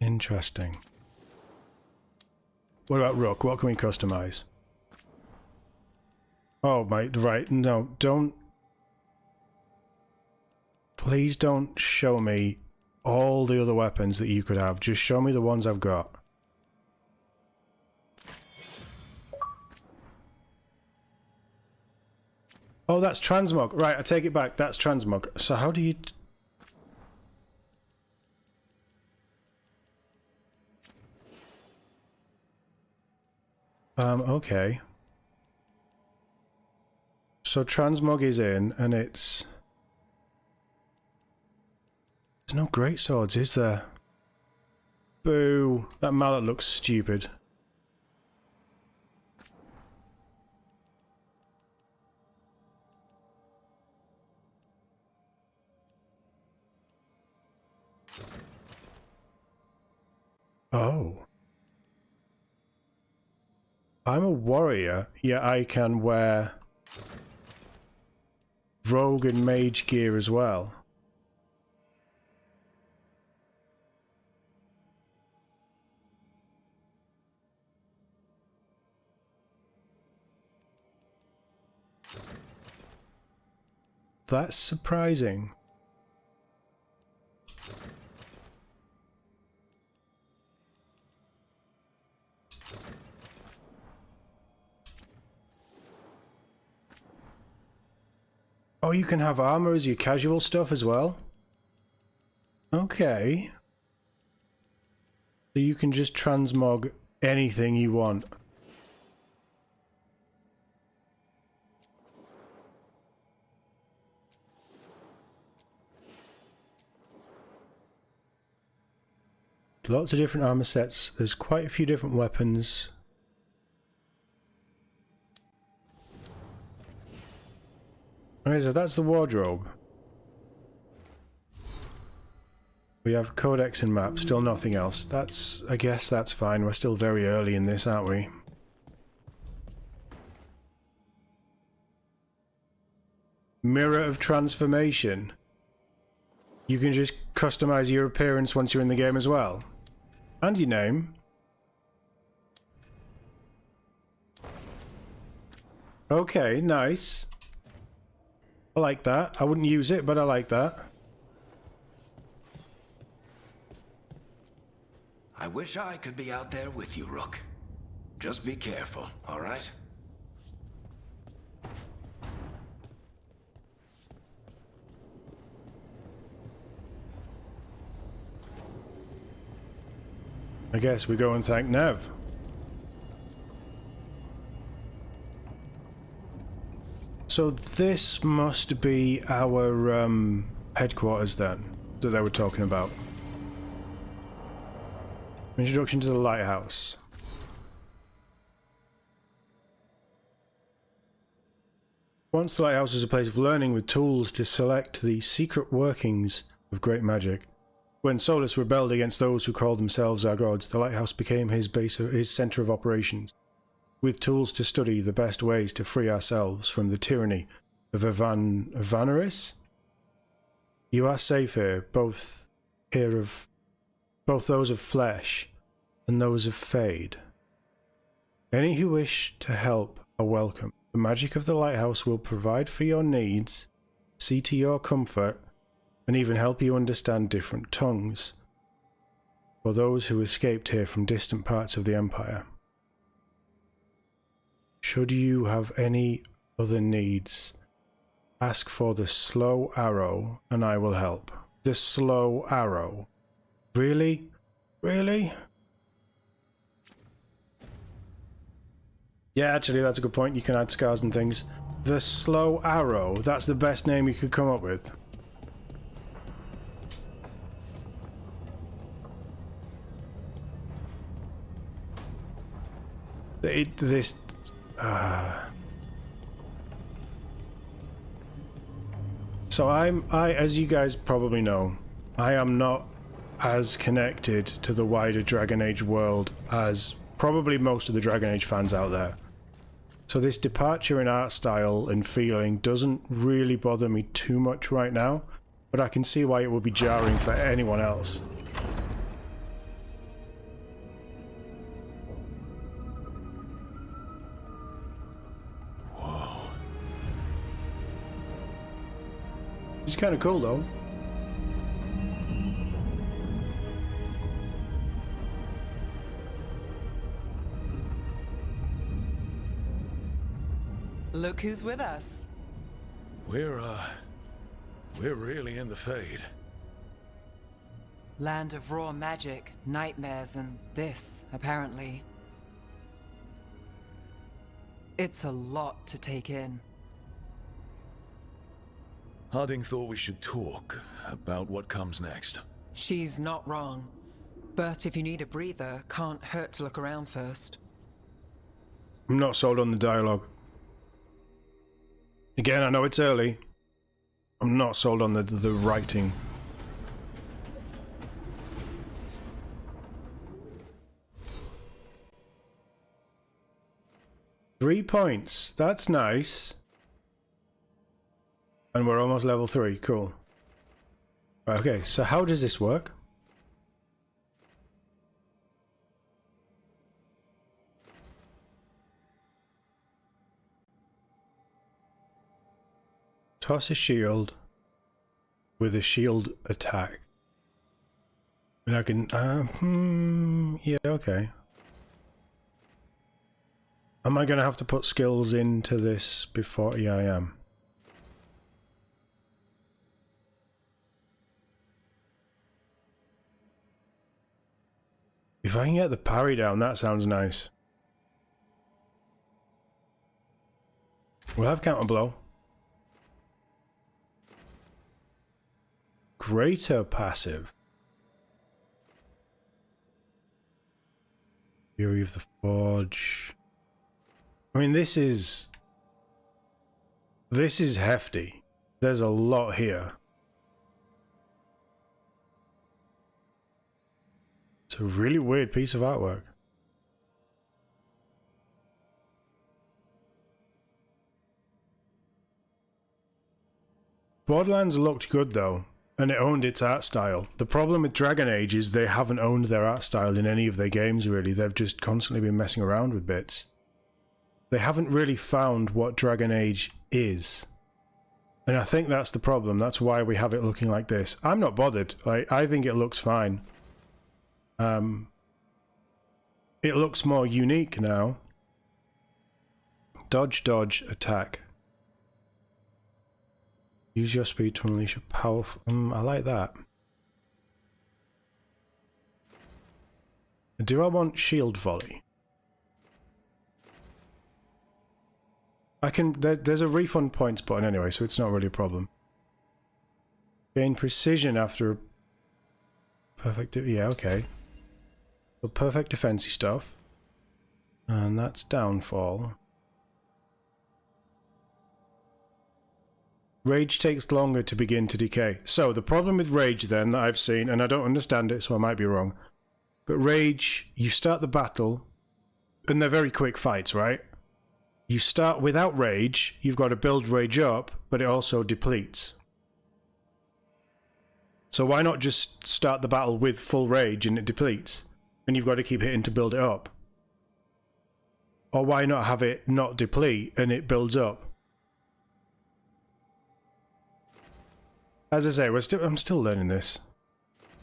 Interesting. What about Rook? What can we customize? Oh, right. No, don't. Please don't show me all the other weapons that you could have. Just show me the ones I've got. Oh, that's transmog. Right, I take it back. That's transmog. So how do you... Okay. So transmog is in, and it's... There's no great swords, is there? Boo! That mallet looks stupid. Oh. I'm a warrior, yet I can wear rogue and mage gear as well. That's surprising. Oh, you can have armor as your casual stuff as well? Okay. So you can just transmog anything you want. Lots of different armor sets. There's quite a few different weapons. Okay, so that's the wardrobe. We have codex and map, still nothing else. I guess that's fine. We're still very early in this, aren't we? Mirror of transformation. You can just customize your appearance once you're in the game as well. And your name. Okay, nice. I like that. I wouldn't use it, but I like that. I wish I could be out there with you, Rook. Just be careful, all right? I guess we go and thank Nev. So this must be our headquarters then, that they were talking about. Introduction to the lighthouse. Once the lighthouse was a place of learning with tools to select the secret workings of great magic. When Solus rebelled against those who called themselves our gods, the lighthouse became his center of operations, with tools to study the best ways to free ourselves from the tyranny of Vanaris. You are safe here, both those of flesh and those of fade. Any who wish to help are welcome. The magic of the lighthouse will provide for your needs, see to your comfort, and even help you understand different tongues for those who escaped here from distant parts of the Empire. Should you have any other needs, ask for the slow arrow and I will help. The slow arrow. Really? Really? Yeah, actually that's a good point. You can add scars and things. The slow arrow. That's the best name you could come up with. So as you guys probably know, I am not as connected to the wider Dragon Age world as probably most of the Dragon Age fans out there. So this departure in art style and feeling doesn't really bother me too much right now, but I can see why it would be jarring for anyone else. It's kind of cool though. Look who's with us. We're really in the Fade. Land of raw magic, nightmares, and this, apparently. It's a lot to take in. Harding thought we should talk about what comes next. She's not wrong. But if you need a breather, can't hurt to look around first. I'm not sold on the dialogue. Again, I know it's early. I'm not sold on the writing. Three points. That's nice. And we're almost level 3. Cool. Right, okay, so how does this work? Toss a shield with a shield attack. And I can... yeah, okay. Am I going to have to put skills into this before... Yeah, I am. If I can get the parry down, that sounds nice. We'll have counter blow. Greater passive. Fury of the Forge. I mean, this is... This is hefty. There's a lot here. It's a really weird piece of artwork. Borderlands looked good though, and it owned its art style. The problem with Dragon Age is they haven't owned their art style in any of their games really. They've just constantly been messing around with bits. They haven't really found what Dragon Age is. And I think that's the problem. That's why we have it looking like this. I'm not bothered. Like, I think it looks fine. It looks more unique now. Dodge, dodge, attack. Use your speed to unleash a powerful... I like that. Do I want shield volley? I can... There's a refund points button anyway, so it's not really a problem. Gain precision after... Perfect... Yeah, okay. So perfect defensy stuff. And that's downfall. Rage takes longer to begin to decay. So the problem with Rage then that I've seen, and I don't understand it, so I might be wrong, but Rage, you start the battle, and they're very quick fights, right? You start without Rage, you've got to build Rage up, but it also depletes. So why not just start the battle with full Rage and it depletes? And you've got to keep hitting to build it up. Or why not have it not deplete and it builds up? As I say, I'm still learning this.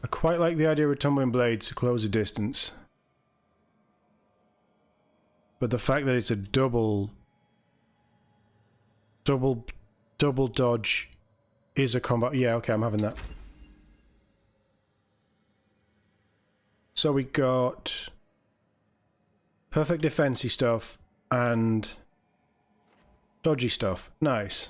I quite like the idea of tumbling blades to close the distance. But the fact that it's a double dodge is a combat. Yeah, okay, I'm having that. So we got perfect defensy stuff and dodgy stuff. Nice.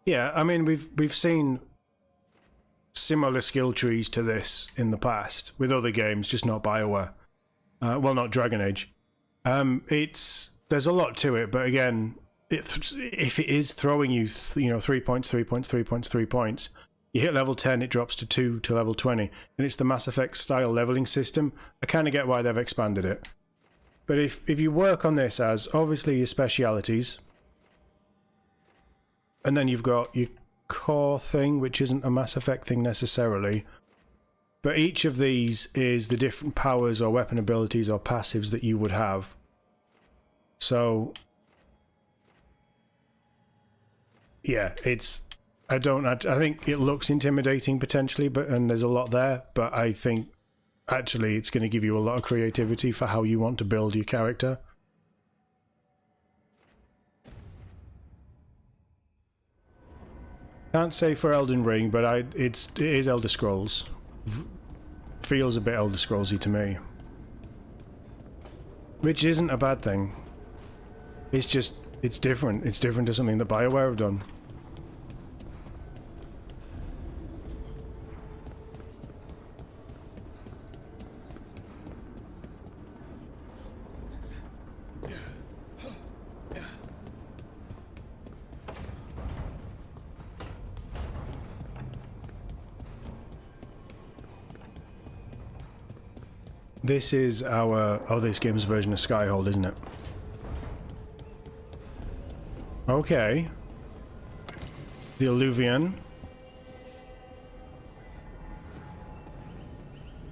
Yeah, I mean we've seen similar skill trees to this in the past with other games, just not Bioware. Well, not Dragon Age. There's a lot to it, but again, if it is throwing you, 3 points, 3 points, 3 points, 3 points, you hit level 10, it drops to 2 to level 20, and it's the Mass Effect style leveling system. I kind of get why they've expanded it. But if you work on this as obviously your specialities, and then you've got your core thing, which isn't a Mass Effect thing necessarily, but each of these is the different powers or weapon abilities or passives that you would have. So yeah, I think it looks intimidating potentially, and there's a lot there, but I think actually it's going to give you a lot of creativity for how you want to build your character. Can't say for Elden Ring, but it is Elder Scrolls. Feels a bit Elder Scrollsy to me, which isn't a bad thing. It's just it's different. It's different to something that Bioware have done. This is this game's version of Skyhold, isn't it? Okay. The Alluvion.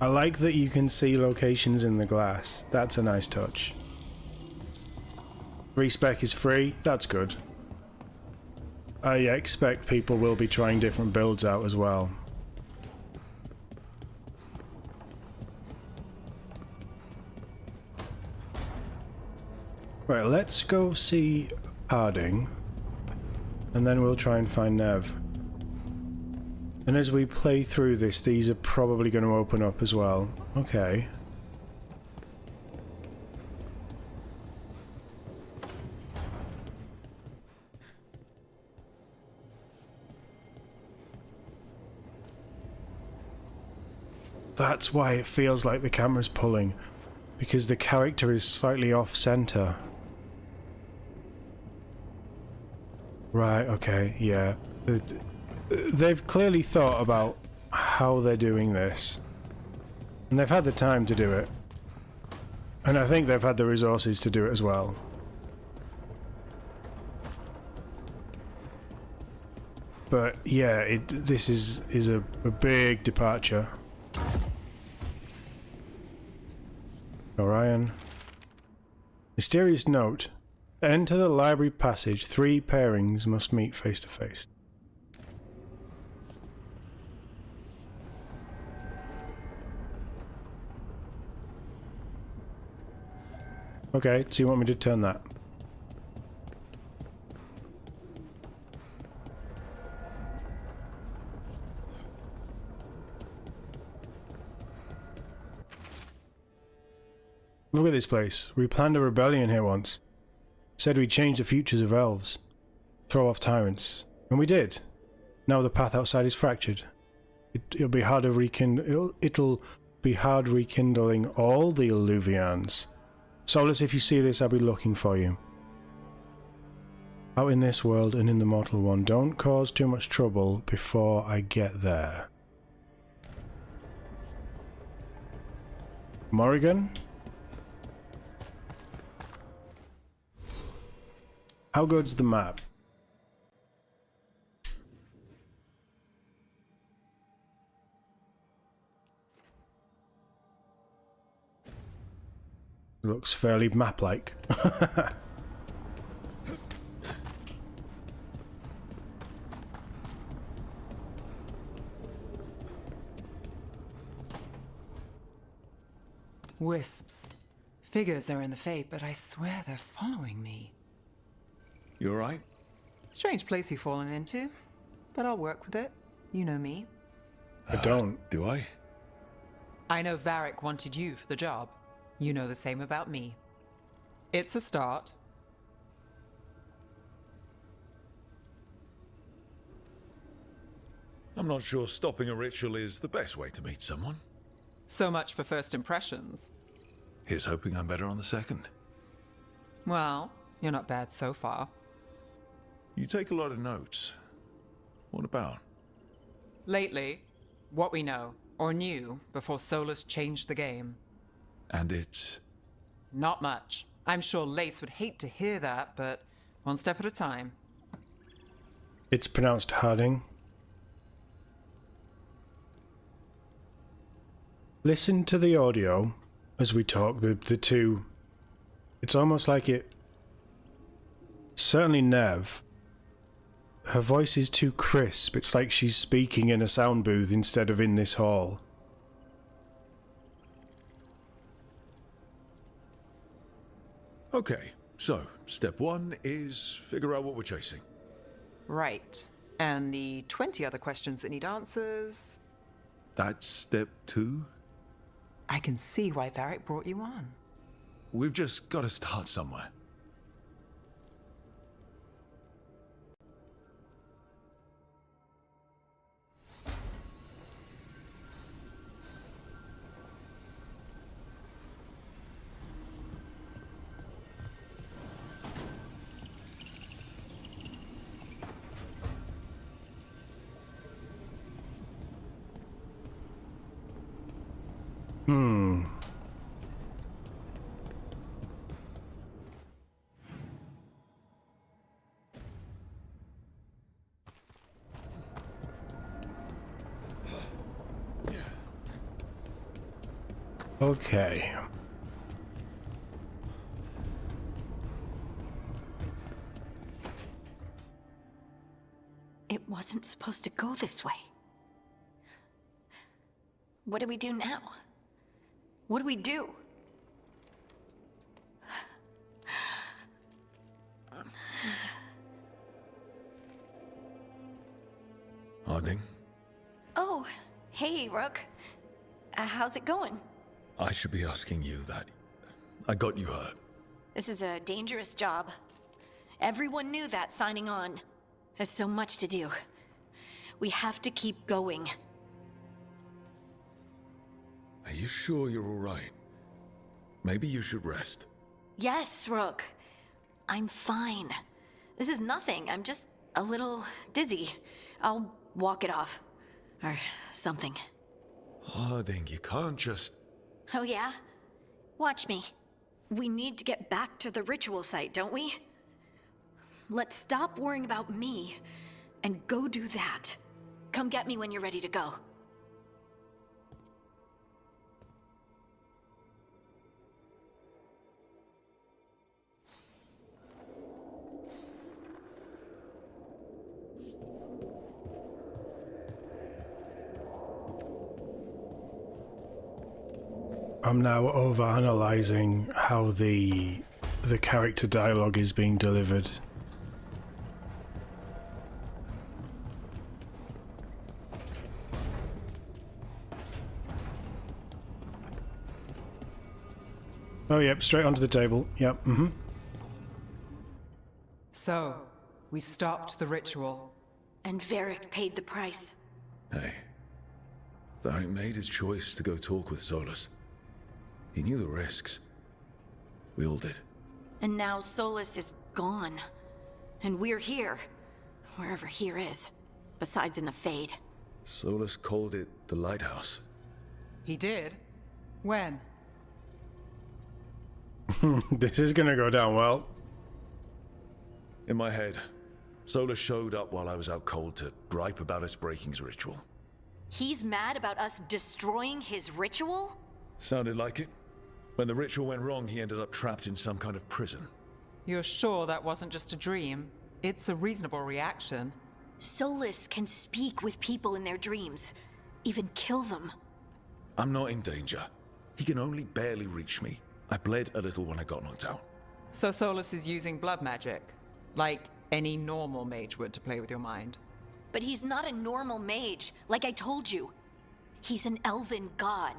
I like that you can see locations in the glass. That's a nice touch. Respec is free. That's good. I expect people will be trying different builds out as well. Right, let's go see Harding, and then we'll try and find Nev. And as we play through this, these are probably going to open up as well. Okay. that's why it feels like the camera's pulling, because the character is slightly off-center. Right, okay, yeah. They've clearly thought about how they're doing this. And they've had the time to do it. And I think they've had the resources to do it as well. But yeah, this is a big departure. Orion. Mysterious note. Enter the library passage. 3 pairings must meet face to face. Okay, so you want me to turn that? Look at this place. We planned a rebellion here once. Said we'd change the futures of elves. Throw off tyrants. And we did. Now the path outside is fractured. It'll be hard rekindling all the Illuvians. Solus, if you see this, I'll be looking for you. Out in this world and in the mortal one, don't cause too much trouble before I get there. Morrigan? How good's the map? Looks fairly map-like. Wisps. Figures are in the Fate, but I swear they're following me. You alright? Strange place you've fallen into, but I'll work with it. You know me. I don't. Do I? I know Varric wanted you for the job. You know the same about me. It's a start. I'm not sure stopping a ritual is the best way to meet someone. So much for first impressions. Here's hoping I'm better on the second. Well, you're not bad so far. You take a lot of notes. What about? Lately, what we know, or knew, before Solus changed the game. And it's... Not much. I'm sure Lace would hate to hear that, but one step at a time. It's pronounced Harding. Listen to the audio as we talk, the two. It's almost like it... Certainly Nev. Her voice is too crisp. It's like she's speaking in a sound booth instead of in this hall. Okay, so step 1 is figure out what we're chasing. Right. And the 20 other questions that need answers... That's step 2? I can see why Varric brought you on. We've just got to start somewhere. Okay. It wasn't supposed to go this way. What do we do now? What do we do? Harding? Oh, hey, Rook. How's it going? I should be asking you that. I got you hurt. This is a dangerous job. Everyone knew that signing on. There's so much to do. We have to keep going. Are you sure you're all right? Maybe you should rest. Yes, Rook. I'm fine. This is nothing. I'm just a little dizzy. I'll walk it off. Or something. Harding, you can't just... Oh yeah? Watch me. We need to get back to the ritual site, don't we? Let's stop worrying about me and go do that. Come get me when you're ready to go. I'm now over-analysing how the character dialogue is being delivered. Oh, yep, straight onto the table. Yep, So, we stopped the ritual. And Varric paid the price. Hey. Varric made his choice to go talk with Solus. He knew the risks. We all did. And now Solus is gone. And we're here. Wherever here is. Besides in the Fade. Solus called it the Lighthouse. He did? When? This is gonna go down well. In my head, Solus showed up while I was out cold to gripe about us breaking his ritual. He's mad about us destroying his ritual? Sounded like it. When the ritual went wrong, he ended up trapped in some kind of prison. You're sure that wasn't just a dream? It's a reasonable reaction. Solus can speak with people in their dreams. Even kill them. I'm not in danger. He can only barely reach me. I bled a little when I got knocked out. So Solus is using blood magic? Like any normal mage would to play with your mind? But he's not a normal mage, like I told you. He's an elven god.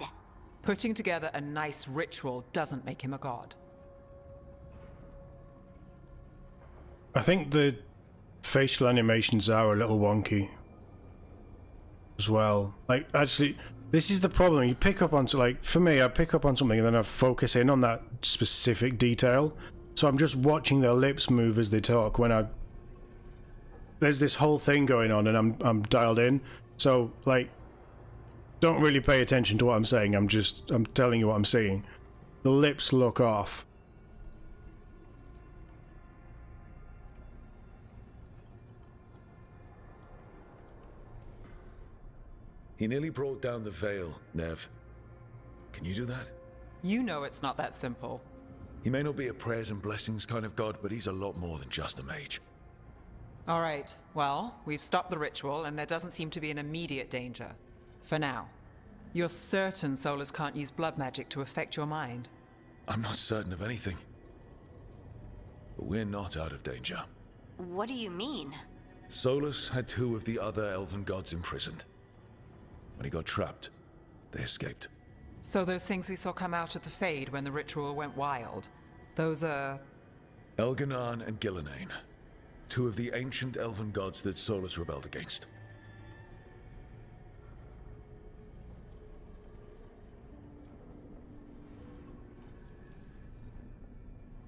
Putting together a nice ritual doesn't make him a god. I think the facial animations are a little wonky as well. Like, actually, this is the problem. You pick up on, like, for me, I pick up on something and then I focus in on that specific detail. So I'm just watching their lips move as they talk when there's this whole thing going on and I'm dialed in. So, like, don't really pay attention to what I'm saying. I'm telling you what I'm seeing. The lips look off. He nearly brought down the veil, Nev. Can you do that? You know it's not that simple. He may not be a prayers and blessings kind of god, but he's a lot more than just a mage. All right, well, we've stopped the ritual and there doesn't seem to be an immediate danger. For now. You're certain Solus can't use blood magic to affect your mind? I'm not certain of anything. But we're not out of danger. What do you mean? Solus had 2 of the other elven gods imprisoned. When he got trapped, they escaped. So those things we saw come out of the Fade when the ritual went wild, those are... Elganan and Gillenane. 2 of the ancient elven gods that Solus rebelled against.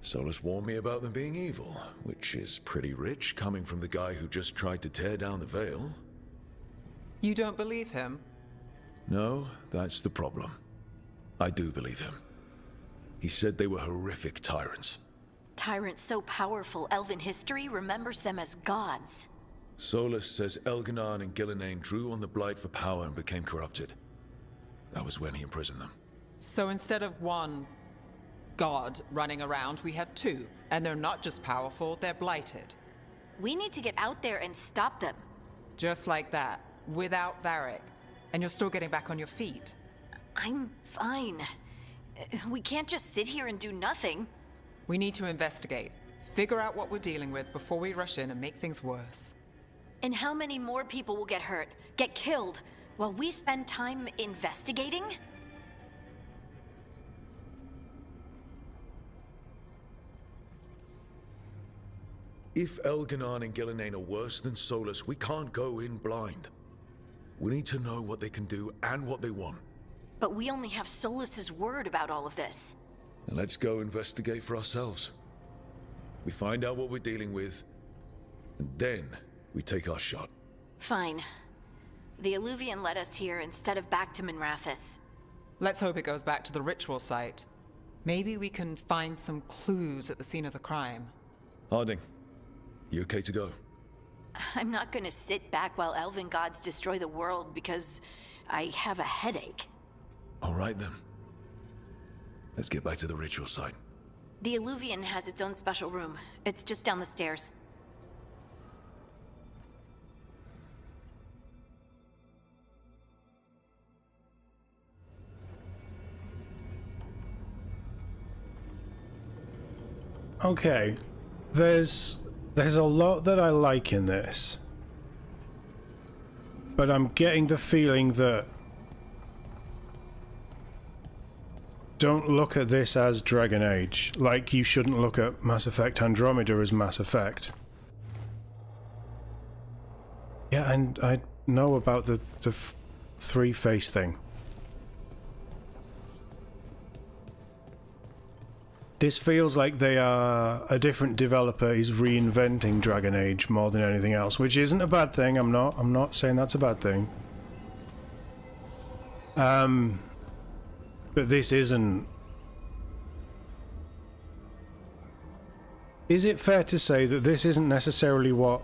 Solus warned me about them being evil, which is pretty rich coming from the guy who just tried to tear down the veil. You don't believe him? No, that's the problem. I do believe him. He said they were horrific tyrants. Tyrants so powerful, elven history remembers them as gods. Solus says Elganan and Gillenane drew on the Blight for power and became corrupted. That was when he imprisoned them. So instead of one god running around, we have 2. And they're not just powerful, they're blighted. We need to get out there and stop them. Just like that, without Varric. And you're still getting back on your feet. I'm fine. We can't just sit here and do nothing. We need to investigate. Figure out what we're dealing with before we rush in and make things worse. And how many more people will get hurt, get killed, while we spend time investigating? If Elganan and Gillenane are worse than Solus, we can't go in blind. We need to know what they can do and what they want. But we only have Solus's word about all of this. Then let's go investigate for ourselves. We find out what we're dealing with, and then we take our shot. Fine. The Illuvian led us here instead of back to Minrathous. Let's hope it goes back to the ritual site. Maybe we can find some clues at the scene of the crime. Harding, you okay to go? I'm not gonna sit back while elven gods destroy the world because I have a headache. All right then. Let's get back to the ritual site. The Illuvian has its own special room. It's just down the stairs. Okay, there's a lot that I like in this, but I'm getting the feeling that don't look at this as Dragon Age, like you shouldn't look at Mass Effect Andromeda as Mass Effect. Yeah, and I know about the three-face thing. This feels like they are a different developer is reinventing Dragon Age more than anything else, which isn't a bad thing. I'm not saying that's a bad thing. But this isn't. Is it fair to say that this isn't necessarily what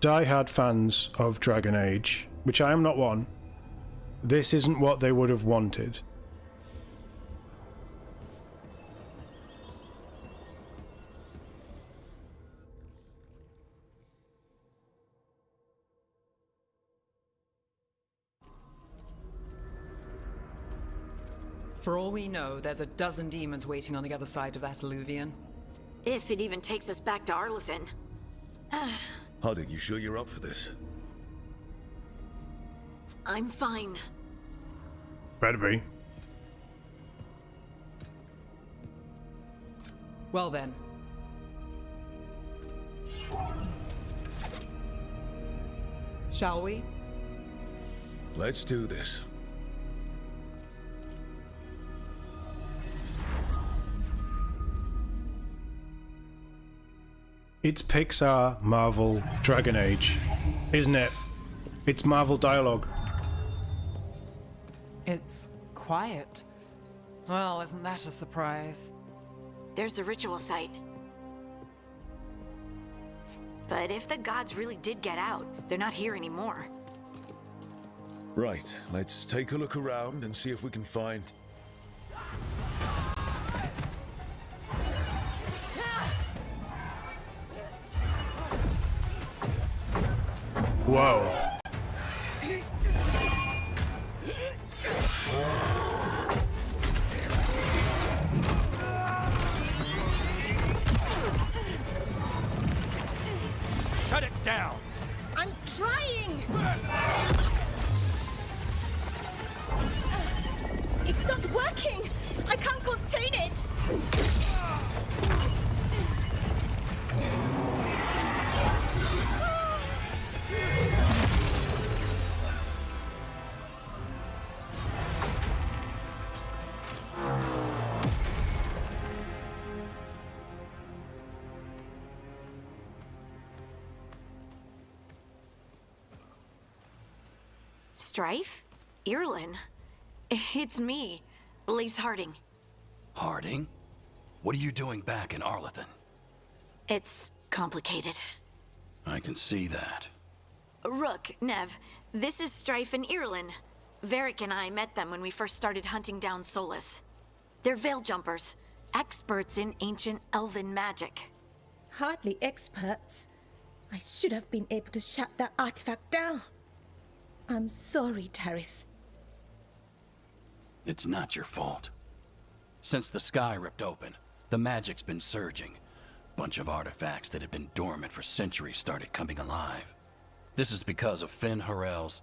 die-hard fans of Dragon Age, which I am not one, this isn't what they would have wanted? For all we know, there's a dozen demons waiting on the other side of that Illuvian. If it even takes us back to Arlethan. Harding, you sure you're up for this? I'm fine. Better be. Well then. Shall we? Let's do this. It's Pixar, Marvel, Dragon Age, isn't it? It's Marvel dialogue. It's quiet. Well, isn't that a surprise? There's the ritual site. But if the gods really did get out, they're not here anymore. Right, let's take a look around and see if we can find... Whoa. Shut it down! I'm trying! It's not working! I can't contain it! Strife? Irlin? It's me, Lise Harding. Harding? What are you doing back in Arlethan? It's complicated. I can see that. Rook, Nev, this is Strife and Irlin. Varric and I met them when we first started hunting down Solus. They're veil jumpers, experts in ancient elven magic. Hardly experts. I should have been able to shut that artifact down. I'm sorry, Tarith. It's not your fault. Since the sky ripped open, the magic's been surging. Bunch of artifacts that had been dormant for centuries started coming alive. This is because of Finn Harel's...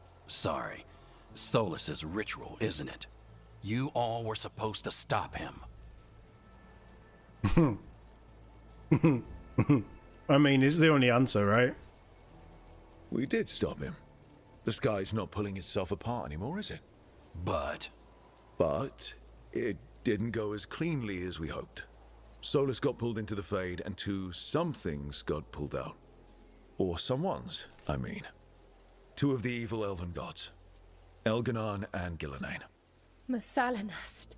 Solus's ritual, isn't it? You all were supposed to stop him. I mean, it's the only answer, right? We did stop him. The sky's not pulling itself apart anymore, is it? But But it didn't go as cleanly as we hoped. Solus got pulled into the Fade, and some things got pulled out. Or someone's, I mean. Two of the evil elven gods. Elganon and Gillenane. Mathalanast.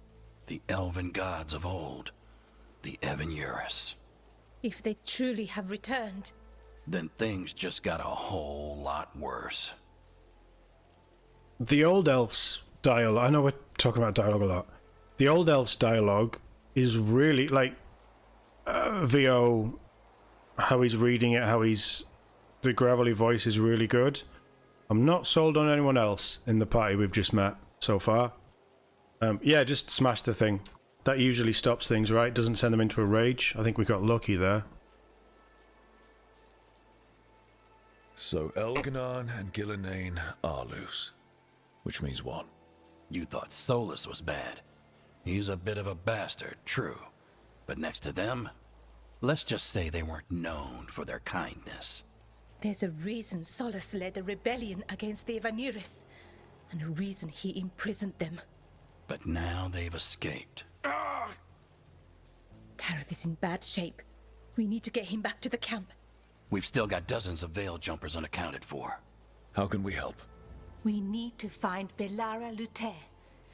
The elven gods of old. The Evanuris. If they truly have returned. Then things just got a whole lot worse. The old elves dialogue, I know we're talking about dialogue a lot. The old elves dialogue is really, like, VO, how he's reading it, the gravelly voice is really good. I'm not sold on anyone else in the party we've just met so far. Yeah, just smash the thing. That usually stops things, right? Doesn't send them into a rage. I think we got lucky there. So Elganon and Gillenane are loose. Which means what? You thought Solus was bad. He's a bit of a bastard, true. But next to them, let's just say they weren't known for their kindness. There's a reason Solus led a rebellion against the Evanuris, and a reason he imprisoned them. But now they've escaped. Tareth is in bad shape. We need to get him back to the camp. We've still got dozens of Veil Jumpers unaccounted for. How can we help? We need to find Belara Luther.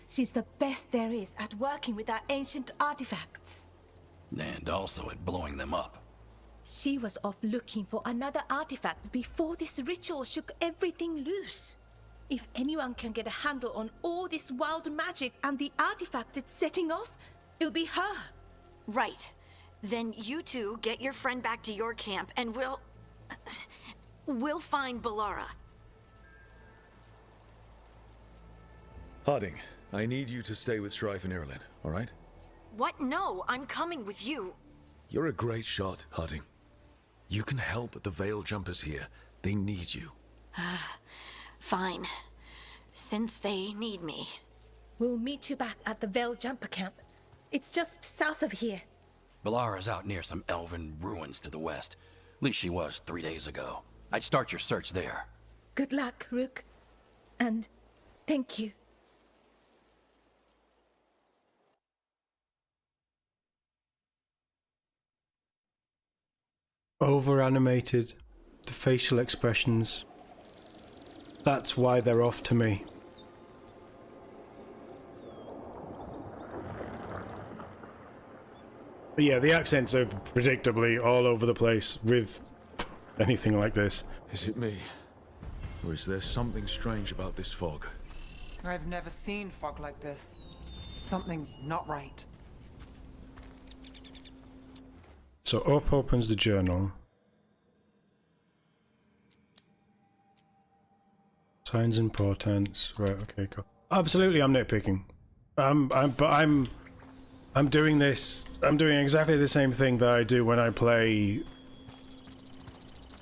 She's the best there is at working with our ancient artifacts. And also at blowing them up. She was off looking for another artifact before this ritual shook everything loose. If anyone can get a handle on all this wild magic and the artifacts it's setting off, it'll be her. Right. Then you two get your friend back to your camp and we'll find Belara. Harding, I need you to stay with Strife and Irilyn, all right? What? No, I'm coming with you. You're a great shot, Harding. You can help the Veil Jumpers here. They need you. Fine. Since they need me. We'll meet you back at the Veil Jumper camp. It's just south of here. Belara's out near some elven ruins to the west. At least she was 3 days ago. I'd start your search there. Good luck, Rook. And thank you. Over-animated, the facial expressions. That's why they're off to me. But yeah, the accents are predictably all over the place with anything like this. Is it me? Or is there something strange about this fog? I've never seen fog like this. Something's not right. So up opens the journal. Signs and portents. Right, okay, cool. Absolutely, I'm nitpicking. I'm doing this. I'm doing exactly the same thing that I do when I play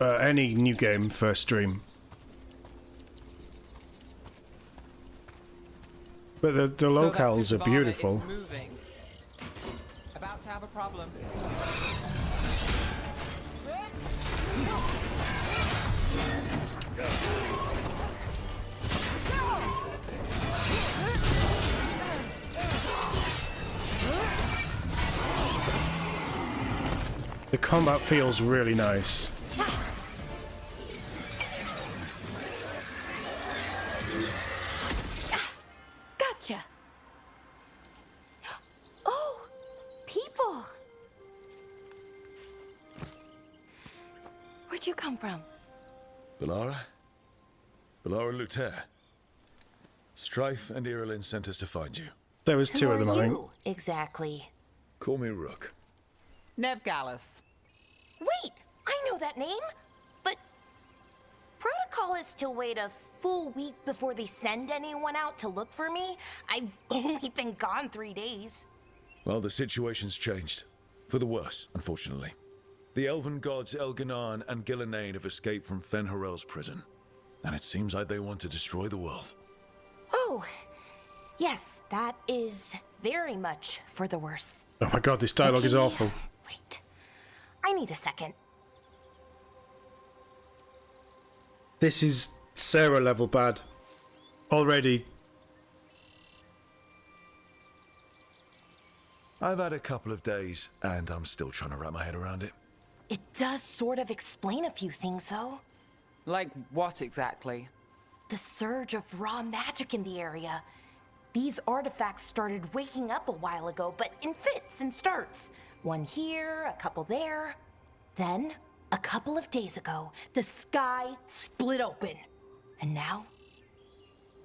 any new game for stream. But the locales are beautiful. About to have a problem. The combat feels really nice. Gotcha. Oh, people. Where'd you come from? Belara? Belara Luther. Strife and Irilyn sent us to find you. There was two of them, I think. Who exactly? Call me Rook. Nev Gallus. Wait, I know that name. But protocol is to wait a full week before they send anyone out to look for me. I've only been gone 3 days. Well, the situation's changed. For the worse, unfortunately. The elven gods Elganon and Gillenane have escaped from Fen'Harel's prison. And it seems like they want to destroy the world. Oh, yes, that is very much for the worse. Oh my god, this dialogue is awful. Wait, I need a second. This is Sarah level bad. Already. I've had a couple of days, and I'm still trying to wrap my head around it. It does sort of explain a few things, though. Like what exactly? The surge of raw magic in the area. These artifacts started waking up a while ago, but in fits and starts. One here, a couple there. Then, a couple of days ago, the sky split open. And now,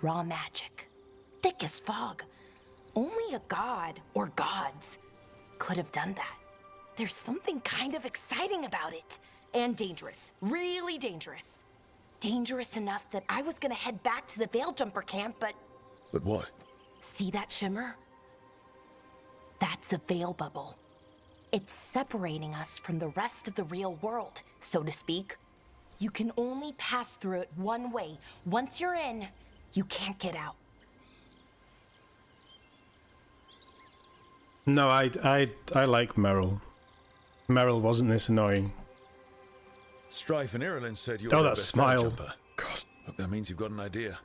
raw magic. Thick as fog. Only a god, or gods, could have done that. There's something kind of exciting about it. And dangerous. Really dangerous. Dangerous enough that I was gonna head back to the Veil Jumper camp, but... But what? See that shimmer? That's a veil bubble. It's separating us from the rest of the real world, so to speak. You can only pass through it one way. Once you're in, you can't get out. No, I like Meryl. Meryl wasn't this annoying. Strife and Ireland said you're Oh, the that best smile. jumper. God, hope that means you've got an idea.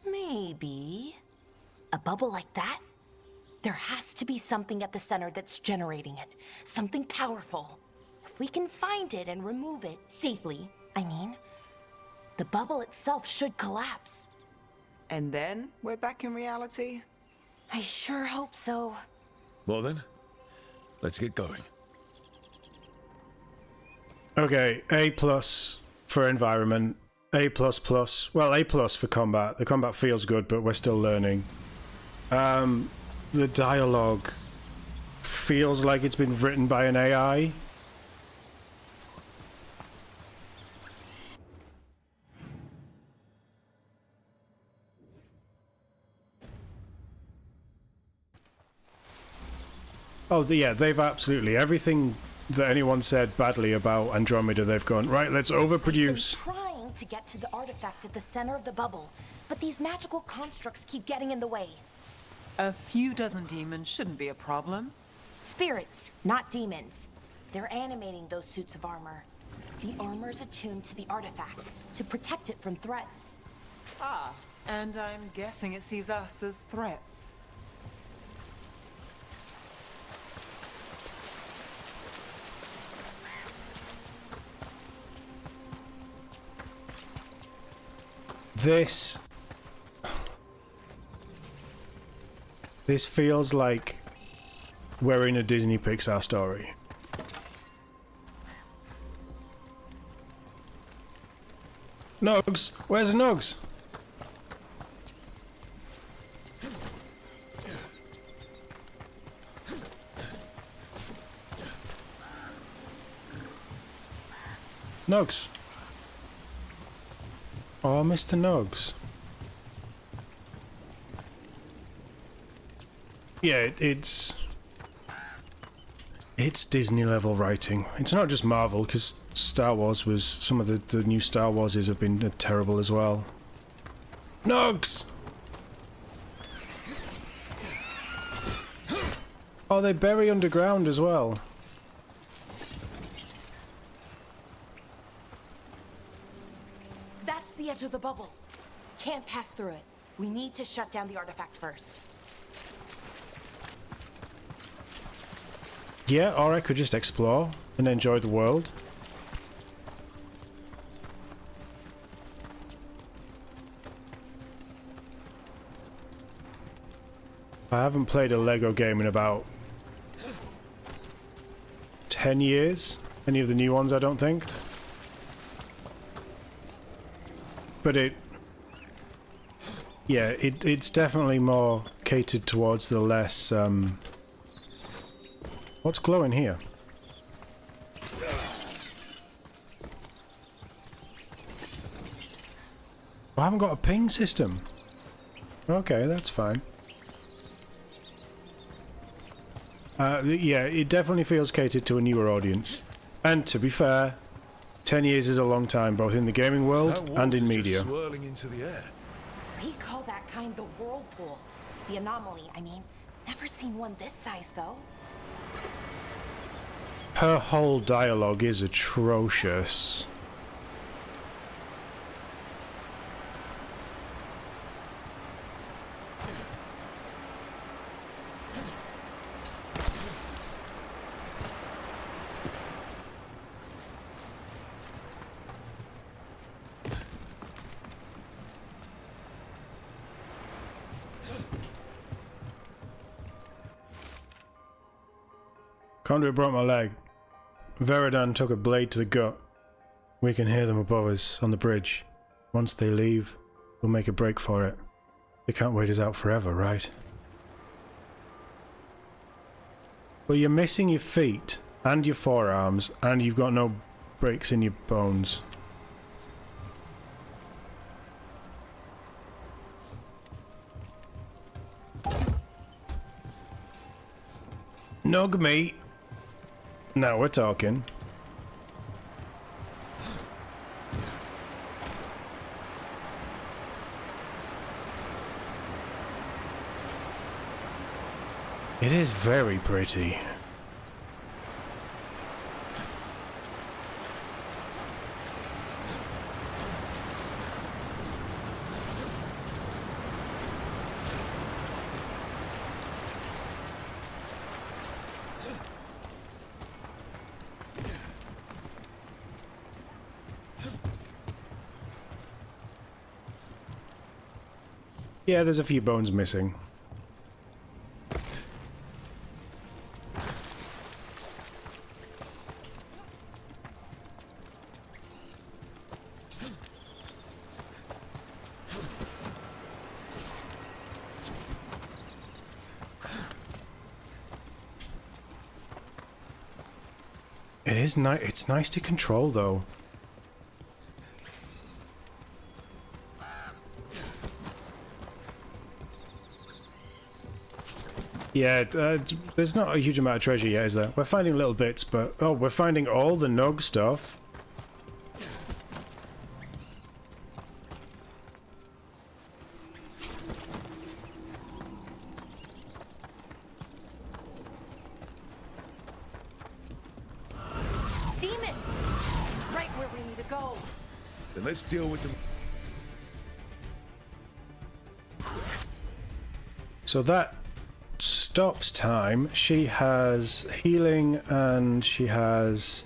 Maybe. A bubble like that? There has to be something at the center that's generating it. Something powerful. If we can find it and remove it safely, I mean, the bubble itself should collapse. And then we're back in reality? I sure hope so. Well then, let's get going. Okay, A+ for environment, A++, well, A+ for combat. The combat feels good, but we're still learning. The dialogue feels like it's been written by an AI. Oh, yeah, they've absolutely... Everything that anyone said badly about Andromeda, they've gone, right, let's overproduce. I've been trying to get to the artifact at the center of the bubble, but these magical constructs keep getting in the way. A few dozen demons shouldn't be a problem. Spirits, not demons. They're animating those suits of armor. The armor's attuned to the artifact to protect it from threats. Ah, and I'm guessing it sees us as threats. This feels like we're in a Disney Pixar story. Nugs! Where's Nugs? Nugs! Oh, Mr. Nugs. Yeah, it's Disney level writing. It's not just Marvel, because Star Wars was... Some of the new Star Warses have been terrible as well. Nugs! Oh, they bury underground as well. That's the edge of the bubble. Can't pass through it. We need to shut down the artifact first. Yeah, or I could just explore and enjoy the world. I haven't played a Lego game in about 10 years. Any of the new ones, I don't think. But yeah, it's definitely more catered towards the less, what's glowing here? I haven't got a ping system. Okay, that's fine. Yeah, it definitely feels catered to a newer audience. And to be fair, 10 years is a long time, both in the gaming world and in media. Swirling into the air. We call that kind the whirlpool. The anomaly, I mean. Never seen one this size, though. Her whole dialogue is atrocious. Conduit broke my leg. Veridan took a blade to the gut. We can hear them above us on the bridge. Once they leave, we'll make a break for it. They can't wait us out forever, right? Well, you're missing your feet and your forearms, and you've got no breaks in your bones. Nug me. Now we're talking. It is very pretty. Yeah, there's a few bones missing. It is nice. It's nice to control, though. Yeah, there's not a huge amount of treasure yet, is there? We're finding little bits, but... Oh, we're finding all the Nug stuff. Demons! Right where we need to go. Then let's deal with them. So that stops time. She has healing and she has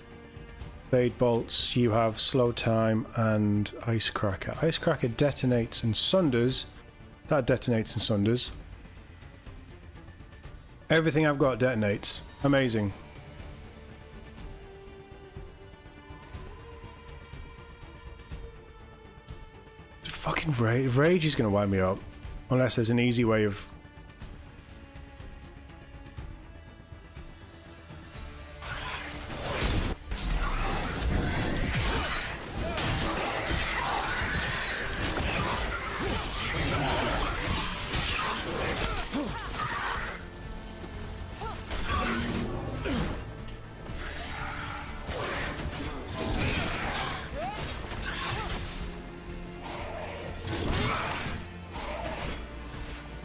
fade bolts. You have slow time and ice cracker. Ice cracker detonates and sunders. That detonates and sunders. Everything I've got detonates. Amazing. Fucking rage is going to wind me up. Unless there's an easy way of...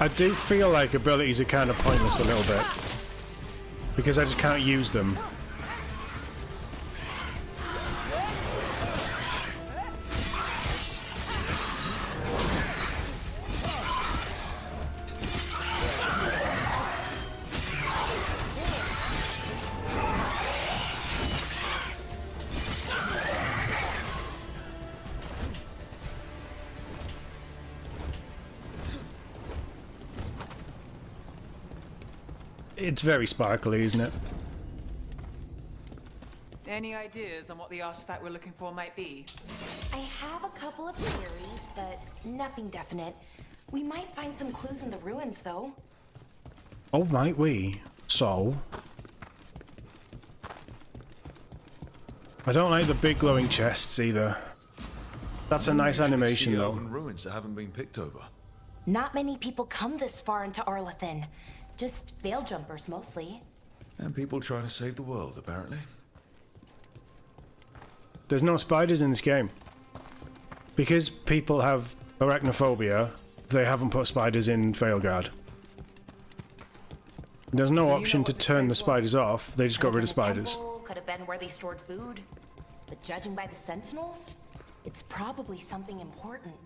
I do feel like abilities are kind of pointless a little bit. Because I just can't use them. It's very sparkly, isn't it? Any ideas on what the artifact we're looking for might be? I have a couple of theories, but nothing definite. We might find some clues in the ruins, though. Oh, might we? So... I don't like the big glowing chests either. That's a nice animation, though. Ruins that haven't been picked over. Not many people come this far into Arlathan. Just veil jumpers, mostly. And people trying to save the world, apparently. There's no spiders in this game. Because people have arachnophobia, they haven't put spiders in Veilguard. There's no option to turn the spiders off, they just got rid of spiders. Could have been where they stored food. But judging by the sentinels, it's probably something important.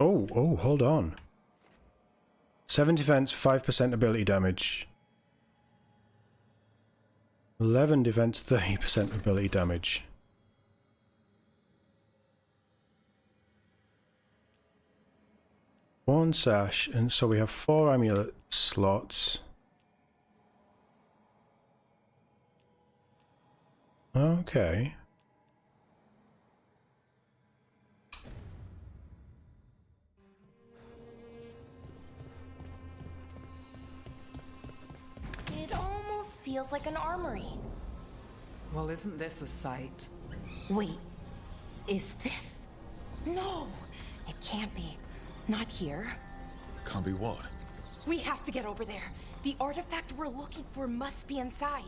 Oh, hold on. 7 defense, 5% ability damage. 11 defense, 30% ability damage. One sash, and so we have 4 amulet slots. Okay. It almost feels like an armory. Well, isn't this a sight? Wait, is this? No, it can't be. Not here. Can't be what? We have to get over there. The artifact we're looking for must be inside.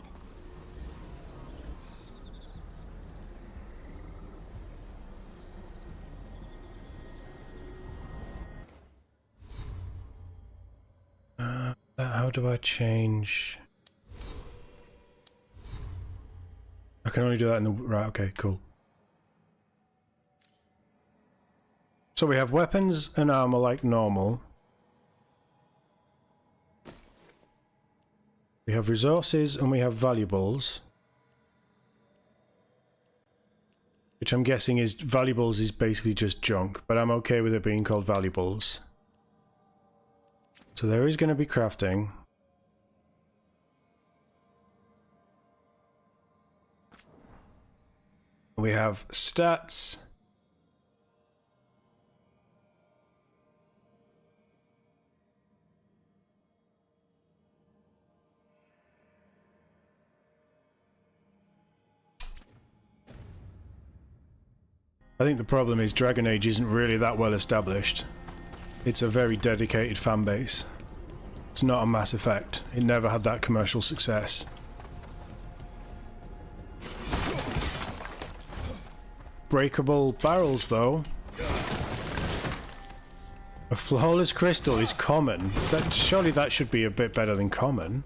How do I change? I can only do that in the... Right, okay, cool. So we have weapons and armor like normal. We have resources and we have valuables. Which I'm guessing is... Valuables is basically just junk, but I'm okay with it being called valuables. So there is going to be crafting. We have stats. I think the problem is Dragon Age isn't really that well established. It's a very dedicated fan base. It's not a Mass Effect. It never had that commercial success. Breakable barrels, though. A flawless crystal is common. Surely that should be a bit better than common.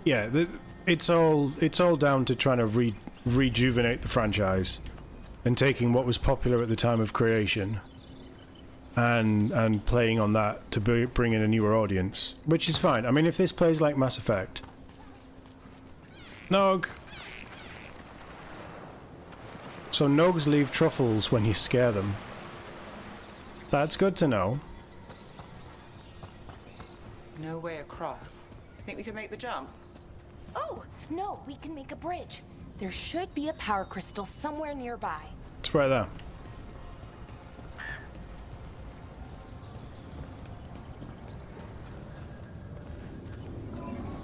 Yeah, it's all down to trying to rejuvenate the franchise and taking what was popular at the time of creation and playing on that to bring in a newer audience, which is fine. I mean, if this plays like Mass Effect... Nog! So Nogs leave truffles when you scare them. That's good to know. No way across. Think we can make the jump? Oh, no, we can make a bridge. There should be a power crystal somewhere nearby. It's right there.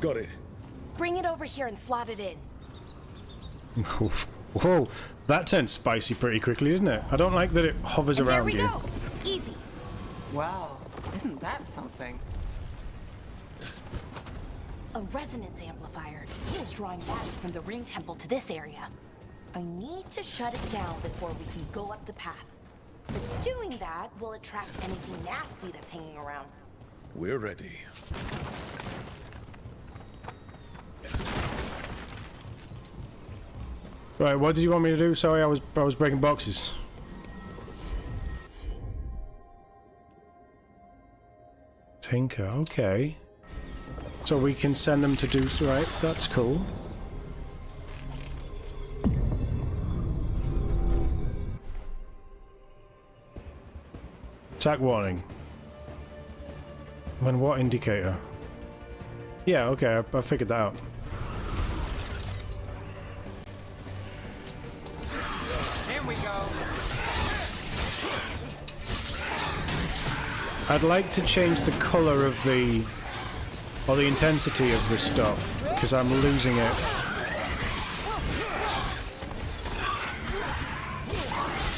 Got it. Bring it over here and slot it in. Whoa, that turned spicy pretty quickly, didn't it? I don't like that it hovers And around there we you. go. Easy. Wow, isn't that something? A resonance amplifier. He is drawing magic from the ring temple to this area. I need to shut it down before we can go up the path. But doing that will attract anything nasty that's hanging around. We're ready. Right, what did you want me to do? Sorry, I was breaking boxes. Tinker, okay. So we can send them to do... Right, that's cool. Attack warning. When what indicator? Yeah, okay, I figured that out. Here we go. I'd like to change the color of the... or the intensity of the stuff, because I'm losing it.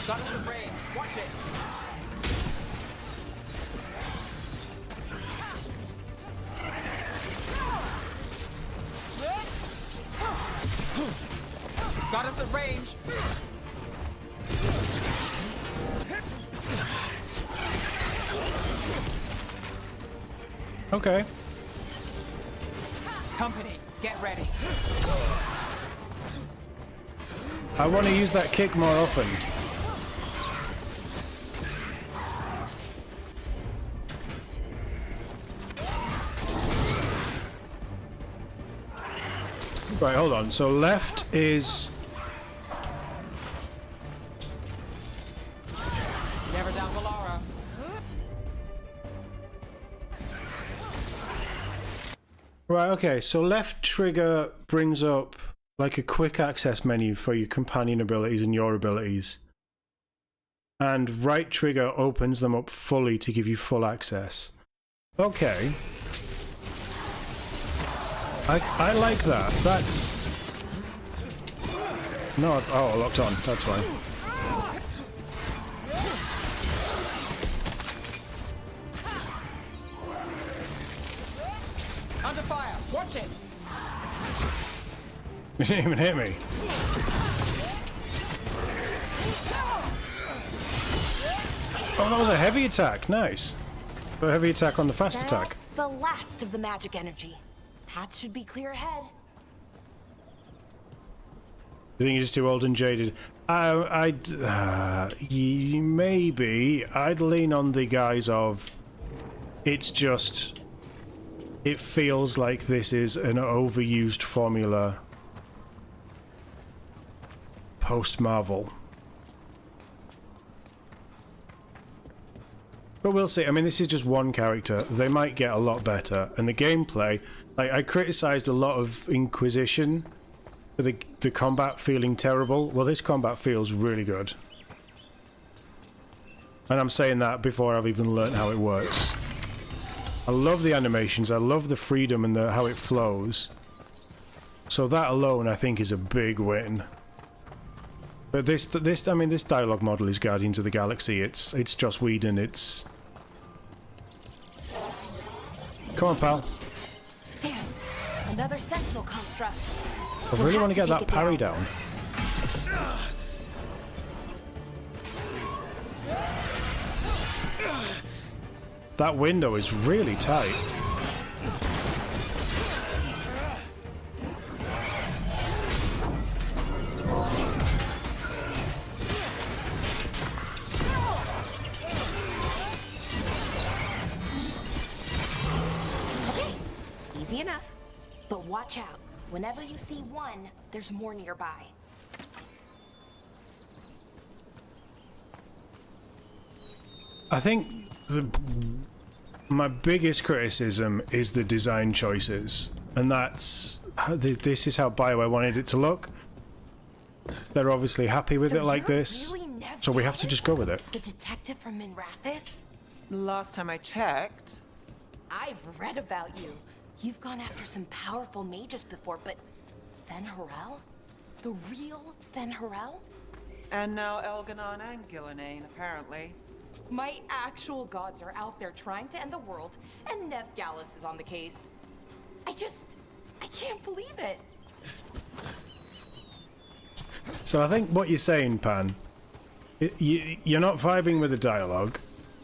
Got the brain. Watch it. Got us at range. Okay. Company, get ready. I want to use that kick more often. Right, hold on. So left is... Never down Valara. Right, okay. So left trigger brings up like a quick access menu for your companion abilities and your abilities. And right trigger opens them up fully to give you full access. Okay. I like that. That's... No, oh, locked on. That's fine. Under fire! Watch it! It didn't even hit me. Oh, that was a heavy attack. Nice. A heavy attack on the fast attack. That's the last of the magic energy. Path should be clear ahead. You think you're just too old and jaded? Maybe. I'd lean on the guise of... It's just... It feels like this is an overused formula post-Marvel. But we'll see. I mean, this is just one character. They might get a lot better. And the gameplay... Like, I criticised a lot of Inquisition for the combat feeling terrible. Well, this combat feels really good. And I'm saying that before I've even learnt how it works. I love the animations. I love the freedom and how it flows. So that alone, I think, is a big win. But this dialogue model is Guardians of the Galaxy. It's Joss Whedon. It's... Come on, pal. Damn, another sentinel construct. I really want to get that parry down. That window is really tight. Okay, easy enough. But watch out. Whenever you see one, there's more nearby. I think my biggest criticism is the design choices, and that's this is how Bioware wanted it to look. They're obviously happy with it like this, so we have to just go with it. The detective from Minrathis? Last time I checked. I've read about you. You've gone after some powerful mages before, but Fen Harel? The real Fen Harel? And now Elganon and Gillenane, apparently. My actual gods are out there trying to end the world, and Nev Gallus is on the case. I can't believe it. So I think what you're saying, Pan, you're not vibing with the dialogue,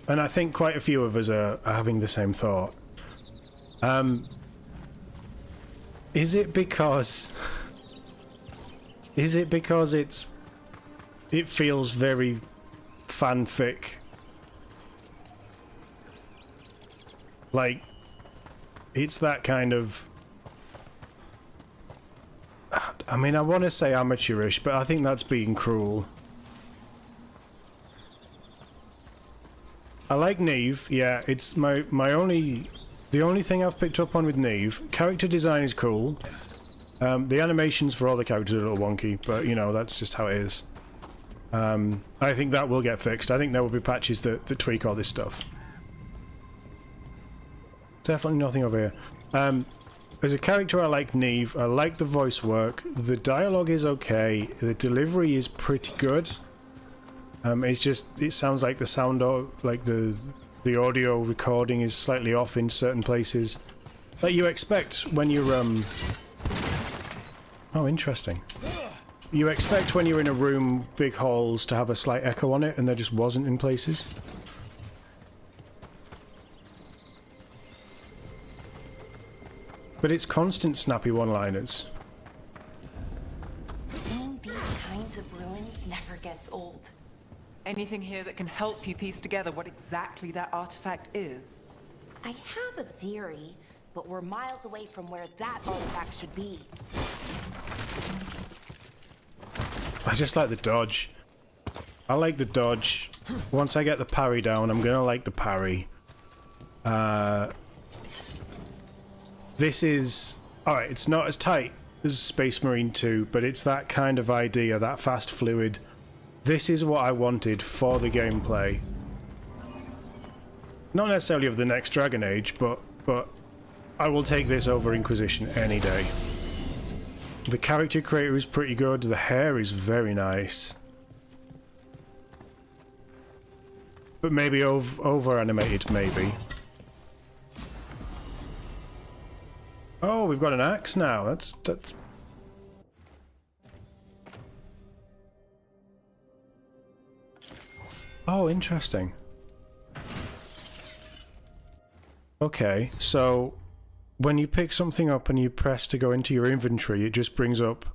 and I think quite a few of us are having the same thought. Is it because it feels very fanfic? Like, it's that kind of... I mean, I want to say amateurish, but I think that's being cruel. I like Neve, yeah, it's the only thing I've picked up on with Neve. Character design is cool. The animations for all the characters are a little wonky, but you know, that's just how it is. I think that will get fixed. I think there will be patches that tweak all this stuff. Definitely nothing over here. As a character, I like Neve. I like the voice work. The dialogue is okay. The delivery is pretty good. It sounds like the sound, like the audio recording is slightly off in certain places. Like you expect when you're Oh, interesting. You expect when you're in a room, big halls, to have a slight echo on it, and there just wasn't in places. But it's constant snappy one-liners. Seeing these kinds of ruins never gets old. Anything here that can help you piece together what exactly that artifact is? I have a theory, but we're miles away from where that artifact should be. I just like the dodge. I like the dodge. Once I get the parry down, I'm gonna like the parry. This is... Alright, it's not as tight as Space Marine 2, but it's that kind of idea, that fast fluid. This is what I wanted for the gameplay. Not necessarily of the next Dragon Age, but I will take this over Inquisition any day. The character creator is pretty good, the hair is very nice. But maybe over animated, maybe. Oh, we've got an axe now. That's... Oh, interesting. Okay, so when you pick something up and you press to go into your inventory, it just brings up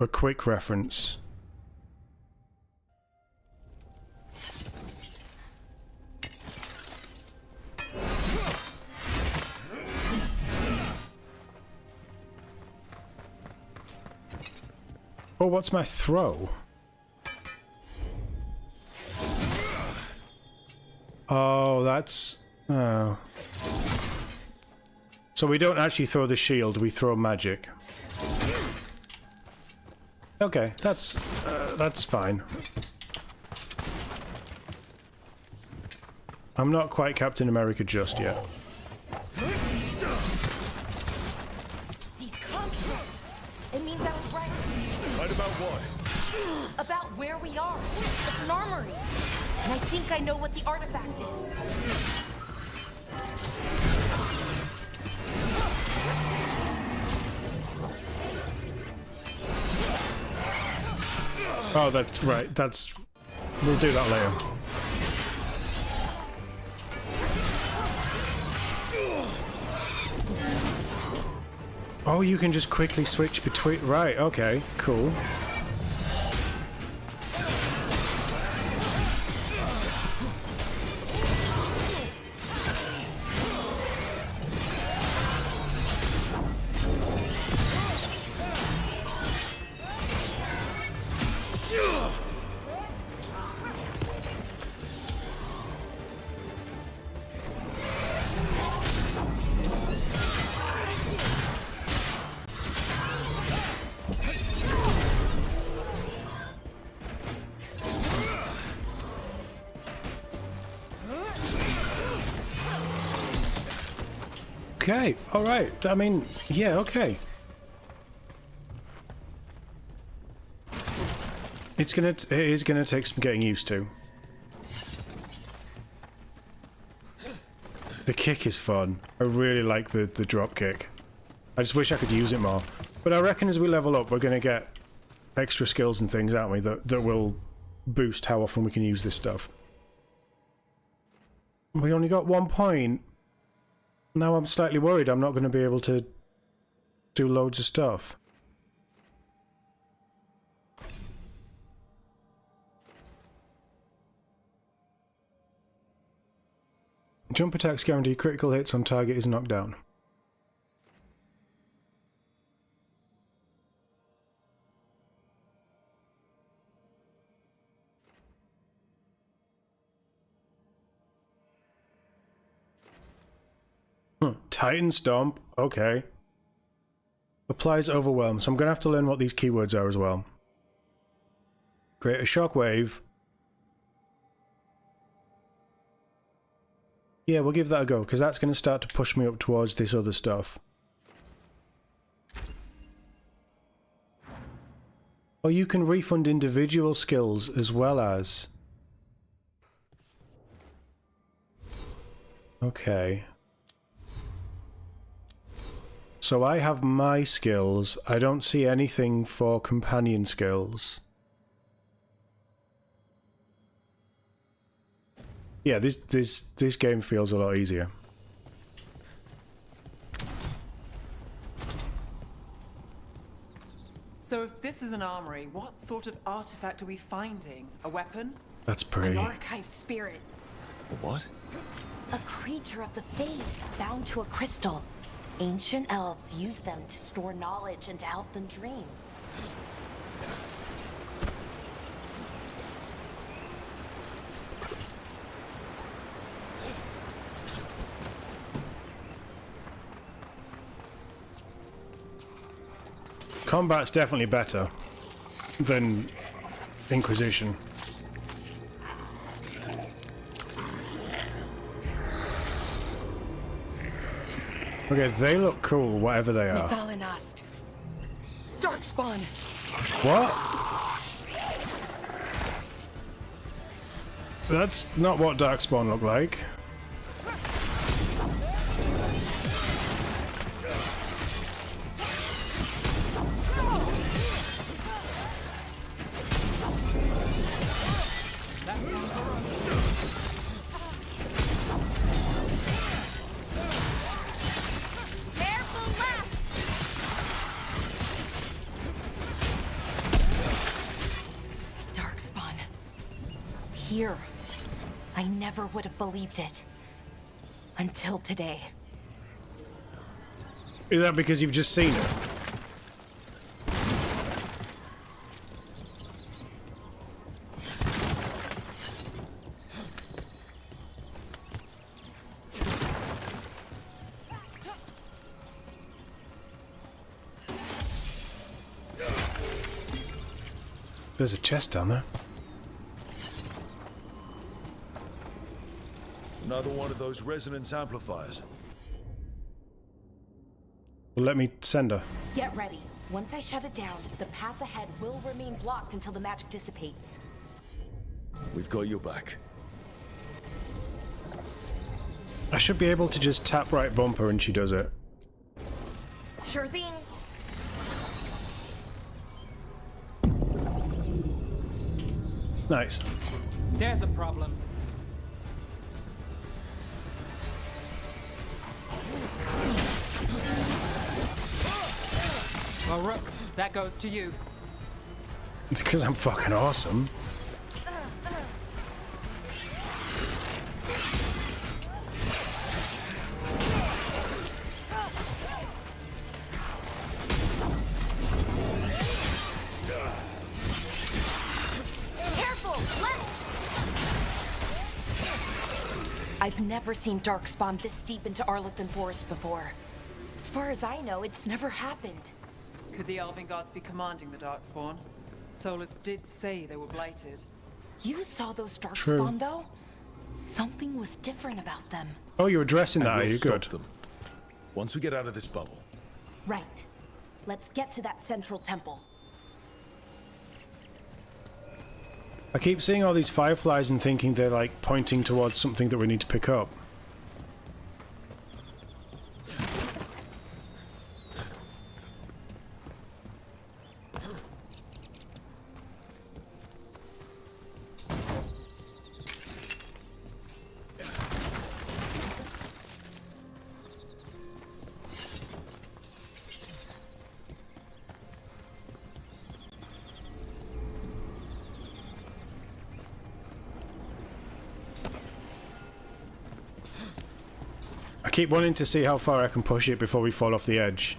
a quick reference. Oh, what's my throw? Oh, that's... Oh. So we don't actually throw the shield, we throw magic. Okay, that's fine. I'm not quite Captain America just yet. These constructs! It means I was right. Right about what? About where we are. It's an armory. And I think I know what the artifact is. Oh, that's right. That's... We'll do that later. Oh, you can just quickly switch between... Right, okay, cool. Okay, alright. I mean, yeah, okay. It is gonna take some getting used to. The kick is fun. I really like the drop kick. I just wish I could use it more. But I reckon as we level up, we're gonna get extra skills and things, aren't we, that will boost how often we can use this stuff. We only got 1 point. Now I'm slightly worried I'm not going to be able to do loads of stuff. Jump attacks guarantee critical hits on target is knocked down. Titan Stomp, okay. Applies Overwhelm, so I'm going to have to learn what these keywords are as well. Create a shockwave. Yeah, we'll give that a go, because that's going to start to push me up towards this other stuff. Oh, you can refund individual skills as well as... Okay. So I have my skills. I don't see anything for companion skills. Yeah, this game feels a lot easier. So if this is an armory, what sort of artifact are we finding? A weapon? That's pretty. An archive spirit. What? A creature of the Fade, bound to a crystal. Ancient elves use them to store knowledge and to help them dream. combat's definitely better than Inquisition. Okay, they look cool, whatever they are. Methalinast. Darkspawn. What? That's not what Darkspawn look like. Here. I never would have believed it. Until today. Is that because you've just seen it? There's a chest down there. Another one of those resonance amplifiers. Well, let me send her. Get ready. Once I shut it down, the path ahead will remain blocked until the magic dissipates. We've got your back. I should be able to just tap right bumper and she does it. Sure thing. Nice. There's a problem. Well, Rook, that goes to you. It's because I'm fucking awesome. I've never seen Darkspawn this deep into Arlethan Forest before. As far as I know, it's never happened. Could the Elven Gods be commanding the Darkspawn? Solus did say they were blighted. You saw those Darkspawn, though? Something was different about them. Oh, you're addressing that, are you? Good. Them. Once we get out of this bubble. Right. Let's get to that central temple. I keep seeing all these fireflies and thinking they're like pointing towards something that we need to pick up. I keep wanting to see how far I can push it before we fall off the edge.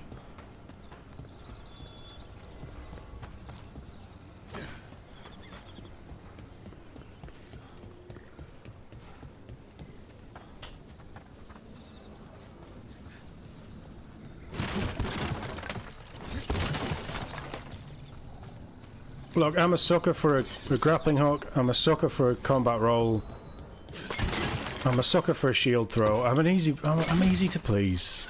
Look, I'm a sucker for a grappling hook, I'm a sucker for a combat roll. I'm a sucker for a shield throw. I'm easy to please.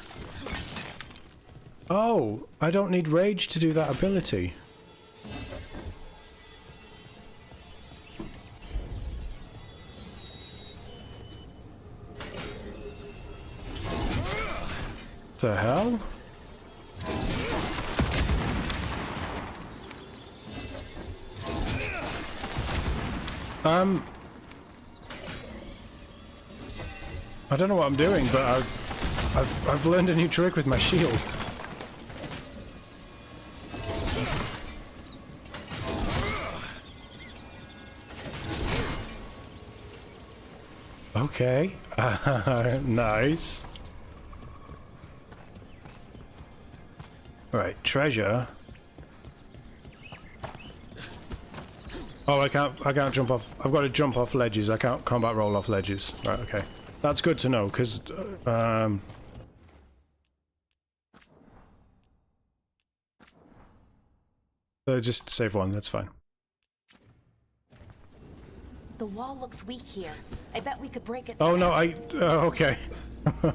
Oh, I don't need rage to do that ability. The hell? I don't know what I'm doing, but I've learned a new trick with my shield. Okay, nice. All right, treasure. Oh, I can't jump off. I've got to jump off ledges. I can't combat roll off ledges. Right, okay. That's good to know, because Just save one, that's fine. The wall looks weak here. I bet we could break it. Oh no, okay.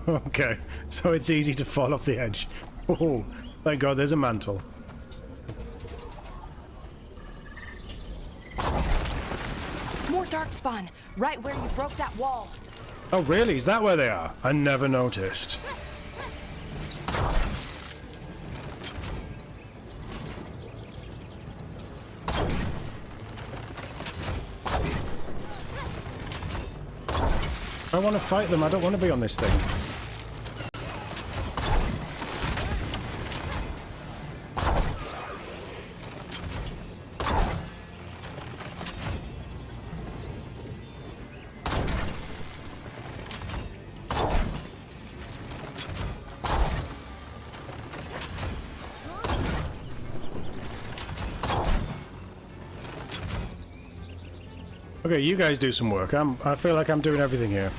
Okay, so it's easy to fall off the edge. Oh, thank God there's a mantle. More darkspawn, right where you broke that wall. Oh really? Is that where they are? I never noticed. I want to fight them. I don't want to be on this thing. Okay, you guys do some work. I feel like I'm doing everything here.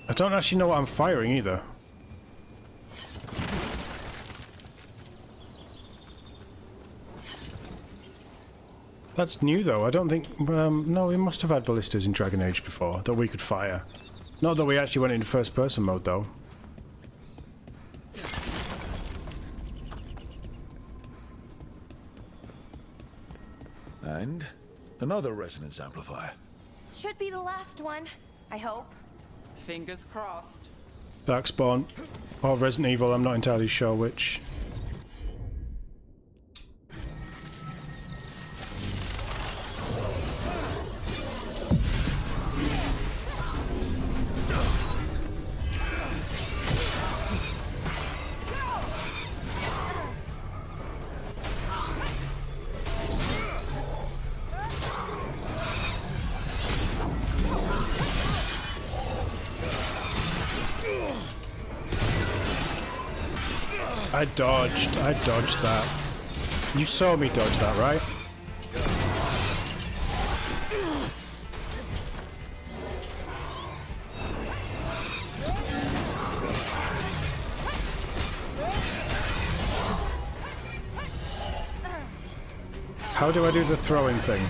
I don't actually know what I'm firing either. That's new though. I don't think... no, we must have had ballistas in Dragon Age before that we could fire. Not that we actually went into first person mode though. And another resonance amplifier. Should be the last one, I hope. Fingers crossed. Darkspawn or Resident Evil, I'm not entirely sure which. I dodged that. You saw me dodge that, right? How do I do the throwing thing?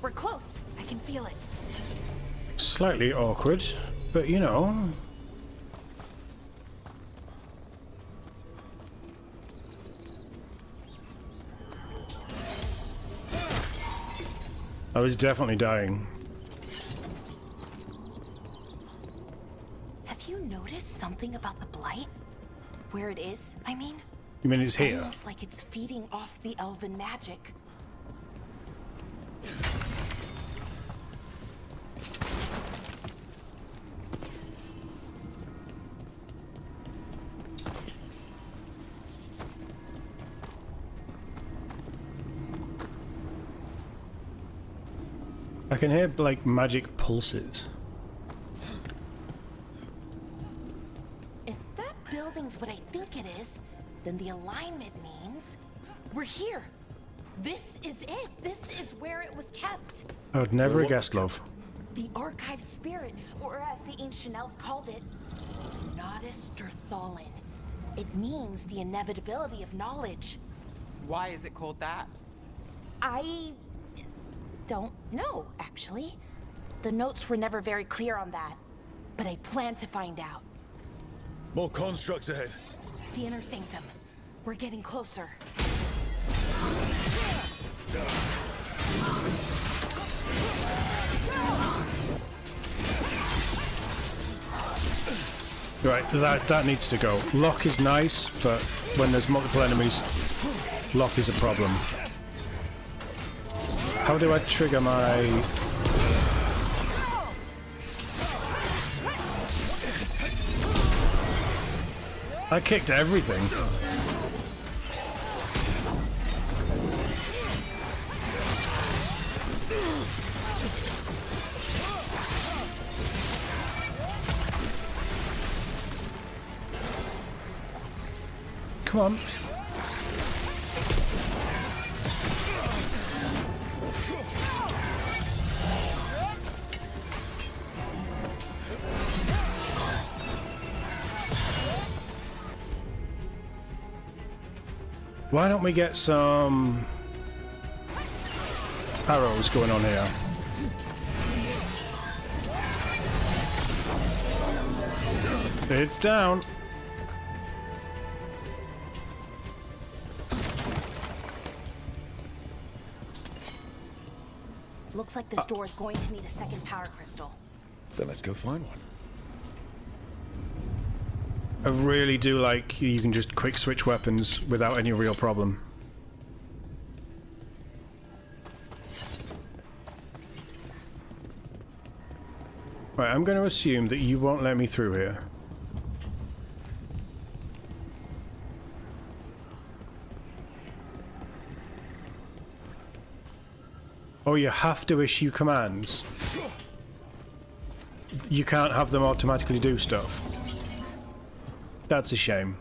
We're close. I can feel it. Slightly awkward, but you know. I was definitely dying. Have you noticed something about the blight? Where it is, I mean? You mean it's here? Almost like it's feeding off the elven magic. I can hear like magic pulses. If that building's what I think it is, then the alignment means we're here. This is it. This is where it was kept. I would never have guessed, love. The archive spirit, or as the ancient elves called it, Nodus Derthalin. It means the inevitability of knowledge. Why is it called that? I don't know, actually. The notes were never very clear on that, but I plan to find out. More constructs ahead. The inner sanctum. We're getting closer. Right, that needs to go. Lock is nice, but when there's multiple enemies, lock is a problem. How do I trigger my... I kicked everything. come on. Why don't we get some arrows going on here? It's down. Looks like this door is going to need a second power crystal. Then let's go find one. I really do like you can just quick switch weapons without any real problem. Right, I'm going to assume that you won't let me through here. Oh, you have to issue commands. You can't have them automatically do stuff. That's a shame.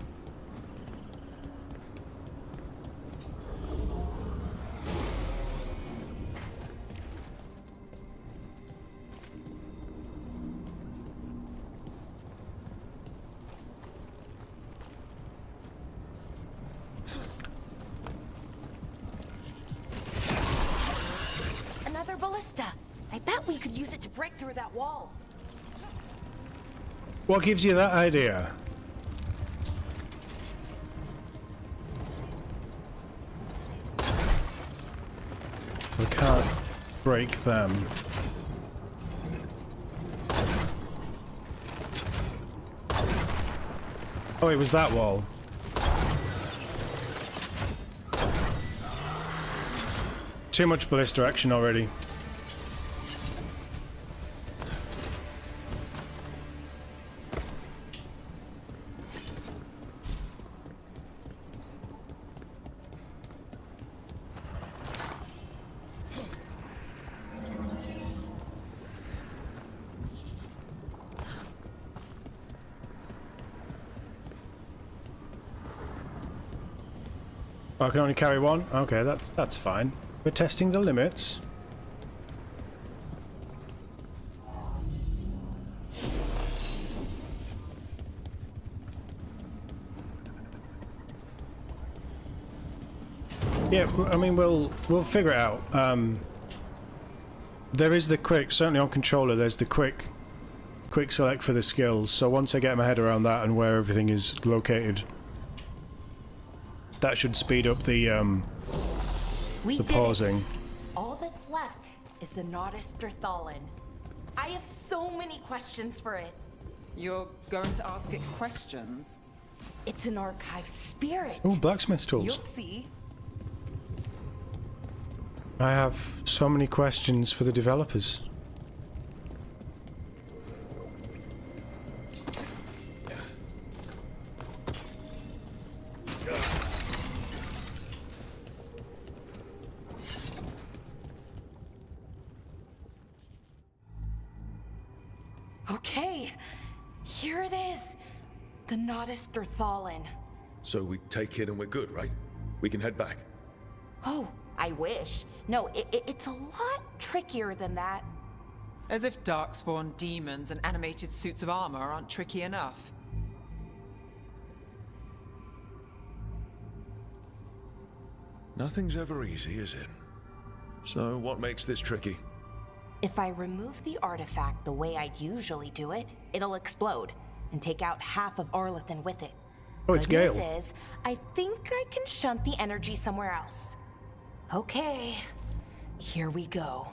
Another ballista. I bet we could use it to break through that wall. What gives you that idea? We can't break them. Oh, it was that wall. Too much ballista action already. I can only carry one? Okay, that's fine. We're testing the limits. Yeah, I mean we'll figure it out. There is the quick, certainly on controller. There's the quick select for the skills. So once I get my head around that and where everything is located, that should speed up the pausing. All that's left is the Nodus Thallen. I have so many questions for it. You're going to ask it questions? It's an archive spirit. Oh, blacksmith tools. You'll see. I have so many questions for the developers. Okay, here it is. The Nodus Thallen. So we take it and we're good, right? We can head back. Oh, I wish. No, it's a lot trickier than that. As if darkspawn demons and animated suits of armor aren't tricky enough. Nothing's ever easy, is it? So what makes this tricky? If I remove the artifact the way I'd usually do it, it'll explode and take out half of Arlethan with it. Oh, it's Gale. The news is, I think I can shunt the energy somewhere else. Okay, here we go.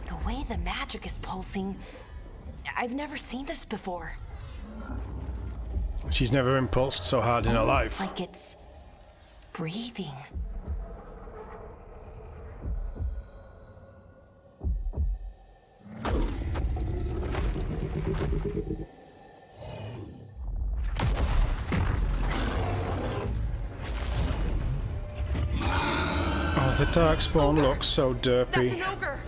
The way the magic is pulsing, I've never seen this before. She's never impulsed so hard in her life. Like it's breathing. Oh, the darkspawn looks so derpy. That's an ogre.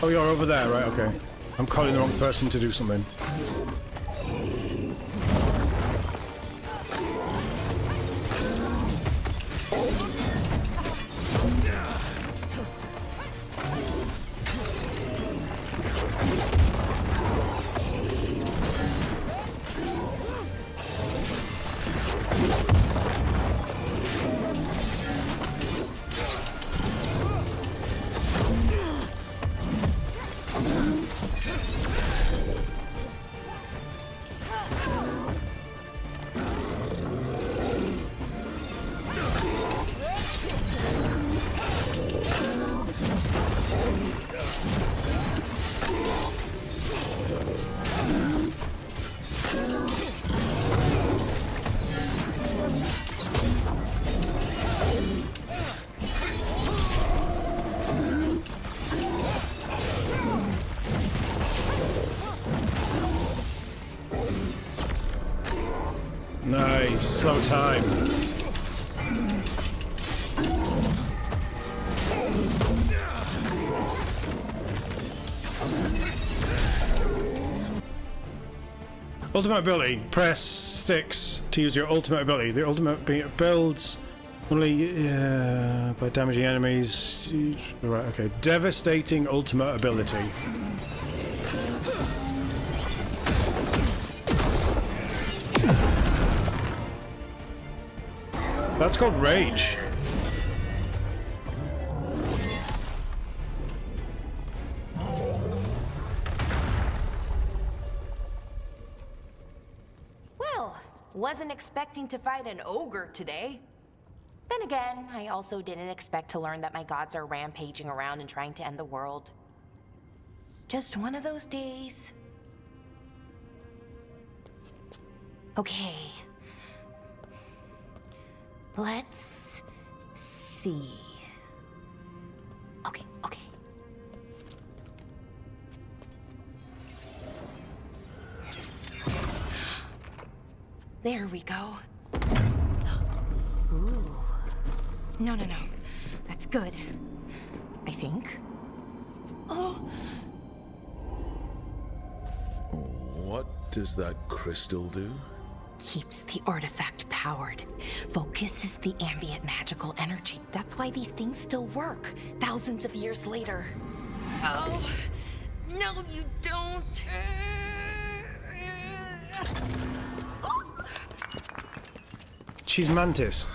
Oh, you're over there, right? Okay. I'm calling the wrong person to do something. Nice, slow time. Ultimate ability. Press sticks to use your ultimate ability. The ultimate builds only by damaging enemies. Right, okay. Devastating ultimate ability. That's called Rage. Well, wasn't expecting to fight an ogre today. Then again, I also didn't expect to learn that my gods are rampaging around and trying to end the world. Just one of those days. Okay. Let's see. Okay. There we go. Ooh. No. That's good. I think. Oh. What does that crystal do? Keeps the artifact powered. Focuses the ambient magical energy. That's why these things still work, thousands of years later. Oh, no you don't. She's Mantis.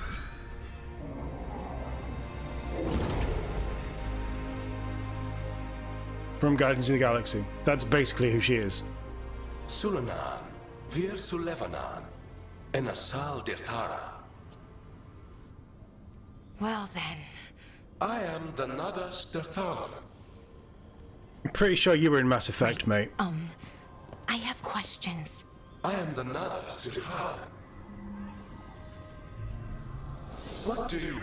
From Guardians of the Galaxy. That's basically who she is. Sulanan, Vir Sulevanan, and Asal Dirthara. Well then. I am the Nadas Dirthalan. I'm pretty sure you were in Mass Effect, mate. I have questions. I am the Nadas Dirthalan. What do you...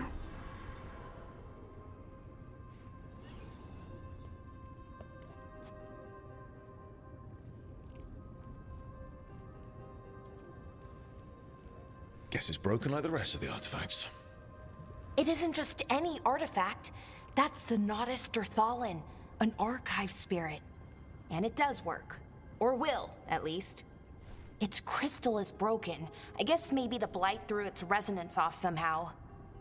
Guess it's broken like the rest of the artifacts. It isn't just any artifact. That's the Nadas Dirthalan, an archive spirit. And it does work. Or will, at least. Its crystal is broken. I guess maybe the blight threw its resonance off somehow.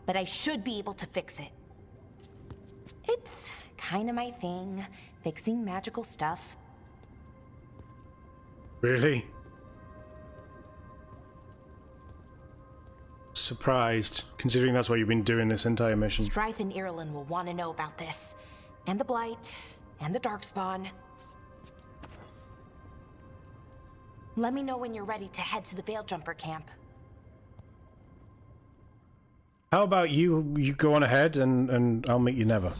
But I should be able to fix it. It's kinda my thing, fixing magical stuff. Really? Surprised, considering that's what you've been doing this entire mission. Strife and Irulan will want to know about this. And the Blight, and the Darkspawn. Let me know when you're ready to head to the Veil Jumper camp. How about you go on ahead and I'll meet you never.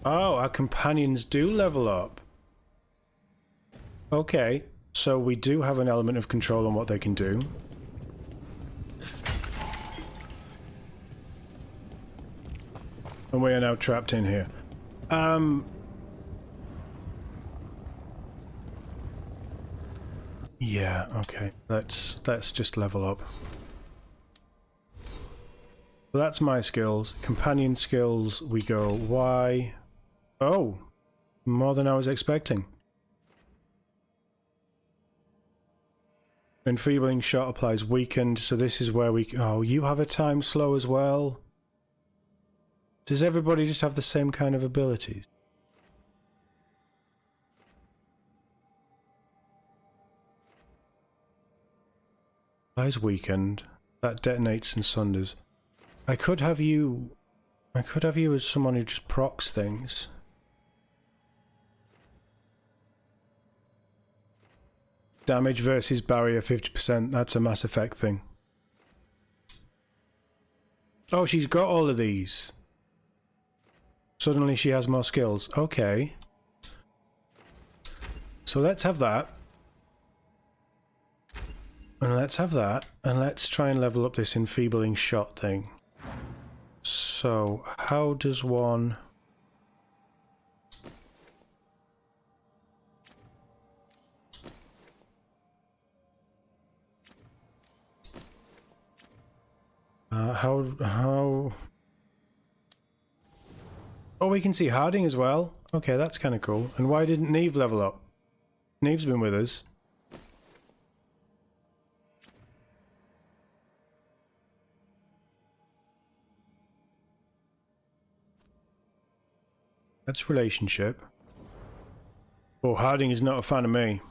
Oh, our companions do level up. Okay, so we do have an element of control on what they can do. And we are now trapped in here. Yeah, okay. Let's just level up. So that's my skills. Companion skills, we go Y. Oh, more than I was expecting. Enfeebling shot applies weakened, so this is where we... Oh, you have a time slow as well? Does everybody just have the same kind of abilities? Applies weakened. That detonates and sunders. I could have you as someone who just procs things. Damage versus barrier 50%, that's a Mass Effect thing. Oh, she's got all of these. Suddenly she has more skills. Okay. So let's have that. And let's have that. And let's try and level up this enfeebling shot thing. So, how does one... how... Oh, we can see Harding as well. Okay, that's kind of cool. And why didn't Neve level up? Neve's been with us. That's relationship. Oh, Harding is not a fan of me.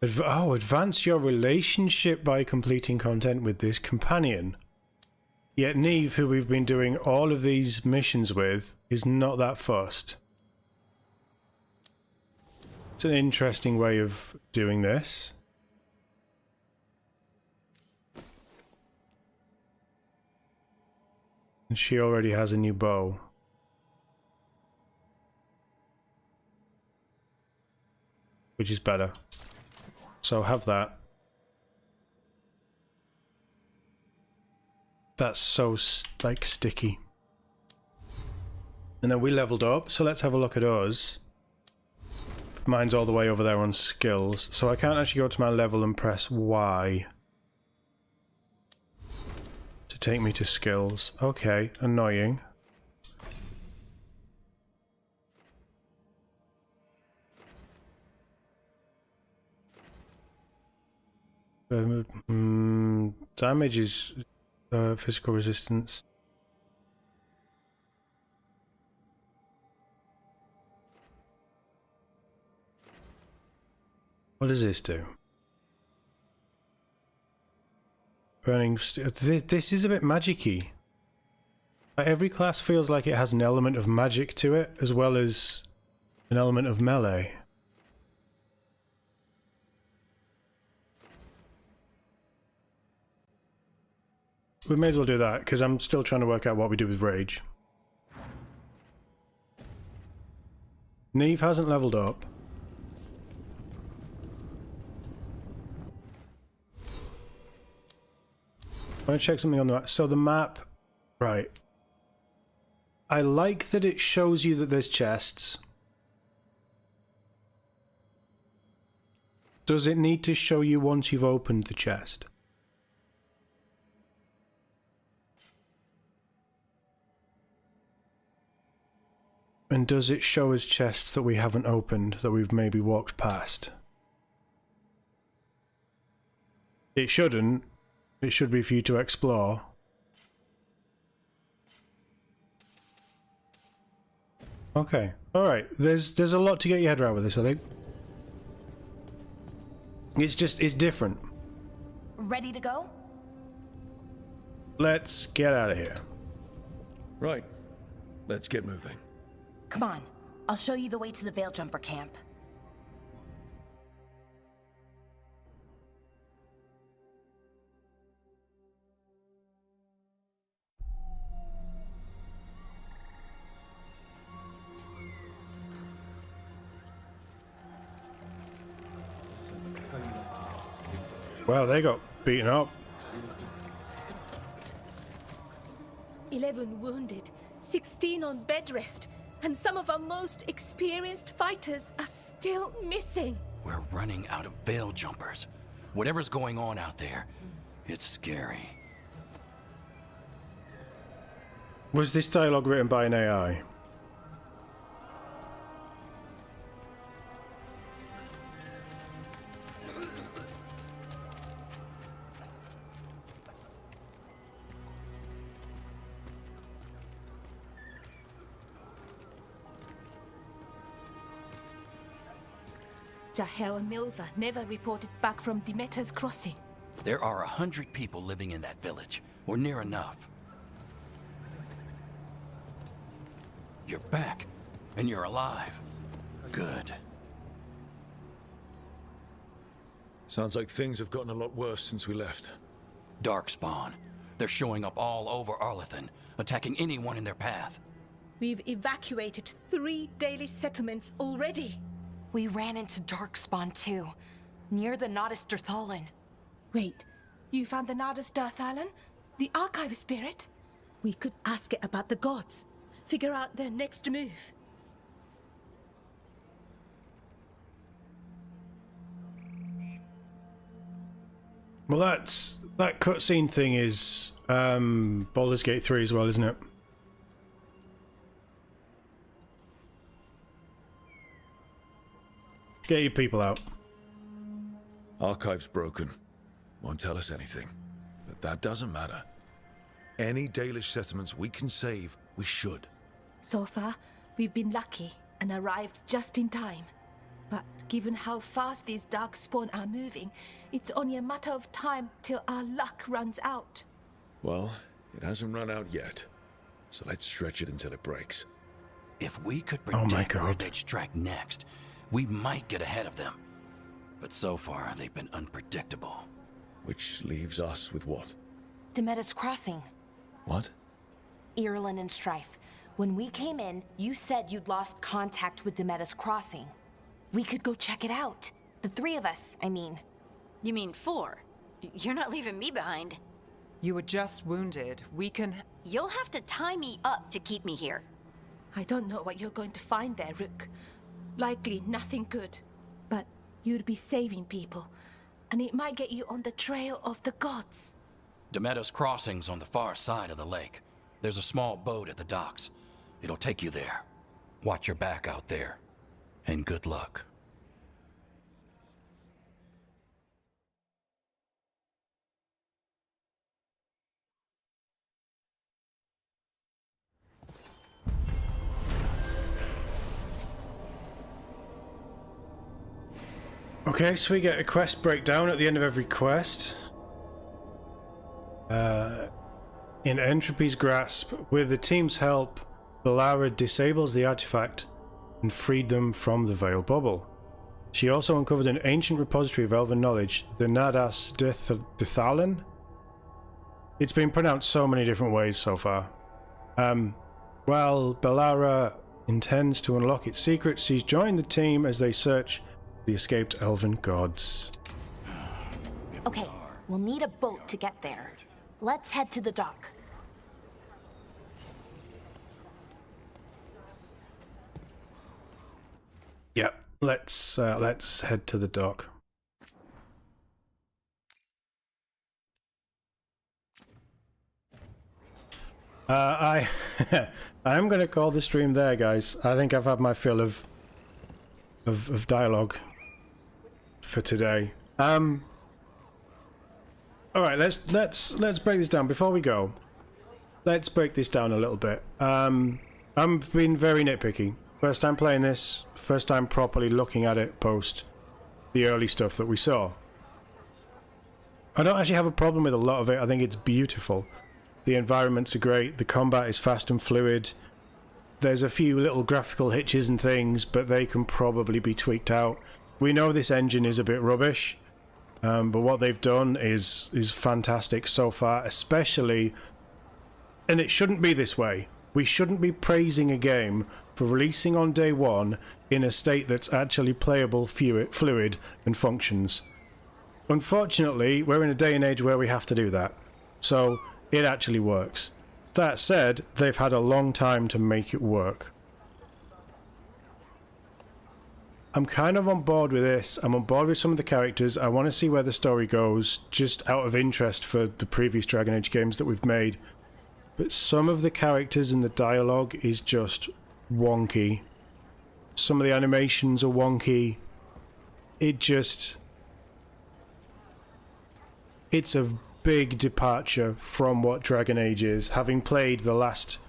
Advance your relationship by completing content with this companion. Yet Neve, who we've been doing all of these missions with, is not that fussed. It's an interesting way of doing this. And she already has a new bow. Which is better. So have that. That's so like sticky. And then we leveled up, so let's have a look at us. Mine's all the way over there on skills, so I can't actually go to my level and press Y to take me to skills. Okay, annoying. Damage is physical resistance. What does this do? Burning. This is a bit magic-y. Like every class feels like it has an element of magic to it, as well as an element of melee. We may as well do that, because I'm still trying to work out what we do with Rage. Neve hasn't leveled up. I want to check something on the map. So the map... Right. I like that it shows you that there's chests. Does it need to show you once you've opened the chest? And does it show us chests that we haven't opened, that we've maybe walked past? It shouldn't. It should be for you to explore. Okay. Alright. There's a lot to get your head around with this, I think. It's different. Ready to go? Let's get out of here. Right. Let's get moving. Come on. I'll show you the way to the Veil Jumper camp. Wow, they got beaten up. 11 wounded, 16 on bed rest, and some of our most experienced fighters are still missing. We're running out of veil jumpers. Whatever's going on out there, it's scary. Was this dialogue written by an AI? Jahel and Milva never reported back from Demeter's crossing. There are 100 people living in that village, or near enough. You're back, and you're alive. Good. Sounds like things have gotten a lot worse since we left. Darkspawn. They're showing up all over Arlethan, attacking anyone in their path. We've evacuated 3 daily settlements already. We ran into Darkspawn too, near the Nodus Derthalan. Wait, you found the Nodus Derthalan? The archive spirit? We could ask it about the gods. Figure out their next move. Well, that cutscene thing is Baldur's Gate 3 as well, isn't it? Get your people out. Archive's broken. Won't tell us anything. But that doesn't matter. Any Dalish settlements we can save, we should. So far, we've been lucky and arrived just in time. But given how fast these Darkspawn are moving, it's only a matter of time till our luck runs out. Well, it hasn't run out yet. So let's stretch it until it breaks. If we could predict where they'd strike next, we might get ahead of them. But so far, they've been unpredictable. Which leaves us with what? Demeter's crossing. What? Irulan and Strife. When we came in, you said you'd lost contact with Demeter's crossing. We could go check it out. The 3 of us, I mean. You mean 4? You're not leaving me behind. You were just wounded. We can... You'll have to tie me up to keep me here. I don't know what you're going to find there, Rook. Likely nothing good. But you'd be saving people. And it might get you on the trail of the gods. Demeter's crossing's on the far side of the lake. There's a small boat at the docks. It'll take you there. Watch your back out there. And good luck. Okay, so we get a quest breakdown at the end of every quest. In Entropy's grasp, with the team's help, Bioware disables the artifact and freed them from the Veil Bubble. She also uncovered an ancient repository of elven knowledge, the Nodus Derthalan. It's been pronounced so many different ways so far. While Bioware intends to unlock its secrets, she's joined the team as they search the escaped elven gods. Okay, we'll need a boat to get there. Let's head to the dock. Yep, let's head to the dock. I'm going to call the stream there, guys. I think I've had my fill of dialogue for today. All right, let's break this down before we go. Let's break this down a little bit. I'm being very nitpicky. First time playing this, first time properly looking at it post the early stuff that we saw. I don't actually have a problem with a lot of it. I think it's beautiful. The environments are great, the combat is fast and fluid. There's a few little graphical hitches and things, but they can probably be tweaked out. We know this engine is a bit rubbish, but what they've done is fantastic so far, especially, and it shouldn't be this way. We shouldn't be praising a game for releasing on day one in a state that's actually playable, fluid, and functions. Unfortunately, we're in a day and age where we have to do that, so it actually works. That said, they've had a long time to make it work. I'm kind of on board with this. I'm on board with some of the characters. I want to see where the story goes, just out of interest for the previous Dragon Age games that we've made. But some of the characters and the dialogue is just wonky. Some of the animations are wonky. It's a big departure from what Dragon Age is. Having played the last...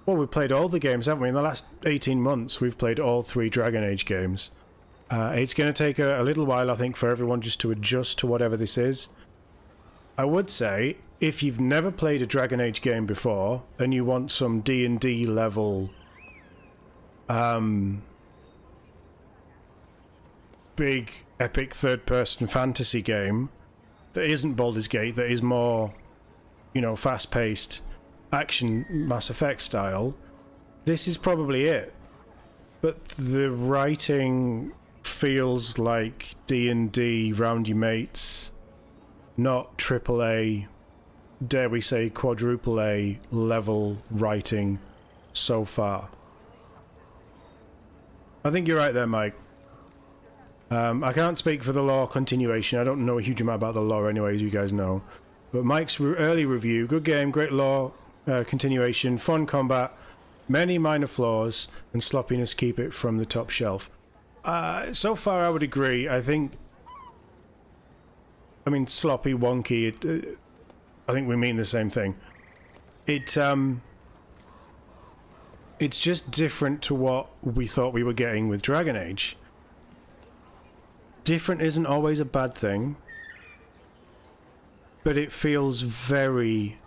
Well, we've played all the games, haven't we? In the last 18 months, we've played all 3 Dragon Age games. It's going to take a little while, I think, for everyone just to adjust to whatever this is. I would say, if you've never played a Dragon Age game before, and you want some D&D level... big, epic third-person fantasy game that isn't Baldur's Gate, that is more, you know, fast-paced action Mass Effect style, this is probably it. But the writing feels like D&D round your mates, not AAA, dare we say quadruple A level writing so far. I think you're right there, Mike. I can't speak for the lore continuation. I don't know a huge amount about the lore anyway, as you guys know. But Mike's early review, good game, great lore, continuation, fun combat, many minor flaws, and sloppiness keep it from the top shelf. So far I would agree. I mean, sloppy, wonky, I think we mean the same thing. It's just different to what we thought we were getting with Dragon Age. Different isn't always a bad thing, but it feels very...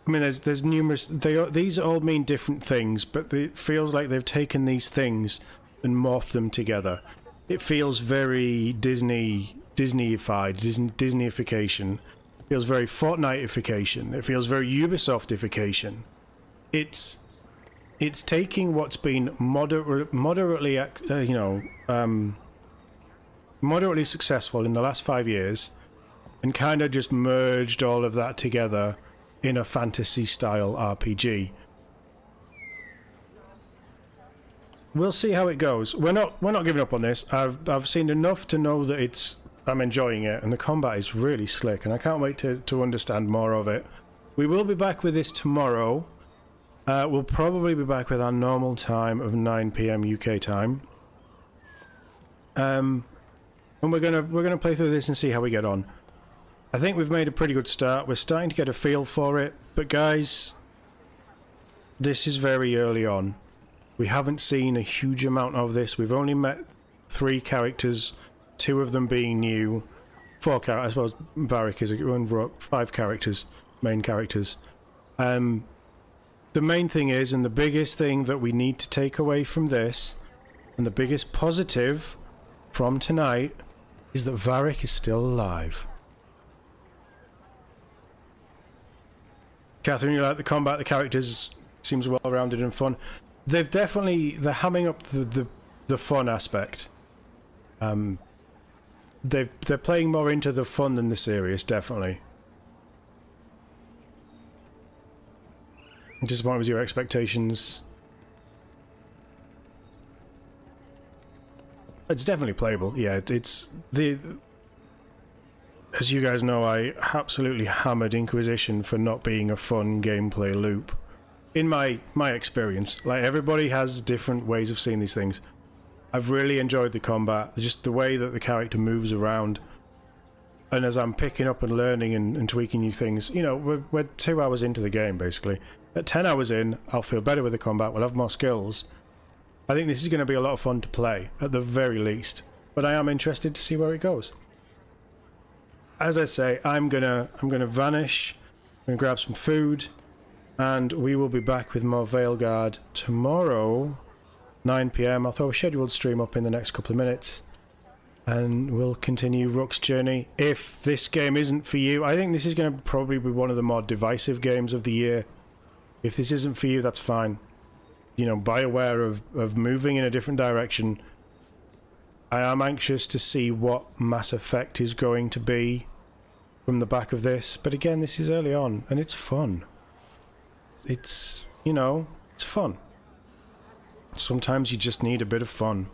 I mean, there's numerous... These all mean different things, but it feels like they've taken these things and morphed them together. It feels very Disneyified, Disneyification. It feels very Fortnite-ification. It feels very Ubisoftification. It's taking what's been moderately successful in the last 5 years and kind of just merged all of that together in a fantasy style RPG. We'll see how it goes. We're not giving up on this. I've seen enough to know that I'm enjoying it, and the combat is really slick, and I can't wait to understand more of it. We will be back with this tomorrow. We'll probably be back with our normal time of 9 PM UK time. And we're gonna play through this and see how we get on. I think we've made a pretty good start. We're starting to get a feel for it, but guys, this is very early on. We haven't seen a huge amount of this. We've only met 3 characters, 2 of them being new. 4 characters, I suppose Varric is and Rook, 5 characters, main characters. The main thing is, and the biggest thing that we need to take away from this, and the biggest positive from tonight, is that Varric is still alive. Catherine, you like the combat, the characters, seems well rounded and fun. They're hamming up the fun aspect. They're playing more into the fun than the serious, definitely. Disappointed with your expectations? It's definitely playable. Yeah, it's as you guys know, I absolutely hammered Inquisition for not being a fun gameplay loop. In my experience, like, everybody has different ways of seeing these things. I've really enjoyed the combat, just the way that the character moves around. And as I'm picking up and learning and tweaking new things, you know, we're 2 hours into the game, basically. At 10 hours in, I'll feel better with the combat, we'll have more skills. I think this is going to be a lot of fun to play, at the very least. But I am interested to see where it goes. As I say, I'm gonna vanish. I'm gonna grab some food, and we will be back with more Veilguard tomorrow, 9 PM. I'll throw a scheduled stream up in the next couple of minutes, and we'll continue Rook's journey. If this game isn't for you, I think this is going to probably be one of the more divisive games of the year. If this isn't for you, that's fine. You know, Bioware of moving in a different direction. I am anxious to see what Mass Effect is going to be from the back of this. But again, this is early on, and it's fun. It's, you know, it's fun. Sometimes you just need a bit of fun.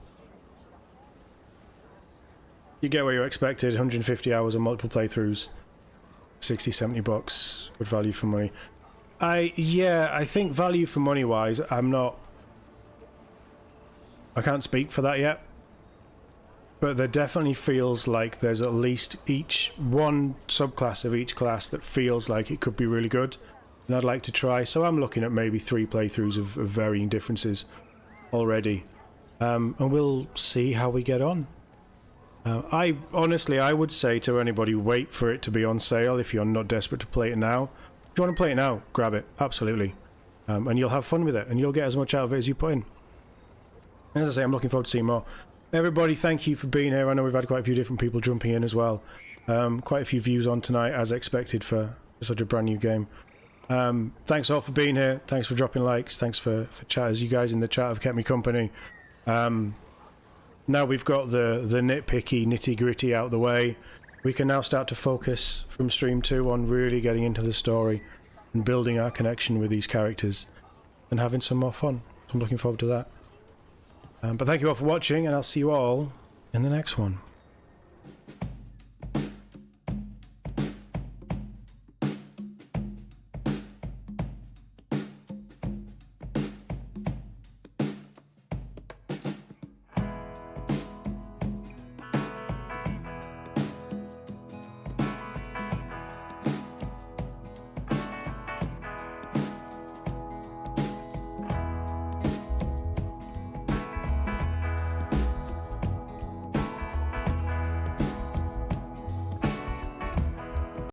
You get what you expected, 150 hours of multiple playthroughs, 60, 70 bucks, good value for money. I think value for money wise, I can't speak for that yet, but there definitely feels like there's at least one subclass of each class that feels like it could be really good, and I'd like to try. So I'm looking at maybe 3 playthroughs of varying differences already, and we'll see how we get on. I would say to anybody, wait for it to be on sale if you're not desperate to play it now. If you want to play it now, grab it, absolutely. And you'll have fun with it, and you'll get as much out of it as you put in. As I say, I'm looking forward to seeing more. Everybody, thank you for being here. I know we've had quite a few different people jumping in as well. Quite a few views on tonight, as expected for such a brand new game. Thanks all for being here. Thanks for dropping likes. Thanks for chatters. You guys in the chat have kept me company. Now we've got the nitpicky, nitty-gritty out of the way, we can now start to focus from Stream 2 on really getting into the story and building our connection with these characters and having some more fun. So I'm looking forward to that. But thank you all for watching, and I'll see you all in the next one.